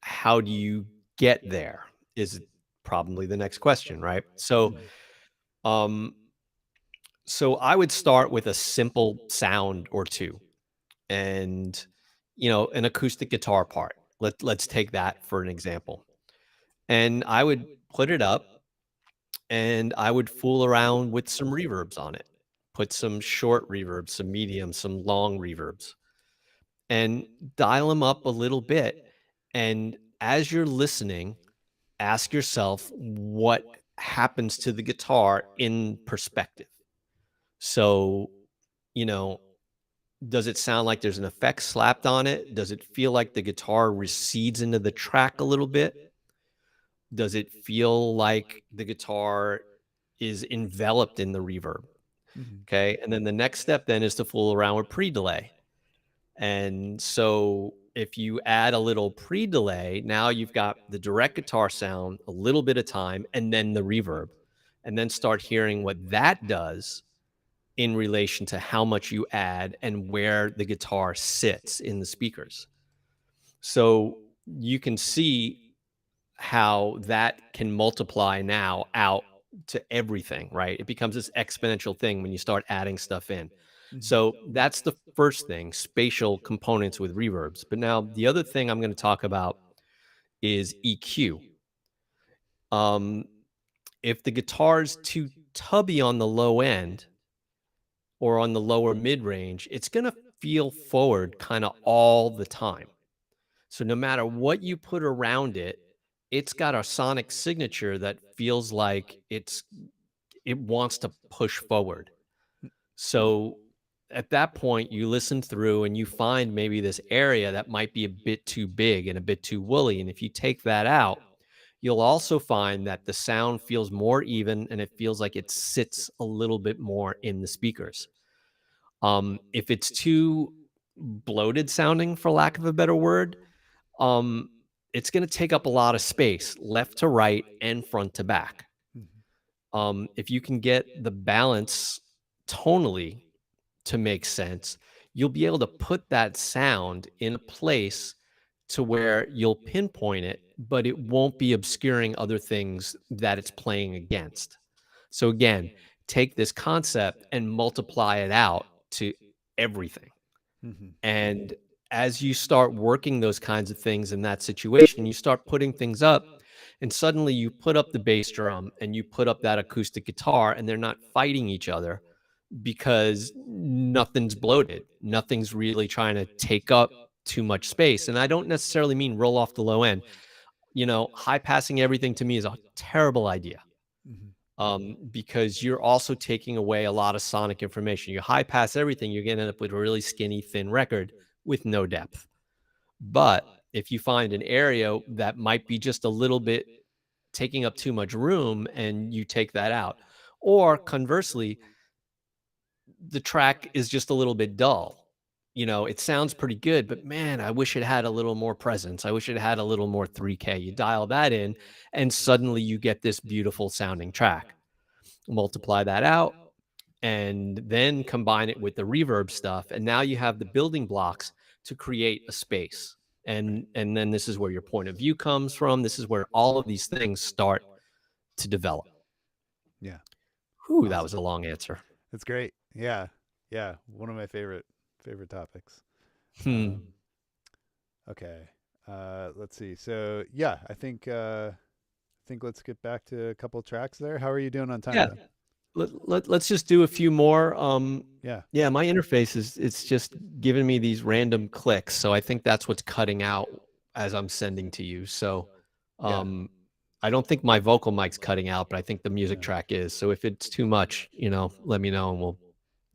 S2: how do you get there is probably the next question, right? So I would start with a simple sound or two, and an acoustic guitar part. Let's take that for an example. And I would put it up, and I would fool around with some reverbs on it. Put some short reverbs, some medium, some long reverbs, and dial them up a little bit. And as you're listening, ask yourself what happens to the guitar in perspective. So, does it sound like there's an effect slapped on it? Does it feel like the guitar recedes into the track a little bit? Does it feel like the guitar is enveloped in the reverb? Okay. And then the next step then is to fool around with pre-delay. And so if you add a little pre-delay, now you've got the direct guitar sound, a little bit of time, and then the reverb, and then start hearing what that does in relation to how much you add and where the guitar sits in the speakers. So you can see how that can multiply now out to everything, right? It becomes this exponential thing when you start adding stuff in. So that's the first thing, spatial components with reverbs. But now the other thing I'm going to talk about is EQ. If the guitar's too tubby on the low end or on the lower mid range, it's going to feel forward kind of all the time. So no matter what you put around it, it's got a sonic signature that feels like it wants to push forward. So at that point, you listen through and you find maybe this area that might be a bit too big and a bit too woolly. And if you take that out, you'll also find that the sound feels more even and it feels like it sits a little bit more in the speakers. If it's too bloated sounding, for lack of a better word, it's going to take up a lot of space, left to right and front to back. If you can get the balance tonally to make sense, you'll be able to put that sound in a place to where you'll pinpoint it, but it won't be obscuring other things that it's playing against. So again, take this concept and multiply it out to everything. And as you start working those kinds of things in that situation, you start putting things up, and suddenly you put up the bass drum and you put up that acoustic guitar, and they're not fighting each other because nothing's bloated. Nothing's really trying to take up too much space. And I don't necessarily mean roll off the low end. High passing everything to me is a terrible idea. Because you're also taking away a lot of sonic information. You high pass everything, you're going to end up with a really skinny, thin record with no depth. But if you find an area that might be just a little bit taking up too much room and you take that out, or conversely, the track is just a little bit dull. It sounds pretty good, but man, I wish it had a little more presence. I wish it had a little more 3K. You dial that in, and suddenly you get this beautiful sounding track. Multiply that out, and then combine it with the reverb stuff, and now you have the building blocks to create a space. And then this is where your point of view comes from. This is where all of these things start to develop.
S1: Yeah.
S2: Whew, that was a long answer.
S1: That's great. Yeah. One of my favorite topics. Okay. Let's see. So yeah, I think let's get back to a couple tracks there. How are you doing on time?
S2: Yeah. Let's just do a few more.
S1: Yeah,
S2: my interface it's just giving me these random clicks, so I think that's what's cutting out as I'm sending to you. So I don't think my vocal mic's cutting out, but I think the music track is. So if it's too much, let me know and we'll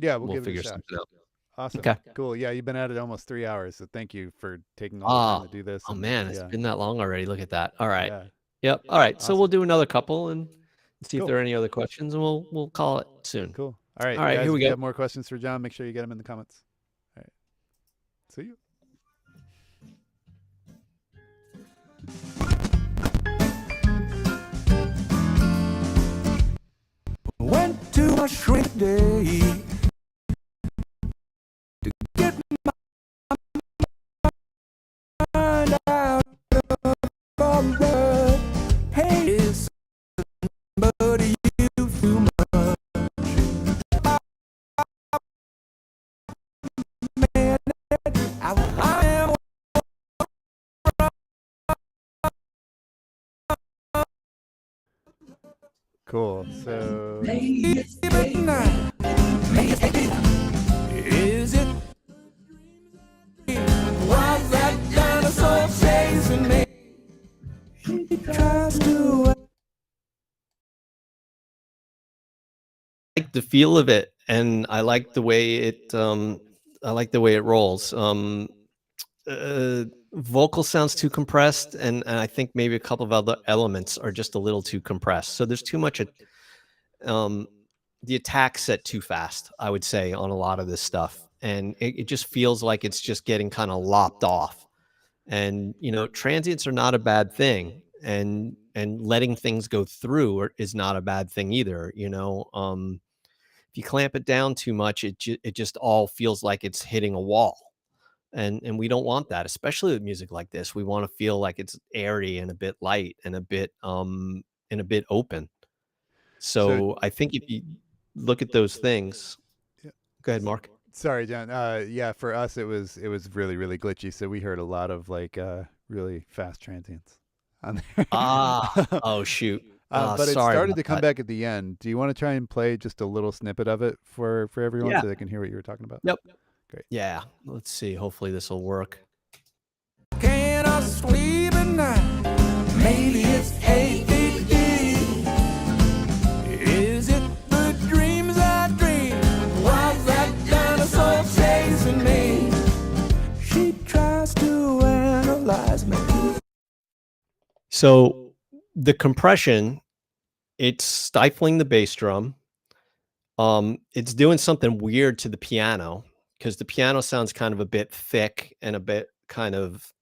S1: give
S2: figure
S1: it a shot.
S2: something out.
S1: Awesome.
S2: Okay.
S1: Cool. Yeah, you've been at it almost 3 hours, so thank you for taking all the time to do this.
S2: Oh man, it's been that long already. Look at that. All right.
S1: Yeah.
S2: Yep. All right. So we'll do another couple and see if
S1: Cool.
S2: there are any other questions, and we'll call it soon.
S1: Cool. All right.
S2: All right,
S1: guys,
S2: here we
S1: if you
S2: go.
S1: have more questions for John, make sure you get them in the comments. All right. See you.
S6: Went to a shrink day to get my mind out of a rut. Hey, is somebody you feel much? Man, I am.
S1: Cool. So
S6: Is it? Why's that dinosaur chasing me? He tries to.
S2: I like the feel of it, and I like the way it rolls. Vocal sounds too compressed, and I think maybe a couple of other elements are just a little too compressed. So there's too much the attack set too fast, I would say, on a lot of this stuff, and it just feels like it's just getting kind of lopped off. And transients are not a bad thing, and letting things go through is not a bad thing either. If If you clamp it down too much, it just all feels like it's hitting a wall. And we don't want that, especially with music like this. We want to feel like it's airy and a bit light and a bit open.
S1: So
S2: So I think if you look at those things,
S1: yeah,
S2: go ahead, Mark.
S1: sorry, John. Yeah, for us it was really really glitchy, so we heard a lot of like really fast transients on there.
S2: Oh shoot.
S1: But it
S2: Sorry
S1: started
S2: about
S1: to come
S2: that.
S1: back at the end. Do you want to try and play just a little snippet of it for everyone
S2: Yeah.
S1: so they can hear what you were talking about?
S2: Yep.
S1: Great.
S2: Yeah. Let's see. Hopefully this will work.
S6: Can't I sleep at night? Maybe it's ADD. Is it the dreams I dream? Was that dinosaur chasing me? She tries to analyze me.
S2: So the compression, it's stifling the bass drum. It's doing something weird to the piano because the piano sounds kind of a bit thick and a bit kind of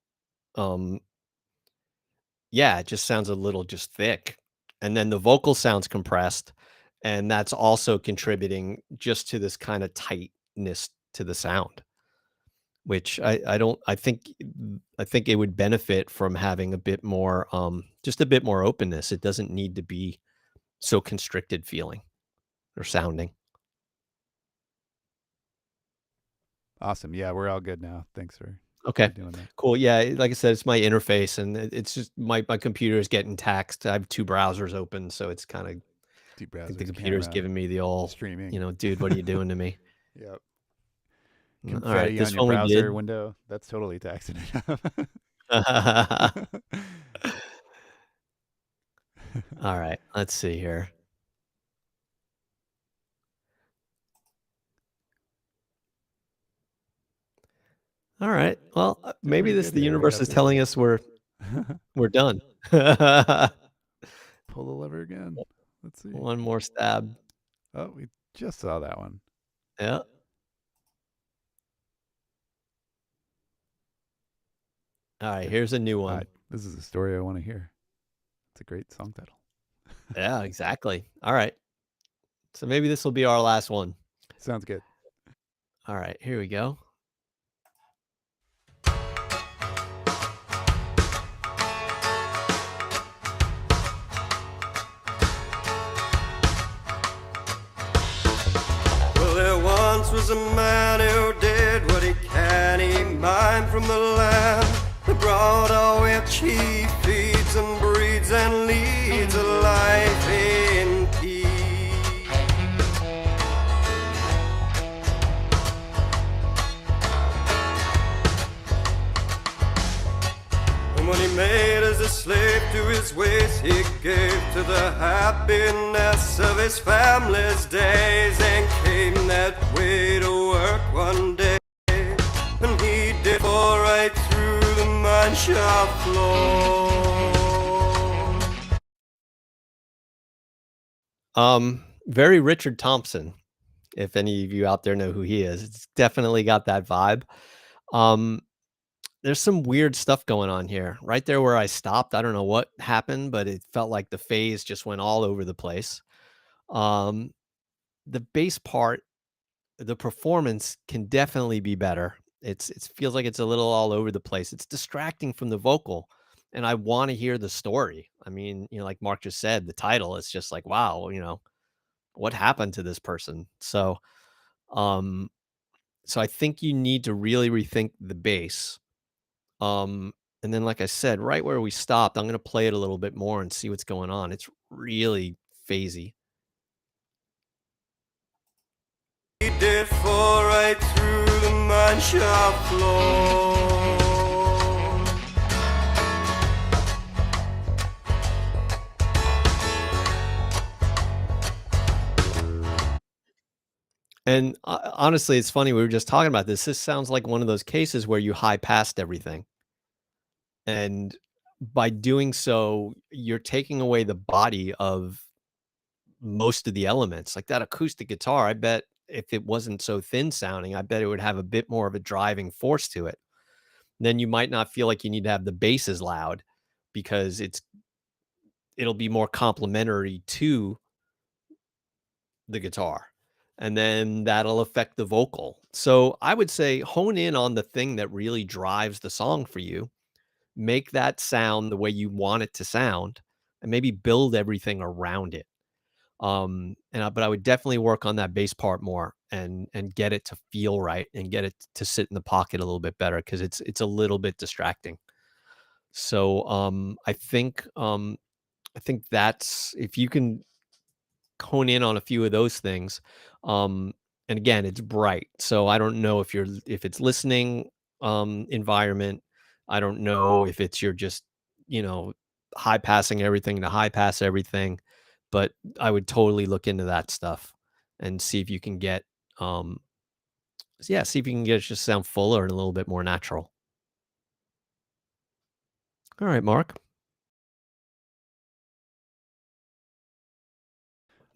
S2: yeah, it just sounds a little just thick. And then the vocal sounds compressed, and that's also contributing just to this kind of tightness to the sound, which I think it would benefit from having a bit more just a bit more openness. It doesn't need to be so constricted feeling or sounding.
S1: Awesome. Yeah, we're all good now. Thanks for
S2: Okay,
S1: doing that.
S2: cool. Yeah, like I said, it's my interface, and it's just my computer is getting taxed. I have 2 browsers open, so it's kind of
S1: Deep
S2: the
S1: browsers,
S2: computer's
S1: camera,
S2: giving me the old,
S1: streaming.
S2: you know, dude, what are you doing to me?
S1: Yep.
S2: All right,
S1: Confetti
S2: this
S1: on your
S2: one we
S1: browser
S2: did.
S1: window. That's totally taxing it up.
S2: All right, let's see here. All right. Well, maybe
S1: pretty
S2: this
S1: good
S2: the
S1: here. We
S2: universe
S1: got
S2: is
S1: the-
S2: telling us we're done.
S1: Pull the lever again. Let's see.
S2: One more stab.
S1: Oh, we just saw that one.
S2: Yeah. All right, here's a new one.
S1: This is a story I want to hear. It's a great song title.
S2: Yeah, exactly. All right. So maybe this will be our last one.
S1: Sounds good.
S2: All right, here we go.
S7: Well, there once was a man who did what he can. He mined from the land, the broad of which he feeds and breeds and leads a life in peace. And when he made as a slave to his ways, he gave to the happiness of his family's days, and came that way to work one day. And he did fall right through the mine shop floor.
S2: Very Richard Thompson, if any of you out there know who he is. It's definitely got that vibe. There's some weird stuff going on here. Right there where I stopped, I don't know what happened, but it felt like the phase just went all over the place. The bass part, the performance can definitely be better. It feels like it's a little all over the place. It's distracting from the vocal, and I want to hear the story. I mean, you know, like Mark just said, the title, it's just like, wow, you know, what happened to this person? So I think you need to really rethink the bass. And then, like I said, right where we stopped, I'm going to play it a little bit more and see what's going on. It's really phasey.
S7: He did fall right through the mine shop floor.
S2: And honestly, it's funny. We were just talking about this. This sounds like one of those cases where you high passed everything. And by doing so, you're taking away the body of most of the elements. Like that acoustic guitar, I bet if it wasn't so thin sounding, I bet it would have a bit more of a driving force to it. Then you might not feel like you need to have the bass as loud because it'll be more complementary to the guitar. and then that'll affect the vocal. So I would say hone in on the thing that really drives the song for you. Make that sound the way you want it to sound, and maybe build everything around it. But I would definitely work on that bass part more and get it to feel right and get it to sit in the pocket a little bit better because it's a little bit distracting. So I think that's if you can hone in on a few of those things. And again, it's bright. So I don't know if it's listening environment. I don't know if it's you're just, you know, high passing everything to high pass everything, but I would totally look into that stuff and see if you can get see if you can get it just sound fuller and a little bit more natural. All right, Mark.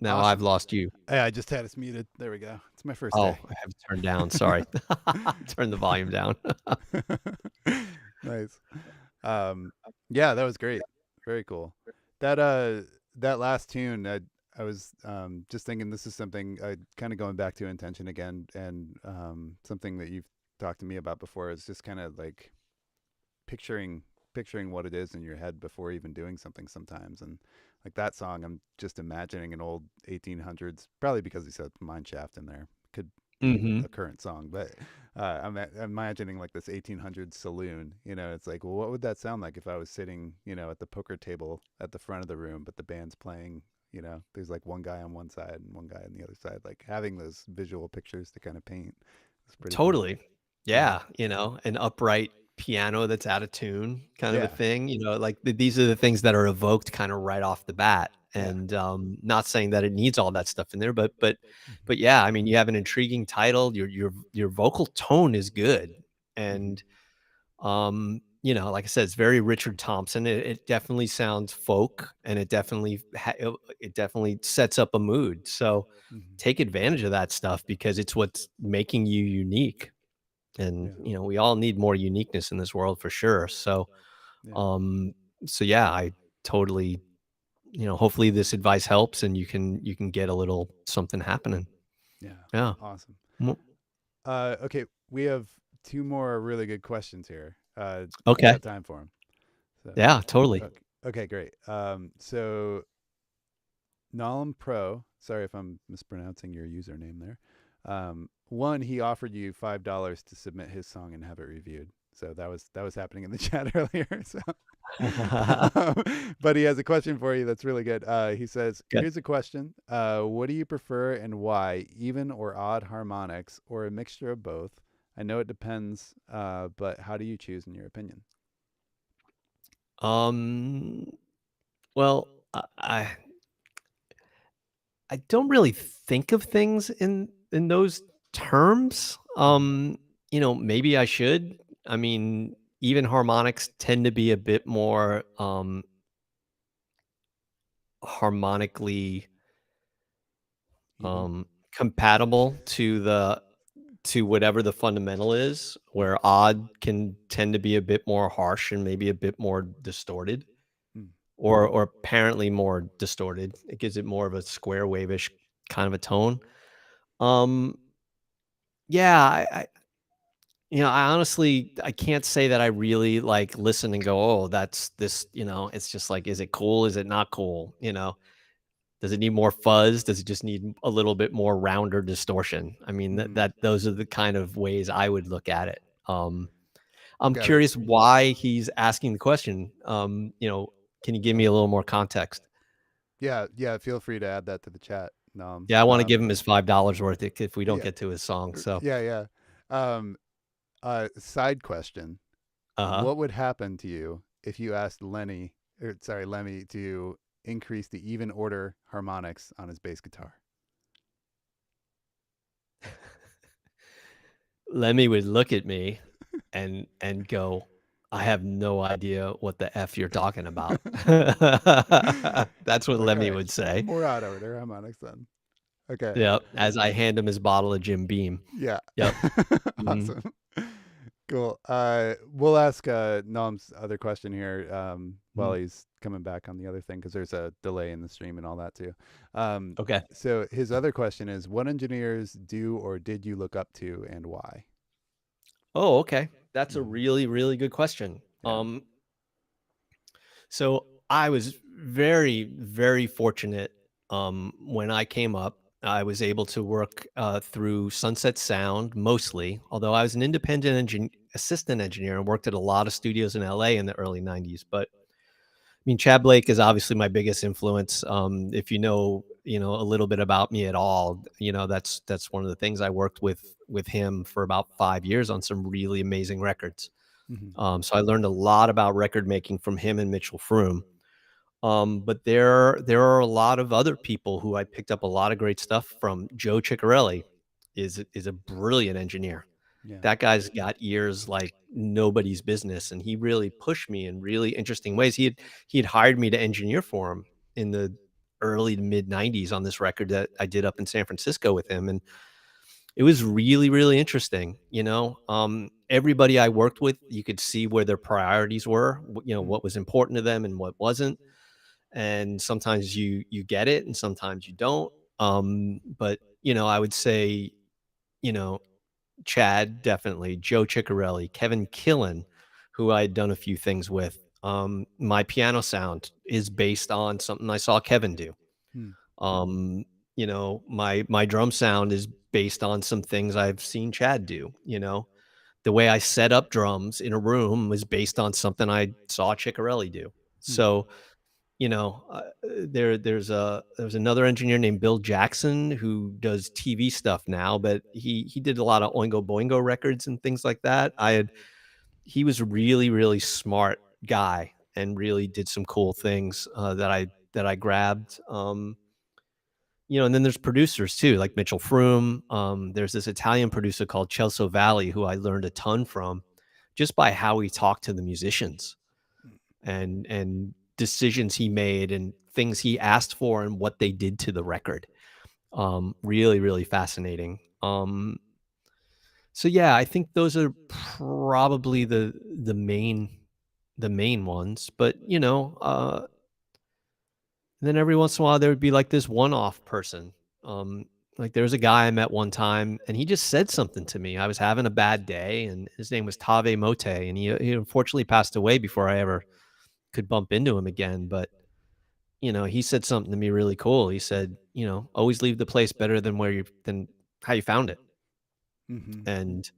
S2: Now I've
S1: Awesome.
S2: lost you.
S1: Yeah, I just had us muted. There we go. It's my first
S2: Oh,
S1: day.
S2: I have it turned down. Sorry. Turn the volume down.
S1: Nice. Yeah, that was great. Very cool. That last tune, I was just thinking this is something kind of going back to intention again, and something that you've talked to me about before is just kind of like picturing what it is in your head before even doing something sometimes. And like that song, I'm just imagining an old 1800s, probably because he said mine shaft in there. Could be
S2: hmm
S1: a current song, but I'm imagining like this 1800s saloon. You know, it's like, well, what would that sound like if I was sitting, you know, at the poker table at the front of the room, but the band's playing. You know, there's like one guy on one side and one guy on the other side. Like having those visual pictures to kind of paint is pretty cool.
S2: Totally. Yeah, you know, an upright piano that's out of tune kind of a
S1: Yeah,
S2: thing, you know, like these are the things that are evoked kind of right off the bat.
S1: yeah.
S2: And not saying that it needs all that stuff in there,
S1: Mhm.
S2: but yeah, I mean, you have an intriguing title, your vocal tone is good.
S1: Mhm.
S2: And you know, like I said, it's very Richard Thompson. It definitely sounds folk and it definitely sets up a mood. So
S1: Mhm.
S2: take advantage of that stuff because it's what's making you unique. And,
S1: Yeah,
S2: you know, we all need more uniqueness in this world for sure.
S1: yeah,
S2: Um, so yeah, I totally, you know, hopefully this advice helps and you can get a little something happening.
S1: yeah.
S2: Yeah.
S1: Awesome.
S2: Well,
S1: Okay, we have two more really good questions here. You
S2: okay.
S1: got time for them? So,
S2: Yeah, totally.
S1: okay, great. So Nalam Pro, sorry if I'm mispronouncing your username there. One, he offered you $5 to submit his song and have it reviewed. So that was happening in the chat earlier. So, but he has a question for you that's really good. He says,
S2: Good.
S1: "Here's a question. What do you prefer and why? Even or odd harmonics, or a mixture of both? I know it depends, but how do you choose in your opinion?"
S2: Um, well, I don't really think of things in those terms.
S1: Hmm.
S2: You know, maybe I should. I mean, even harmonics tend to be a bit more harmonically
S1: Even.
S2: compatible to whatever the fundamental is, where odd can tend to be a bit more harsh and maybe a bit more distorted
S1: Mm.
S2: or apparently more distorted. It gives it more of a square wave-ish kind of a tone. Um yeah, you know, I honestly I can't say that I really like listen and go, "Oh, that's this," you know, it's just like, is it cool? Is it not cool? You know? Does it need more fuzz? Does it just need a little bit more rounder distortion? I mean,
S1: Hmm.
S2: that those are the kind of ways I would look at it. I'm
S1: Got it.
S2: curious why he's asking the question. You know, can you give me a little more context?
S1: Yeah, yeah. Feel free to add that to the chat.
S2: Yeah, I want to give him his $5 worth if we don't
S1: Yeah,
S2: get to his song. So,
S1: yeah, yeah. Um, Side question:
S2: uh-huh.
S1: what would happen to you if you asked Lemmy, to increase the even order harmonics on his bass guitar?
S2: Lemmy would look at me and go, "I have no idea what the F you're talking about." That's what
S1: Like, all
S2: Lemmy
S1: right,
S2: would say.
S1: more out order harmonics then. Okay.
S2: Yep, as I hand him his bottle of Jim Beam.
S1: Yeah.
S2: Yep. Mhm.
S1: Awesome. Cool. We'll ask Nom's other question here. while he's coming back on the other thing because there's a delay in the stream and all that too.
S2: Okay.
S1: So his other question is, what engineers do or did you look up to and why?
S2: Oh, okay. That's a
S1: Mhm.
S2: really, really good question.
S1: Yeah.
S2: So I was very, very fortunate when I came up. I was able to work through Sunset Sound mostly, although I was an independent assistant engineer and worked at a lot of studios in LA in the early 90s. But I mean, Chad Blake is obviously my biggest influence. If you know a little bit about me at all, that's one of the things I worked with him for about 5 years on some really amazing records.
S1: Hmm.
S2: So I learned a lot about record making from him and Mitchell Froom. But there are a lot of other people who I picked up a lot of great stuff from. Joe Ciccarelli is a brilliant engineer.
S1: Yeah.
S2: That guy's got ears like nobody's business, and he really pushed me in really interesting ways. He had hired me to engineer for him in the early to mid '90s on this record that I did up in San Francisco with him, and it was really, really interesting. Everybody I worked with, you could see where their priorities were,
S1: Mm.
S2: what was important to them and what wasn't. And sometimes you get it, and sometimes you don't. But I would say, you know, Chad definitely, Joe Ciccarelli, Kevin Killen, who I had done a few things with. My piano sound is based on something I saw Kevin do.
S1: Hmm.
S2: Um, my drum sound is based on some things I've seen Chad do. The way I set up drums in a room was based on something I saw Ciccarelli do.
S1: Hmm.
S2: So, there's another engineer named Bill Jackson who does TV stuff now, but he did a lot of Oingo Boingo records and things like that. He was a really, really smart guy and really did some cool things that I grabbed. And then there's producers too, like Mitchell Froom. There's this Italian producer called Celso Valli who I learned a ton from just by how he talked to the musicians and decisions he made and things he asked for and what they did to the record. Really, really fascinating. So yeah, I think those are probably the main ones. But then every once in a while there would be like this one-off person. Like there was a guy I met one time, and he just said something to me. I was having a bad day, and his name was Tave Mote, and he unfortunately passed away before I ever could bump into him again. But he said something to me really cool. He said, always leave the place better than how you found it.
S1: Hmm.
S2: And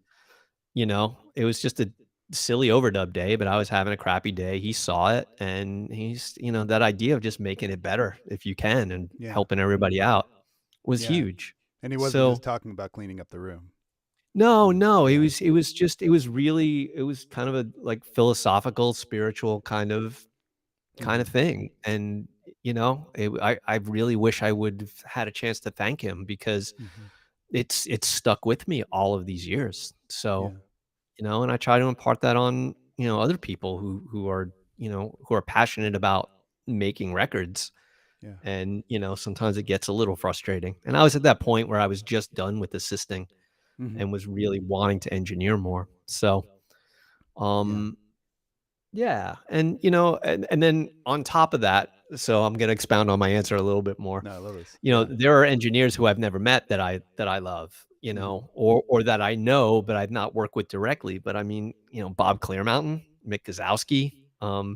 S2: it was just a silly overdub day, but I was having a crappy day. He saw it, and that idea of just making it better if you can and
S1: Yeah.
S2: helping everybody out was
S1: Yeah.
S2: huge.
S1: And he wasn't
S2: So
S1: just talking about cleaning up the room.
S2: no,
S1: Mm.
S2: no,
S1: Yeah.
S2: it was kind of a like philosophical, spiritual kind of
S1: Hmm.
S2: thing. And I really wish I would have had a chance to thank him because
S1: Hmm.
S2: it's stuck with me all of these years. So,
S1: Yeah.
S2: and I try to impart that on, other people who are passionate about making records.
S1: Yeah.
S2: And, sometimes it gets a little frustrating. And I was at that point where I was just done with assisting
S1: Hmm.
S2: and was really wanting to engineer more. So,
S1: Yeah.
S2: um, yeah, and then on top of that, so I'm gonna expound on my answer a little bit more.
S1: No, I love this. Yeah.
S2: There are engineers who I've never met that I love,
S1: Hmm.
S2: or that I know, but I've not worked with directly. But I mean, Bob Clearmountain, Mick Guzowski,
S1: Hmm.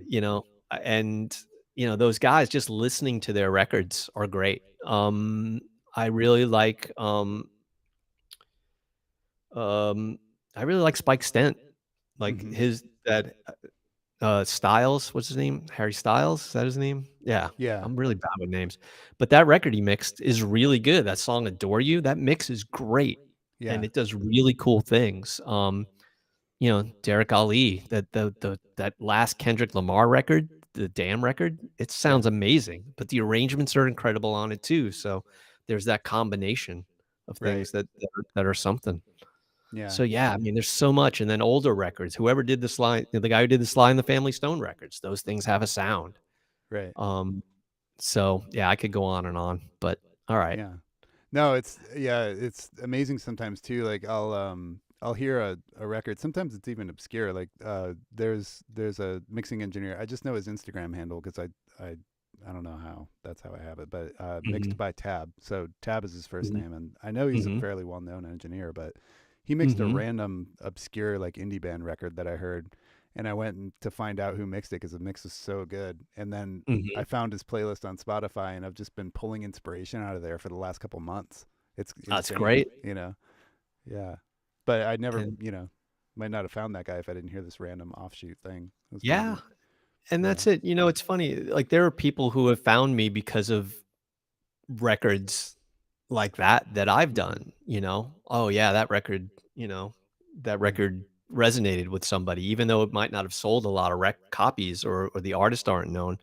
S2: you know, and those guys, just listening to their records are great. I really like um I really like Spike Stent. Like
S1: Hmm.
S2: his that Styles, what's his name? Harry Styles, is that his name? Yeah,
S1: Yeah.
S2: I'm really bad with names. But that record he mixed is really good. That song "Adore You," that mix is great, and
S1: Yeah.
S2: it does really cool things. Derek Ali, that last Kendrick Lamar record, the Damn record, it
S1: Yeah.
S2: sounds amazing, but the arrangements are incredible on it too. So there's that combination of
S1: Right.
S2: things that are something.
S1: Yeah.
S2: So, yeah, I mean, there's so much, and then older records, whoever did the the guy who did the Sly and the Family Stone records, those things have a sound.
S1: Right.
S2: Um, so, yeah, I could go on, but all right.
S1: Yeah. No, it's yeah, it's amazing sometimes too. Like I'll hear a record. Sometimes it's even obscure. Like there's a mixing engineer. I just know his Instagram handle because I don't know how. That's how I have it. But mixed by Tab. So Tab is his first name, and I know he's a fairly well known engineer. But he mixed a random obscure like indie band record that I heard, and I went to find out who mixed it because the mix is so good. And then I found his playlist on Spotify, and I've just been pulling inspiration out of there for the last couple months. It's
S2: That's
S1: insane,
S2: great.
S1: you know. Yeah, but I never,
S2: And
S1: you know, might not have found that guy if I didn't hear this random offshoot thing. It was
S2: yeah,
S1: crazy.
S2: and
S1: Yeah.
S2: that's it. You know, it's funny. Like there are people who have found me because of records like that I've done, you know. Oh yeah, that record, you know, that record resonated with somebody, even though it might not have sold a lot of copies or the artists aren't known.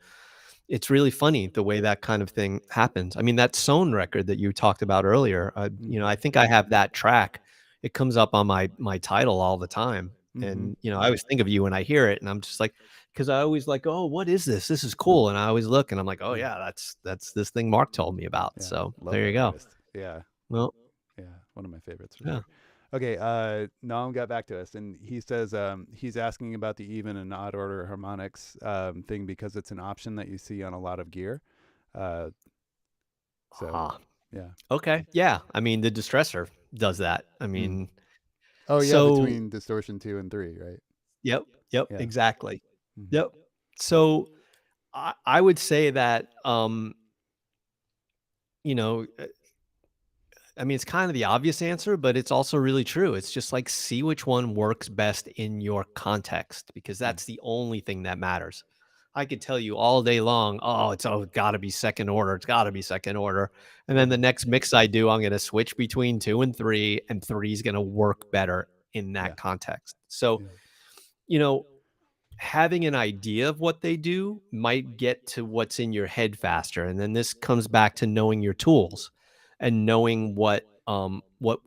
S2: It's really funny the way that kind of thing happens. I mean, that Sown record that you talked about earlier, you know, I think I have that track. It comes up on my title all the time. And, you know, I always think of you when I hear it and I'm just like, because I always like, oh, what is this? This is cool. And I always look and I'm like, oh yeah, that's this thing Mark told me about.
S1: Yeah,
S2: So
S1: love
S2: there you
S1: that
S2: go.
S1: artist. Yeah,
S2: Well,
S1: yeah, one of my favorites for
S2: yeah.
S1: sure. Okay, Noam got back to us, and he says he's asking about the even and odd order harmonics thing because it's an option that you see on a lot of gear. So
S2: Ah,
S1: yeah.
S2: okay. Yeah. I mean, the distressor does that. I mean,
S1: Oh yeah,
S2: so
S1: between distortion 2 and 3, right?
S2: yep,
S1: Yeah.
S2: exactly.
S1: Mhm.
S2: Yep. So I would say that, you know, I mean, it's kind of the obvious answer, but it's also really true. It's just like see which one works best in your context because that's the only thing that matters. I could tell you all day long, oh, it's got to be second order. It's got to be second order. And then the next mix I do, I'm going to switch between 2 and 3, and 3 is going to work better in that
S1: Yeah.
S2: context. So,
S1: Yeah.
S2: you know, having an idea of what they do might get to what's in your head faster. And then this comes back to knowing your tools and knowing what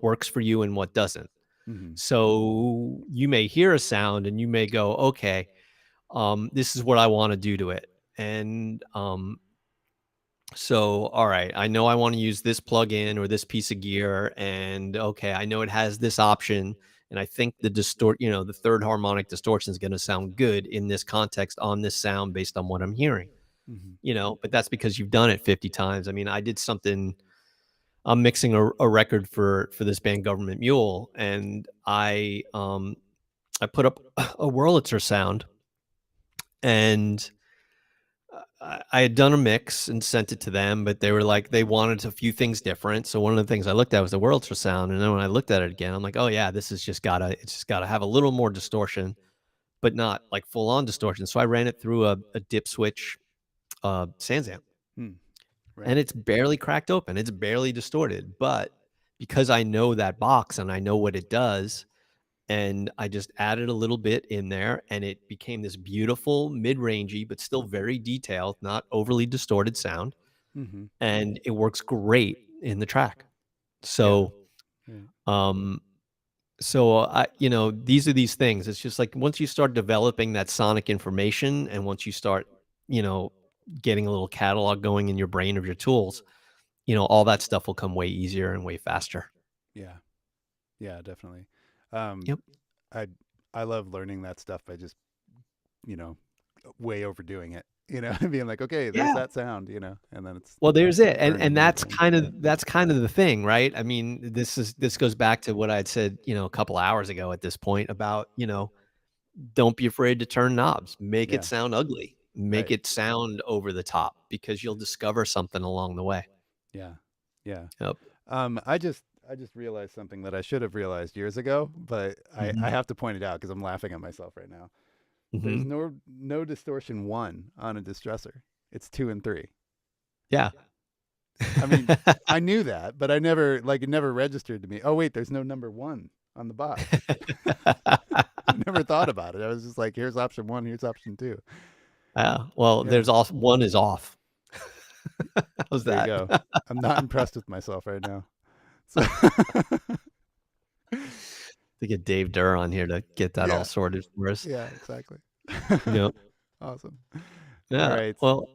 S2: works for you and what doesn't.
S1: Mhm.
S2: So you may hear a sound and you may go, okay, this is what I want to do to it. And so, all right, I know I want to use this plugin or this piece of gear, and okay, I know it has this option, and I think the the third harmonic distortion is going to sound good in this context on this sound based on what I'm hearing.
S1: Mhm.
S2: You know, but that's because you've done it 50 times. I mean, I did something. I'm mixing a record for this band Government Mule, and I put up a Wurlitzer sound, and I had done a mix and sent it to them, but they were like, they wanted a few things different. So one of the things I looked at was the Wurlitzer sound. And then when I looked at it again, I'm like, oh yeah, it's just gotta have a little more distortion, but not like full on distortion. So I ran it through a dip switch Sansamp,
S1: Right.
S2: and it's barely cracked open. It's barely distorted, but because I know that box and I know what it does, and I just added a little bit in there, and it became this beautiful mid-rangey but still very detailed, not overly distorted sound,
S1: Mhm.
S2: and it works great in the track. So
S1: Right.
S2: so I these are these things. It's just like once you start developing that sonic information, and once you start getting a little catalog going in your brain of your tools, all that stuff will come way easier and way faster.
S1: Yeah. Yeah, definitely. Um,
S2: Yep.
S1: I love learning that stuff by just, you know, way overdoing it, being like, okay, there's
S2: Yeah.
S1: that sound, and then it's
S2: Well, there's it. And
S1: burning
S2: that's
S1: everything.
S2: kind of the thing, right? I mean, this goes back to what I'd said, a couple hours ago at this point about, don't be afraid to turn knobs. Make
S1: Yeah.
S2: it sound ugly. Make
S1: Right.
S2: it sound over the top because you'll discover something along the way.
S1: Yeah. Yeah.
S2: Yep.
S1: I just realized something that I should have realized years ago, but I have to point it out because I'm laughing at myself right now. There's
S2: Mhm.
S1: no distortion 1 on a distressor. It's 2 and 3.
S2: Yeah.
S1: I mean, I knew that, but it never registered to me. Oh wait, there's no number 1 on the box. I never thought about it. I was just like, here's option 1, here's option 2.
S2: Well,
S1: Yeah.
S2: there's also one is off. How's
S1: There
S2: that?
S1: you go. I'm not impressed with myself right now. So
S2: To get Dave Durr on here to get that
S1: Yeah.
S2: all sorted for us.
S1: yeah, exactly.
S2: Yep.
S1: Awesome.
S2: Yeah.
S1: All right.
S2: Well,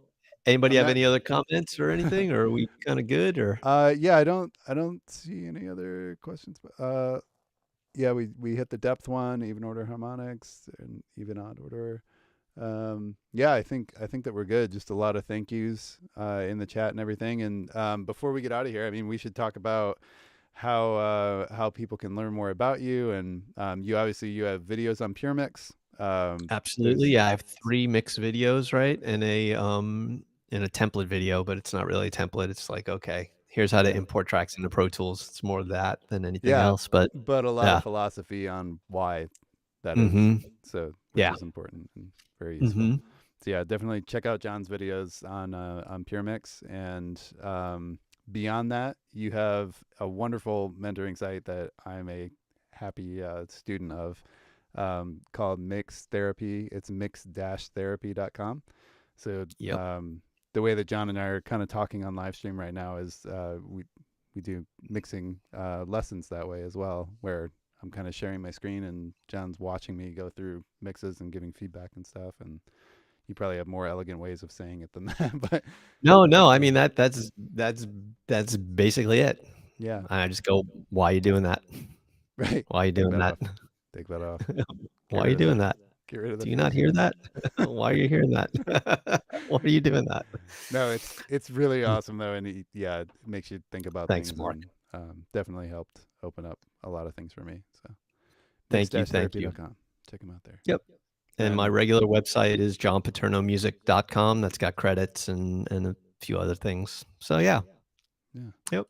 S2: anybody
S1: On
S2: have
S1: that-
S2: any other comments or anything, or are we kind of good? Or
S1: Yeah, I don't see any other questions. But yeah, we hit the depth one, even order harmonics, and even odd order. Yeah, I think that we're good. Just a lot of thank yous in the chat and everything. And before we get out of here, I mean, we should talk about how people can learn more about you. And you have videos on Puremix.
S2: Absolutely. Yeah, I have 3 mix videos, right? And a template video, but it's not really a template. It's like, okay, here's how to import tracks into Pro Tools. It's more of that than anything
S1: Yeah,
S2: else. But
S1: a lot
S2: yeah.
S1: of philosophy on why that is. So which is important and very useful. So yeah, definitely check out John's videos on Puremix. And beyond that, you have a wonderful mentoring site that I'm a happy student of, called Mix Therapy. It's mix-therapy.com. So the way that John and I are kind of talking on live stream right now is we do mixing lessons that way as well, where I'm kind of sharing my screen and John's watching me go through mixes and giving feedback and stuff. And you probably have more elegant ways of saying it than that, but
S2: no, I mean that's basically it.
S1: Yeah,
S2: I just go, why are you doing that?
S1: Right.
S2: Why are you doing that?
S1: Take that off.
S2: Why are you doing that?
S1: Get rid of that.
S2: Do you not hear that? Why are you hearing that? Why are you doing that?
S1: No, it's really awesome though, and it makes you think about
S2: Thanks,
S1: things.
S2: Mark.
S1: And, definitely helped open up a lot of things for me. So
S2: Thank you.
S1: mix-therapy.com. Check them out there.
S2: Yep. And my regular website is johnpaternomusic.com. That's got credits and a few other things. So yeah. Yep.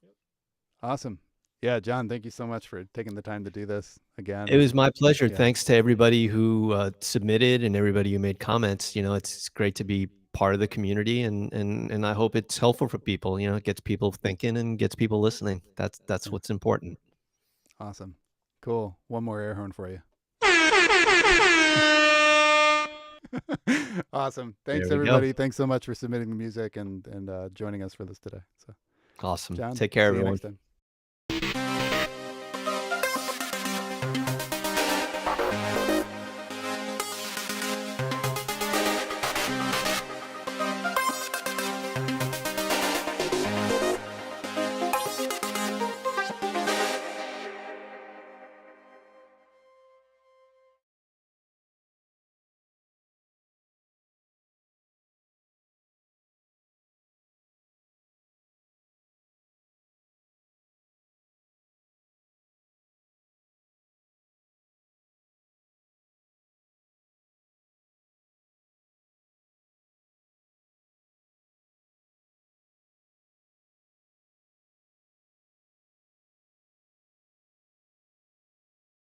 S1: Awesome. Yeah, John, thank you so much for taking the time to do this again.
S2: It was my pleasure.
S1: Yeah.
S2: Thanks to everybody who submitted and everybody who made comments. You know, it's great to be part of the community, and I hope it's helpful for people. You know, it gets people thinking and gets people listening. That's what's important.
S1: Awesome. Cool. One more air horn for you. Awesome. Thanks everybody. Thanks so much for submitting the music and joining us for this today. So
S2: awesome.
S1: John,
S2: take care,
S1: see you
S2: everyone.
S1: next time.